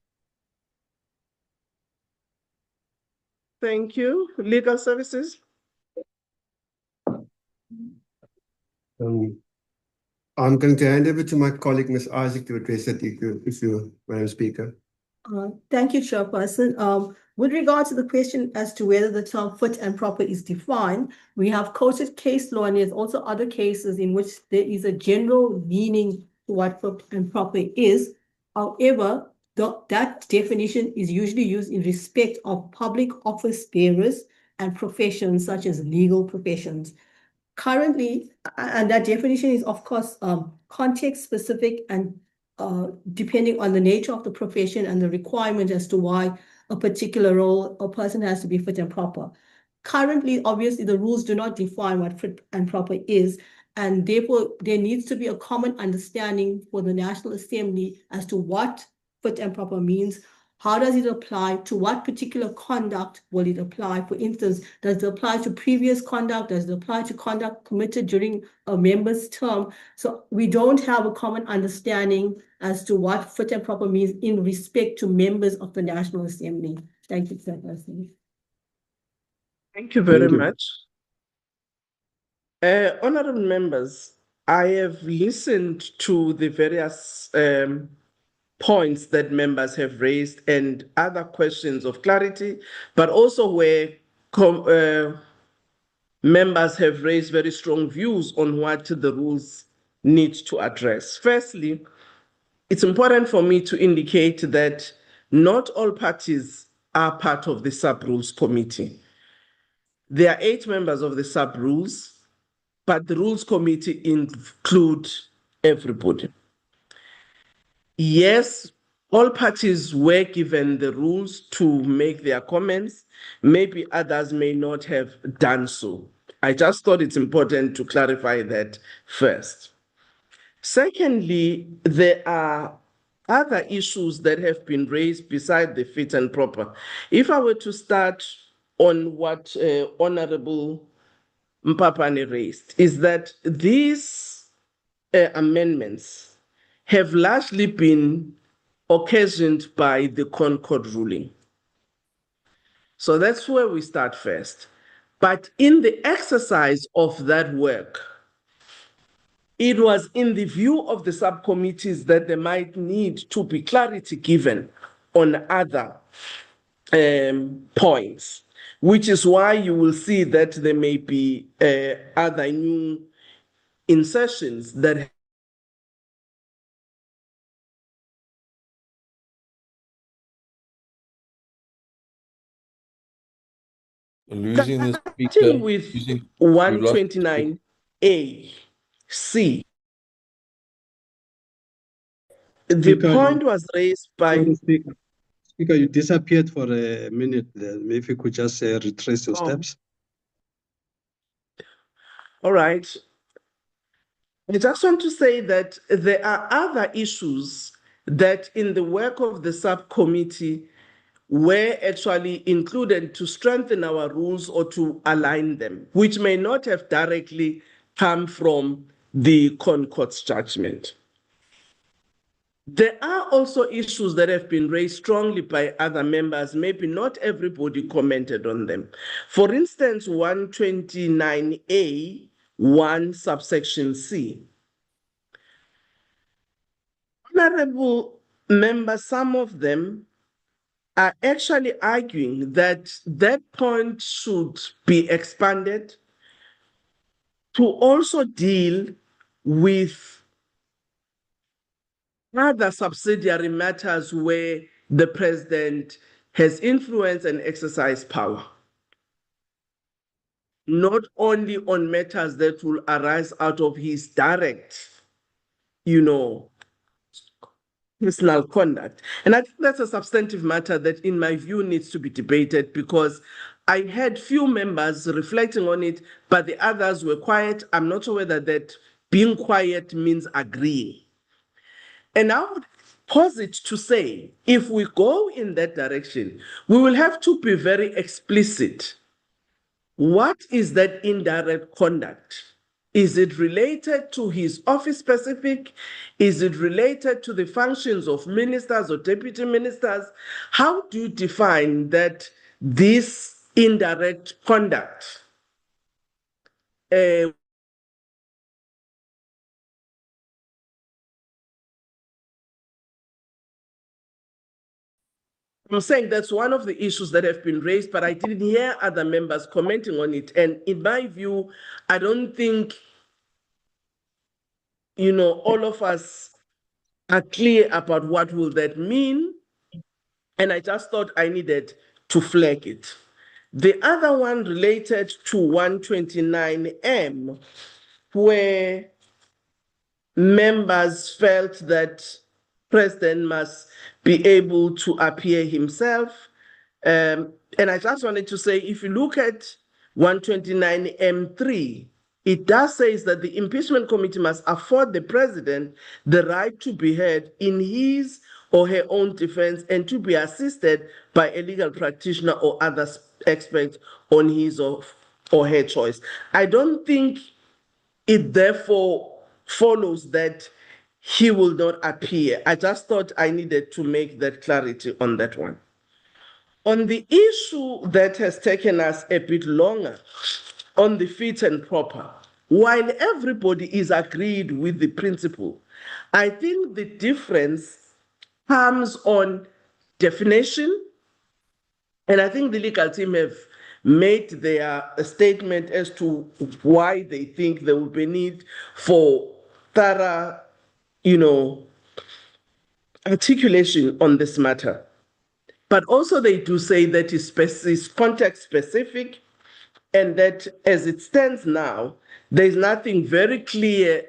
Thank you. Legal Services? I'm going to hand over to my colleague, Ms. Isaac, to address that issue, Madam Speaker. Thank you, Chairperson. With regard to the question as to whether the term fit and proper is defined, we have quoted case law, and there's also other cases in which there is a general meaning to what fit and proper is. However, that definition is usually used in respect of public office bearers and professions such as legal professions. Currently, and that definition is, of course, context specific and depending on the nature of the profession and the requirement as to why a particular role or person has to be fit and proper. Currently, obviously, the rules do not define what fit and proper is, and therefore there needs to be a common understanding for the National Assembly as to what fit and proper means. How does it apply? To what particular conduct will it apply? For instance, does it apply to previous conduct? Does it apply to conduct committed during a member's term? So we don't have a common understanding as to what fit and proper means in respect to members of the National Assembly. Thank you, Mr. President. Thank you very much. Honorable members, I have listened to the various points that members have raised and other questions of clarity, but also where members have raised very strong views on what the rules need to address. Firstly, it's important for me to indicate that not all parties are part of the sub-rules committee. There are 8 members of the sub-rules, but the rules committee include everybody. Yes, all parties were given the rules to make their comments. Maybe others may not have done so. I just thought it's important to clarify that first. Secondly, there are other issues that have been raised beside the fit and proper. If I were to start on what Honorable Mpapane raised, is that these amendments have largely been occasioned by the Concord ruling. So that's where we start first. But in the exercise of that work, it was in the view of the subcommittees that there might need to be clarity given on other points, which is why you will see that there may be other new insertions that Losing the starting speaker. with We lost the speaker. 129A, C. The Speaker, point was raised by. sorry, Speaker. Speaker, you disappeared for a minute there. Maybe if you could just retrace your steps. All right. I just want to say that there are other issues that in the work of the subcommittee were actually included to strengthen our rules or to align them, which may not have directly come from the Concord's judgment. There are also issues that have been raised strongly by other members. Maybe not everybody commented on them. For instance, 129A, 1 subsection C. Honorable members, some of them are actually arguing that that point should be expanded to also deal with other subsidiary matters where the president has influence and exercise power, not only on matters that will arise out of his direct, personal conduct. And I think that's a substantive matter that, in my view, needs to be debated, because I had few members reflecting on it, but the others were quiet. I'm not sure whether that being quiet means agreeing. And I would posit to say, if we go in that direction, we will have to be very explicit. What is that indirect conduct? Is it related to his office specific? Is it related to the functions of ministers or deputy ministers? How do you define that this indirect conduct? I'm saying that's one of the issues that have been raised, but I didn't hear other members commenting on it. And in my view, I don't think, all of us are clear about what will that mean. And I just thought I needed to flag it. The other one related to 129M, where members felt that president must be able to appear himself. And I just wanted to say, if you look at 129M3, it does say that the impeachment committee must afford the president the right to be heard in his or her own defense and to be assisted by a legal practitioner or other expert on his or her choice. I don't think it therefore follows that he will not appear. I just thought I needed to make that clarity on that one. On the issue that has taken us a bit longer, on the fit and proper, while everybody is agreed with the principle, I think the difference comes on definition, and I think the legal team have made their statement as to why they think there will be need for thorough, articulation on this matter. But also they do say that it's context specific, and that as it stands now, there's nothing very clear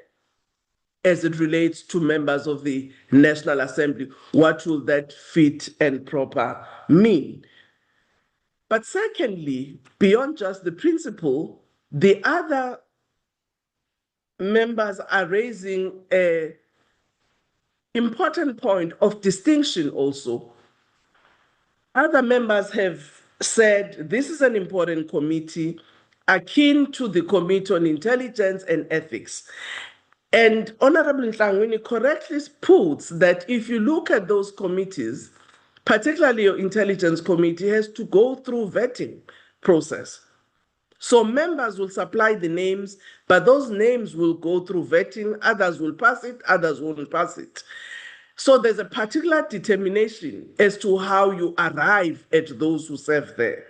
as it relates to members of the National Assembly. What will that fit and proper mean? But secondly, beyond just the principle, the other members are raising an important point of distinction also. Other members have said this is an important committee akin to the Committee on Intelligence and Ethics. And Honorable Nhlangwini correctly puts that if you look at those committees, particularly your Intelligence Committee has to go through vetting process. So members will supply the names, but those names will go through vetting. Others will pass it, others won't pass it. So there's a particular determination as to how you arrive at those who serve there.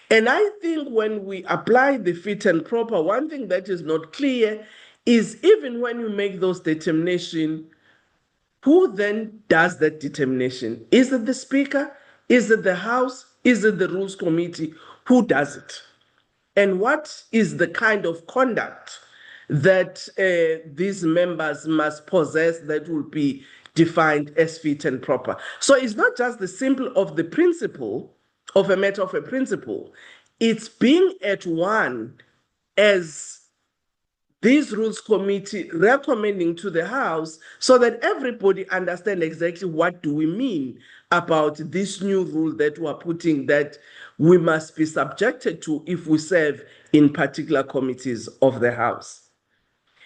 And I think when we apply the fit and proper, one thing that is not clear is even when you make those determinations, who then does that determination? Is it the Speaker? Is it the House? Is it the Rules Committee? Who does it? And what is the kind of conduct that these members must possess that will be defined as fit and proper? So it's not just the simple of the principle of a matter of a principle. It's being at one as this rules committee recommending to the House so that everybody understand exactly what do we mean about this new rule that we're putting that we must be subjected to if we serve in particular committees of the House.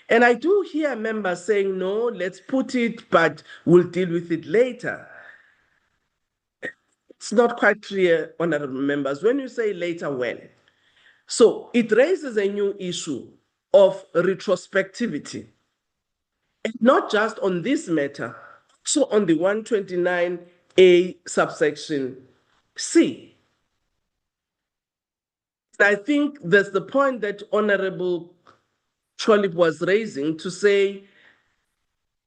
And I do hear members saying, no, let's put it, but we'll deal with it later. It's not quite clear, honorable members, when you say later when. So it raises a new issue of retrospectivity. And not just on this matter, so on the 129A subsection C. I think that's the point that Honorable Cholip was raising to say,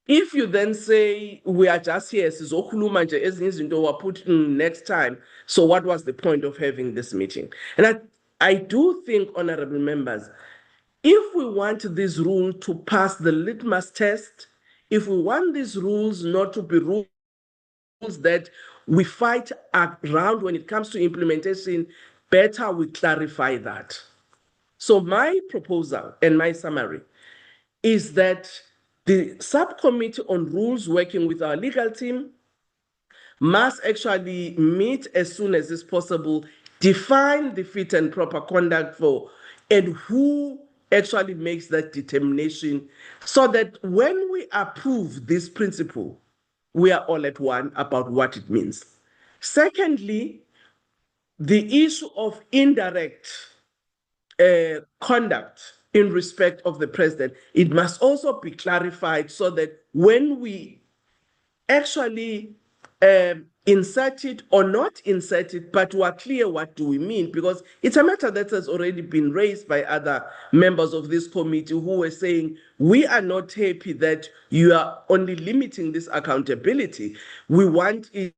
if you then say, we are just here, sizokhuluma nje ezinye izinto we're putting next time, so what was the point of having this meeting? And I do think, honorable members, if we want this rule to pass the litmus test, if we want these rules not to be rules that we fight around when it comes to implementation, better we clarify that. So my proposal and my summary is that the subcommittee on rules working with our legal team must actually meet as soon as is possible, define the fit and proper conduct for, and who actually makes that determination, so that when we approve this principle, we are all at one about what it means. Secondly, the issue of indirect conduct in respect of the president, it must also be clarified so that when we actually insert it or not insert it, but we're clear what do we mean, because it's a matter that has already been raised by other members of this committee who were saying, we are not happy that you are only limiting this accountability. We want it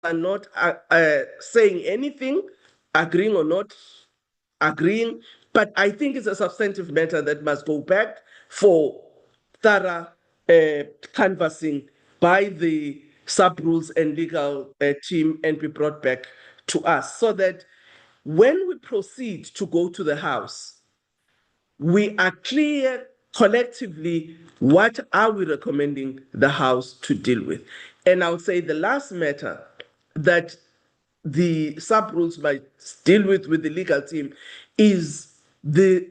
are not saying anything, agreeing or not agreeing, but I think it's a substantive matter that must go back for thorough canvassing by the sub-rules and legal team and be brought back to us so that when we proceed to go to the House, we are clear collectively what are we recommending the House to deal with. And I would say the last matter that the sub-rules might deal with the legal team is the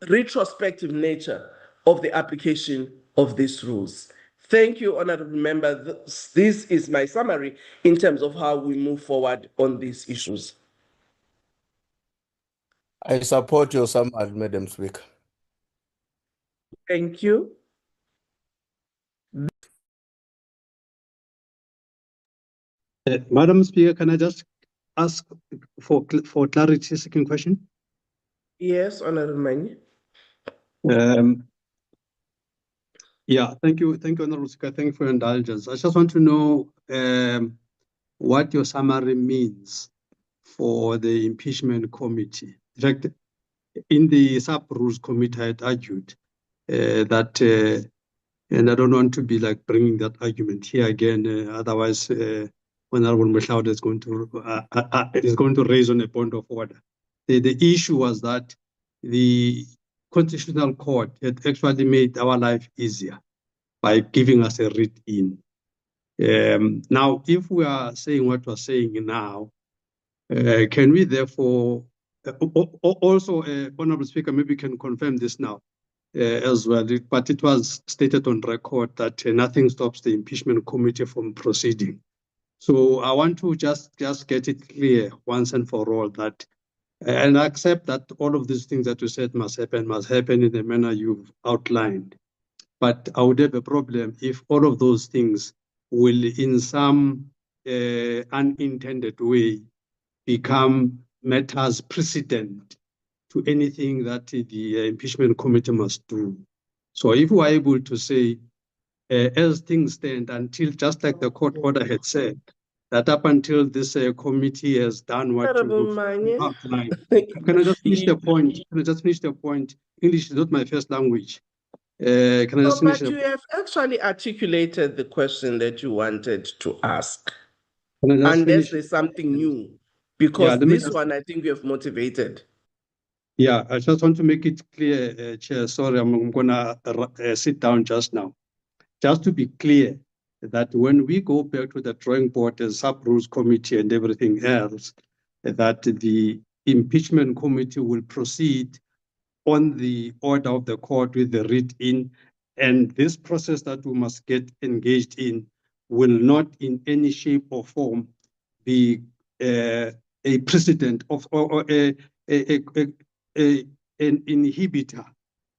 retrospective nature of the application of these rules. Thank you, honorable member. This is my summary in terms of how we move forward on these issues. I support your summary, Madam Speaker. Thank you. Madam Speaker, can I just ask for clarity, second question? Yes, honorable Mani. Yeah, thank you, Honorable Speaker. Thank you for your indulgence. I just want to know what your summary means for the impeachment committee. In fact, in the sub-rules committee, I had argued that, and I don't want to be like bringing that argument here again. Otherwise, Honorable Mhlaude is going to raise on a point of order. The issue was that the Constitutional Court had actually made our life easier by giving us a read-in. Now, if we are saying what we're saying now, can we therefore Also, Honorable Speaker, maybe you can confirm this now as well, but it was stated on record that nothing stops the impeachment committee from proceeding. So I want to just get it clear once and for all that, and accept that all of these things that you said must happen in the manner you've outlined. But I would have a problem if all of those things will, in some unintended way, become matters precedent to anything that the impeachment committee must do. So if we are able to say, as things stand, until, just like the court order had said, that up until this committee has done what you've outlined. Can I just finish the point? English is not my first language. Can I just finish? But you have actually articulated the question that you wanted to ask. Unless there's something new. Because this one, I think you have motivated. Yeah, I just want to make it clear, Chair. Sorry, I'm going to sit down just now. Just to be clear that when we go back to the drawing board and sub-rules committee and everything else, that the impeachment committee will proceed on the order of the court with the read-in, and this process that we must get engaged in will not in any shape or form be a precedent of or an inhibitor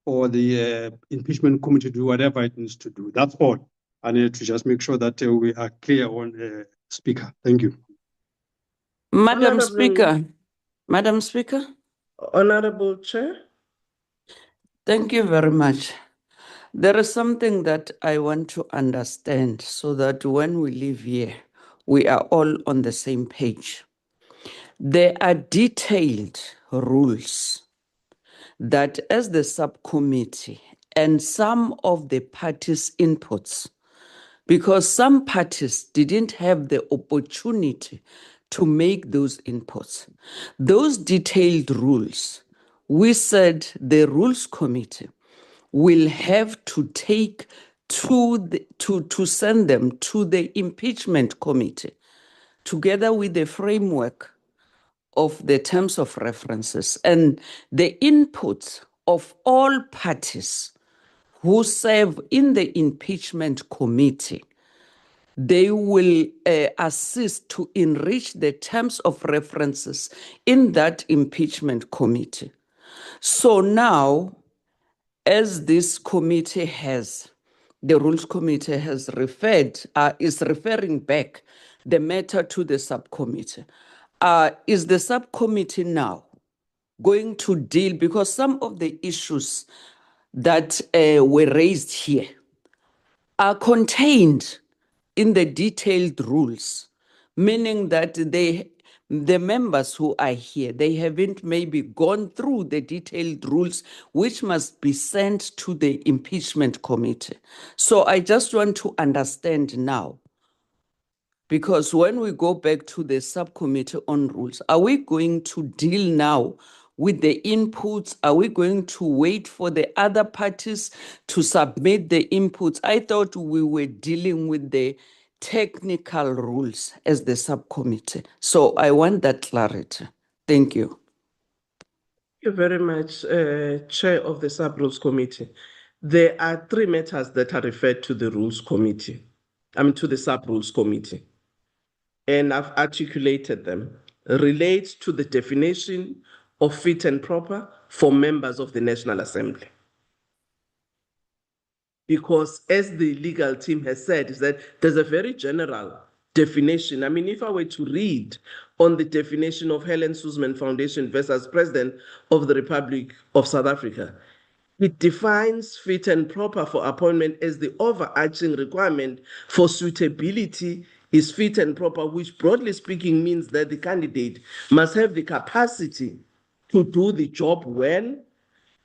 for the impeachment committee to do whatever it needs to do. That's all. I need to just make sure that we are clear on Speaker. Thank you. Madam Speaker. Honorable Chair. Thank you very much. There is something that I want to understand so that when we leave here, we are all on the same page. There are detailed rules that as the subcommittee and some of the parties' inputs, because some parties didn't have the opportunity to make those inputs. Those detailed rules, we said the Rules Committee will have to take to send them to the Impeachment Committee, together with the framework of the terms of references and the inputs of all parties who serve in the Impeachment Committee. They will assist to enrich the terms of references in that impeachment committee. So now, as this committee the Rules Committee has is referring back the matter to the subcommittee. Is the subcommittee now going to deal, because some of the issues that were raised here are contained in the detailed rules, meaning that the members who are here, they haven't maybe gone through the detailed rules, which must be sent to the impeachment committee. So I just want to understand now, because when we go back to the subcommittee on rules, are we going to deal now with the inputs? Are we going to wait for the other parties to submit the inputs? I thought we were dealing with the technical rules as the subcommittee. So I want that clarity. Thank you. Thank you very much, Chair of the Sub-Rules Committee. There are three matters that are referred to the Rules Committee, to the Sub-Rules Committee. And I've articulated them, relates to the definition of fit and proper for members of the National Assembly. Because as the legal team has said, is that there's a very general definition. If I were to read on the definition of Helen Suzman Foundation versus President of the Republic of South Africa, it defines fit and proper for appointment as the overarching requirement for suitability is fit and proper, which broadly speaking means that the candidate must have the capacity to do the job well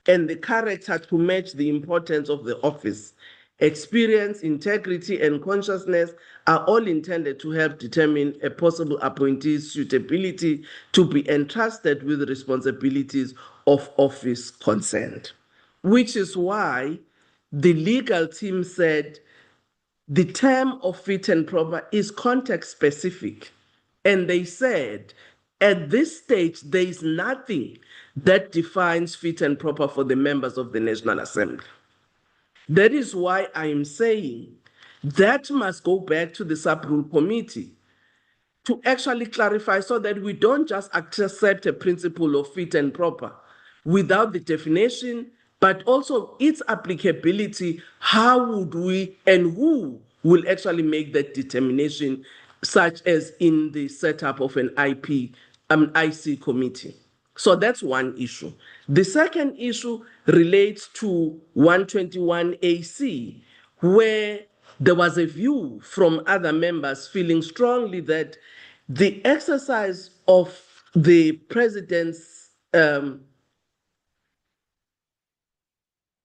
and the character to match the importance of the office. Experience, integrity, and consciousness are all intended to help determine a possible appointee's suitability to be entrusted with the responsibilities of office concerned. Which is why the legal team said the term of fit and proper is context specific. And they said At this stage, there is nothing that defines fit and proper for the members of the National Assembly. That is why I am saying that must go back to the sub-rule committee to actually clarify so that we don't just accept a principle of fit and proper without the definition, but also its applicability. How would we and who will actually make that determination, such as in the setup of an IC committee? So that's one issue. The second issue relates to 121 AC, where there was a view from other members feeling strongly that the exercise of the president's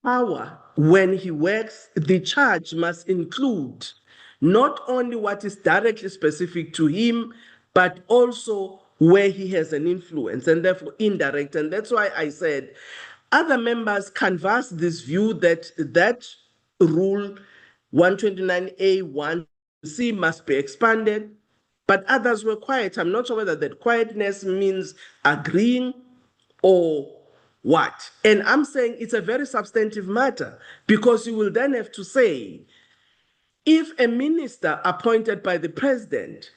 power when he works, the charge must include not only what is directly specific to him, but also where he has an influence and therefore indirect. And that's why I said other members canvassed this view that that rule 129A1C must be expanded, but others were quiet. I'm not sure whether that quietness means agreeing or what. And I'm saying it's a very substantive matter, because you will then have to say, if a minister appointed by the president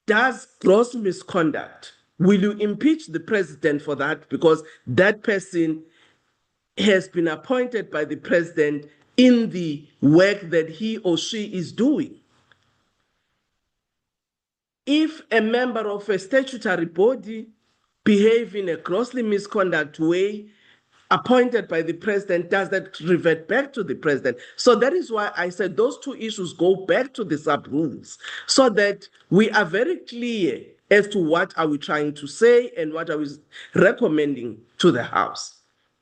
does gross misconduct, will you impeach the president for that? Because that person has been appointed by the president in the work that he or she is doing. If a member of a statutory body behave in a grossly misconduct way, appointed by the president, does that revert back to the president? So that is why I said those two issues go back to the sub-rules, so that we are very clear as to what are we trying to say and what are we recommending to the House.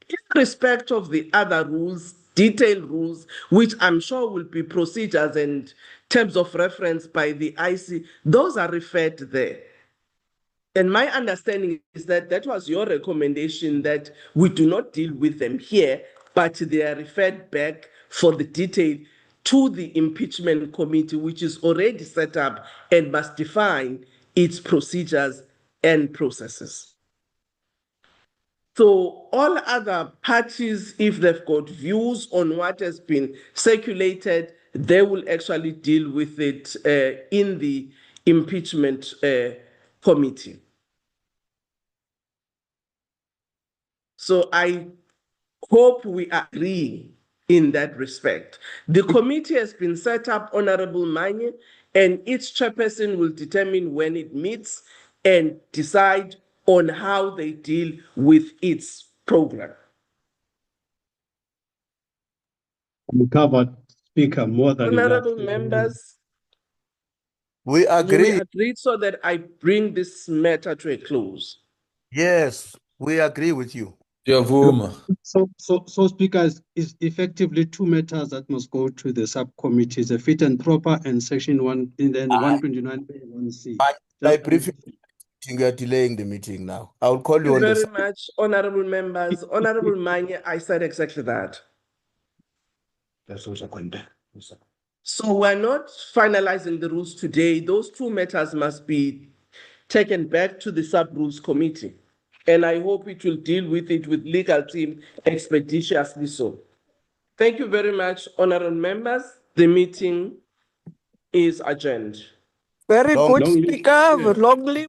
In respect of the other rules, detailed rules, which I'm sure will be procedures and terms of reference by the IC, those are referred there. And my understanding is that that was your recommendation, that we do not deal with them here, but they are referred back for the detail to the impeachment committee, which is already set up and must define its procedures and processes. So all other parties, if they've got views on what has been circulated, they will actually deal with it in the impeachment committee. So I hope we agree in that respect. The committee has been set up, Honorable Manye, and its chairperson will determine when it meets and decide on how they deal with its program. We covered, Speaker, more than enough. Honorable members, We agree. we agreed so that I bring this matter to a close. Yes, we agree with you. So Speaker, is effectively two matters that must go to the subcommittees: the fit and proper and section 1, and then 129A1C. I briefly you are delaying the meeting now. I will call you on Thank you the very much, honorable members. Honorable Manye, I said exactly that. So we're not finalizing the rules today. Those two matters must be taken back to the sub-rules committee. And I hope it will deal with it with legal team expeditiously so. Thank you very much, honorable members. The meeting is adjourned. Very good, Speaker. Long live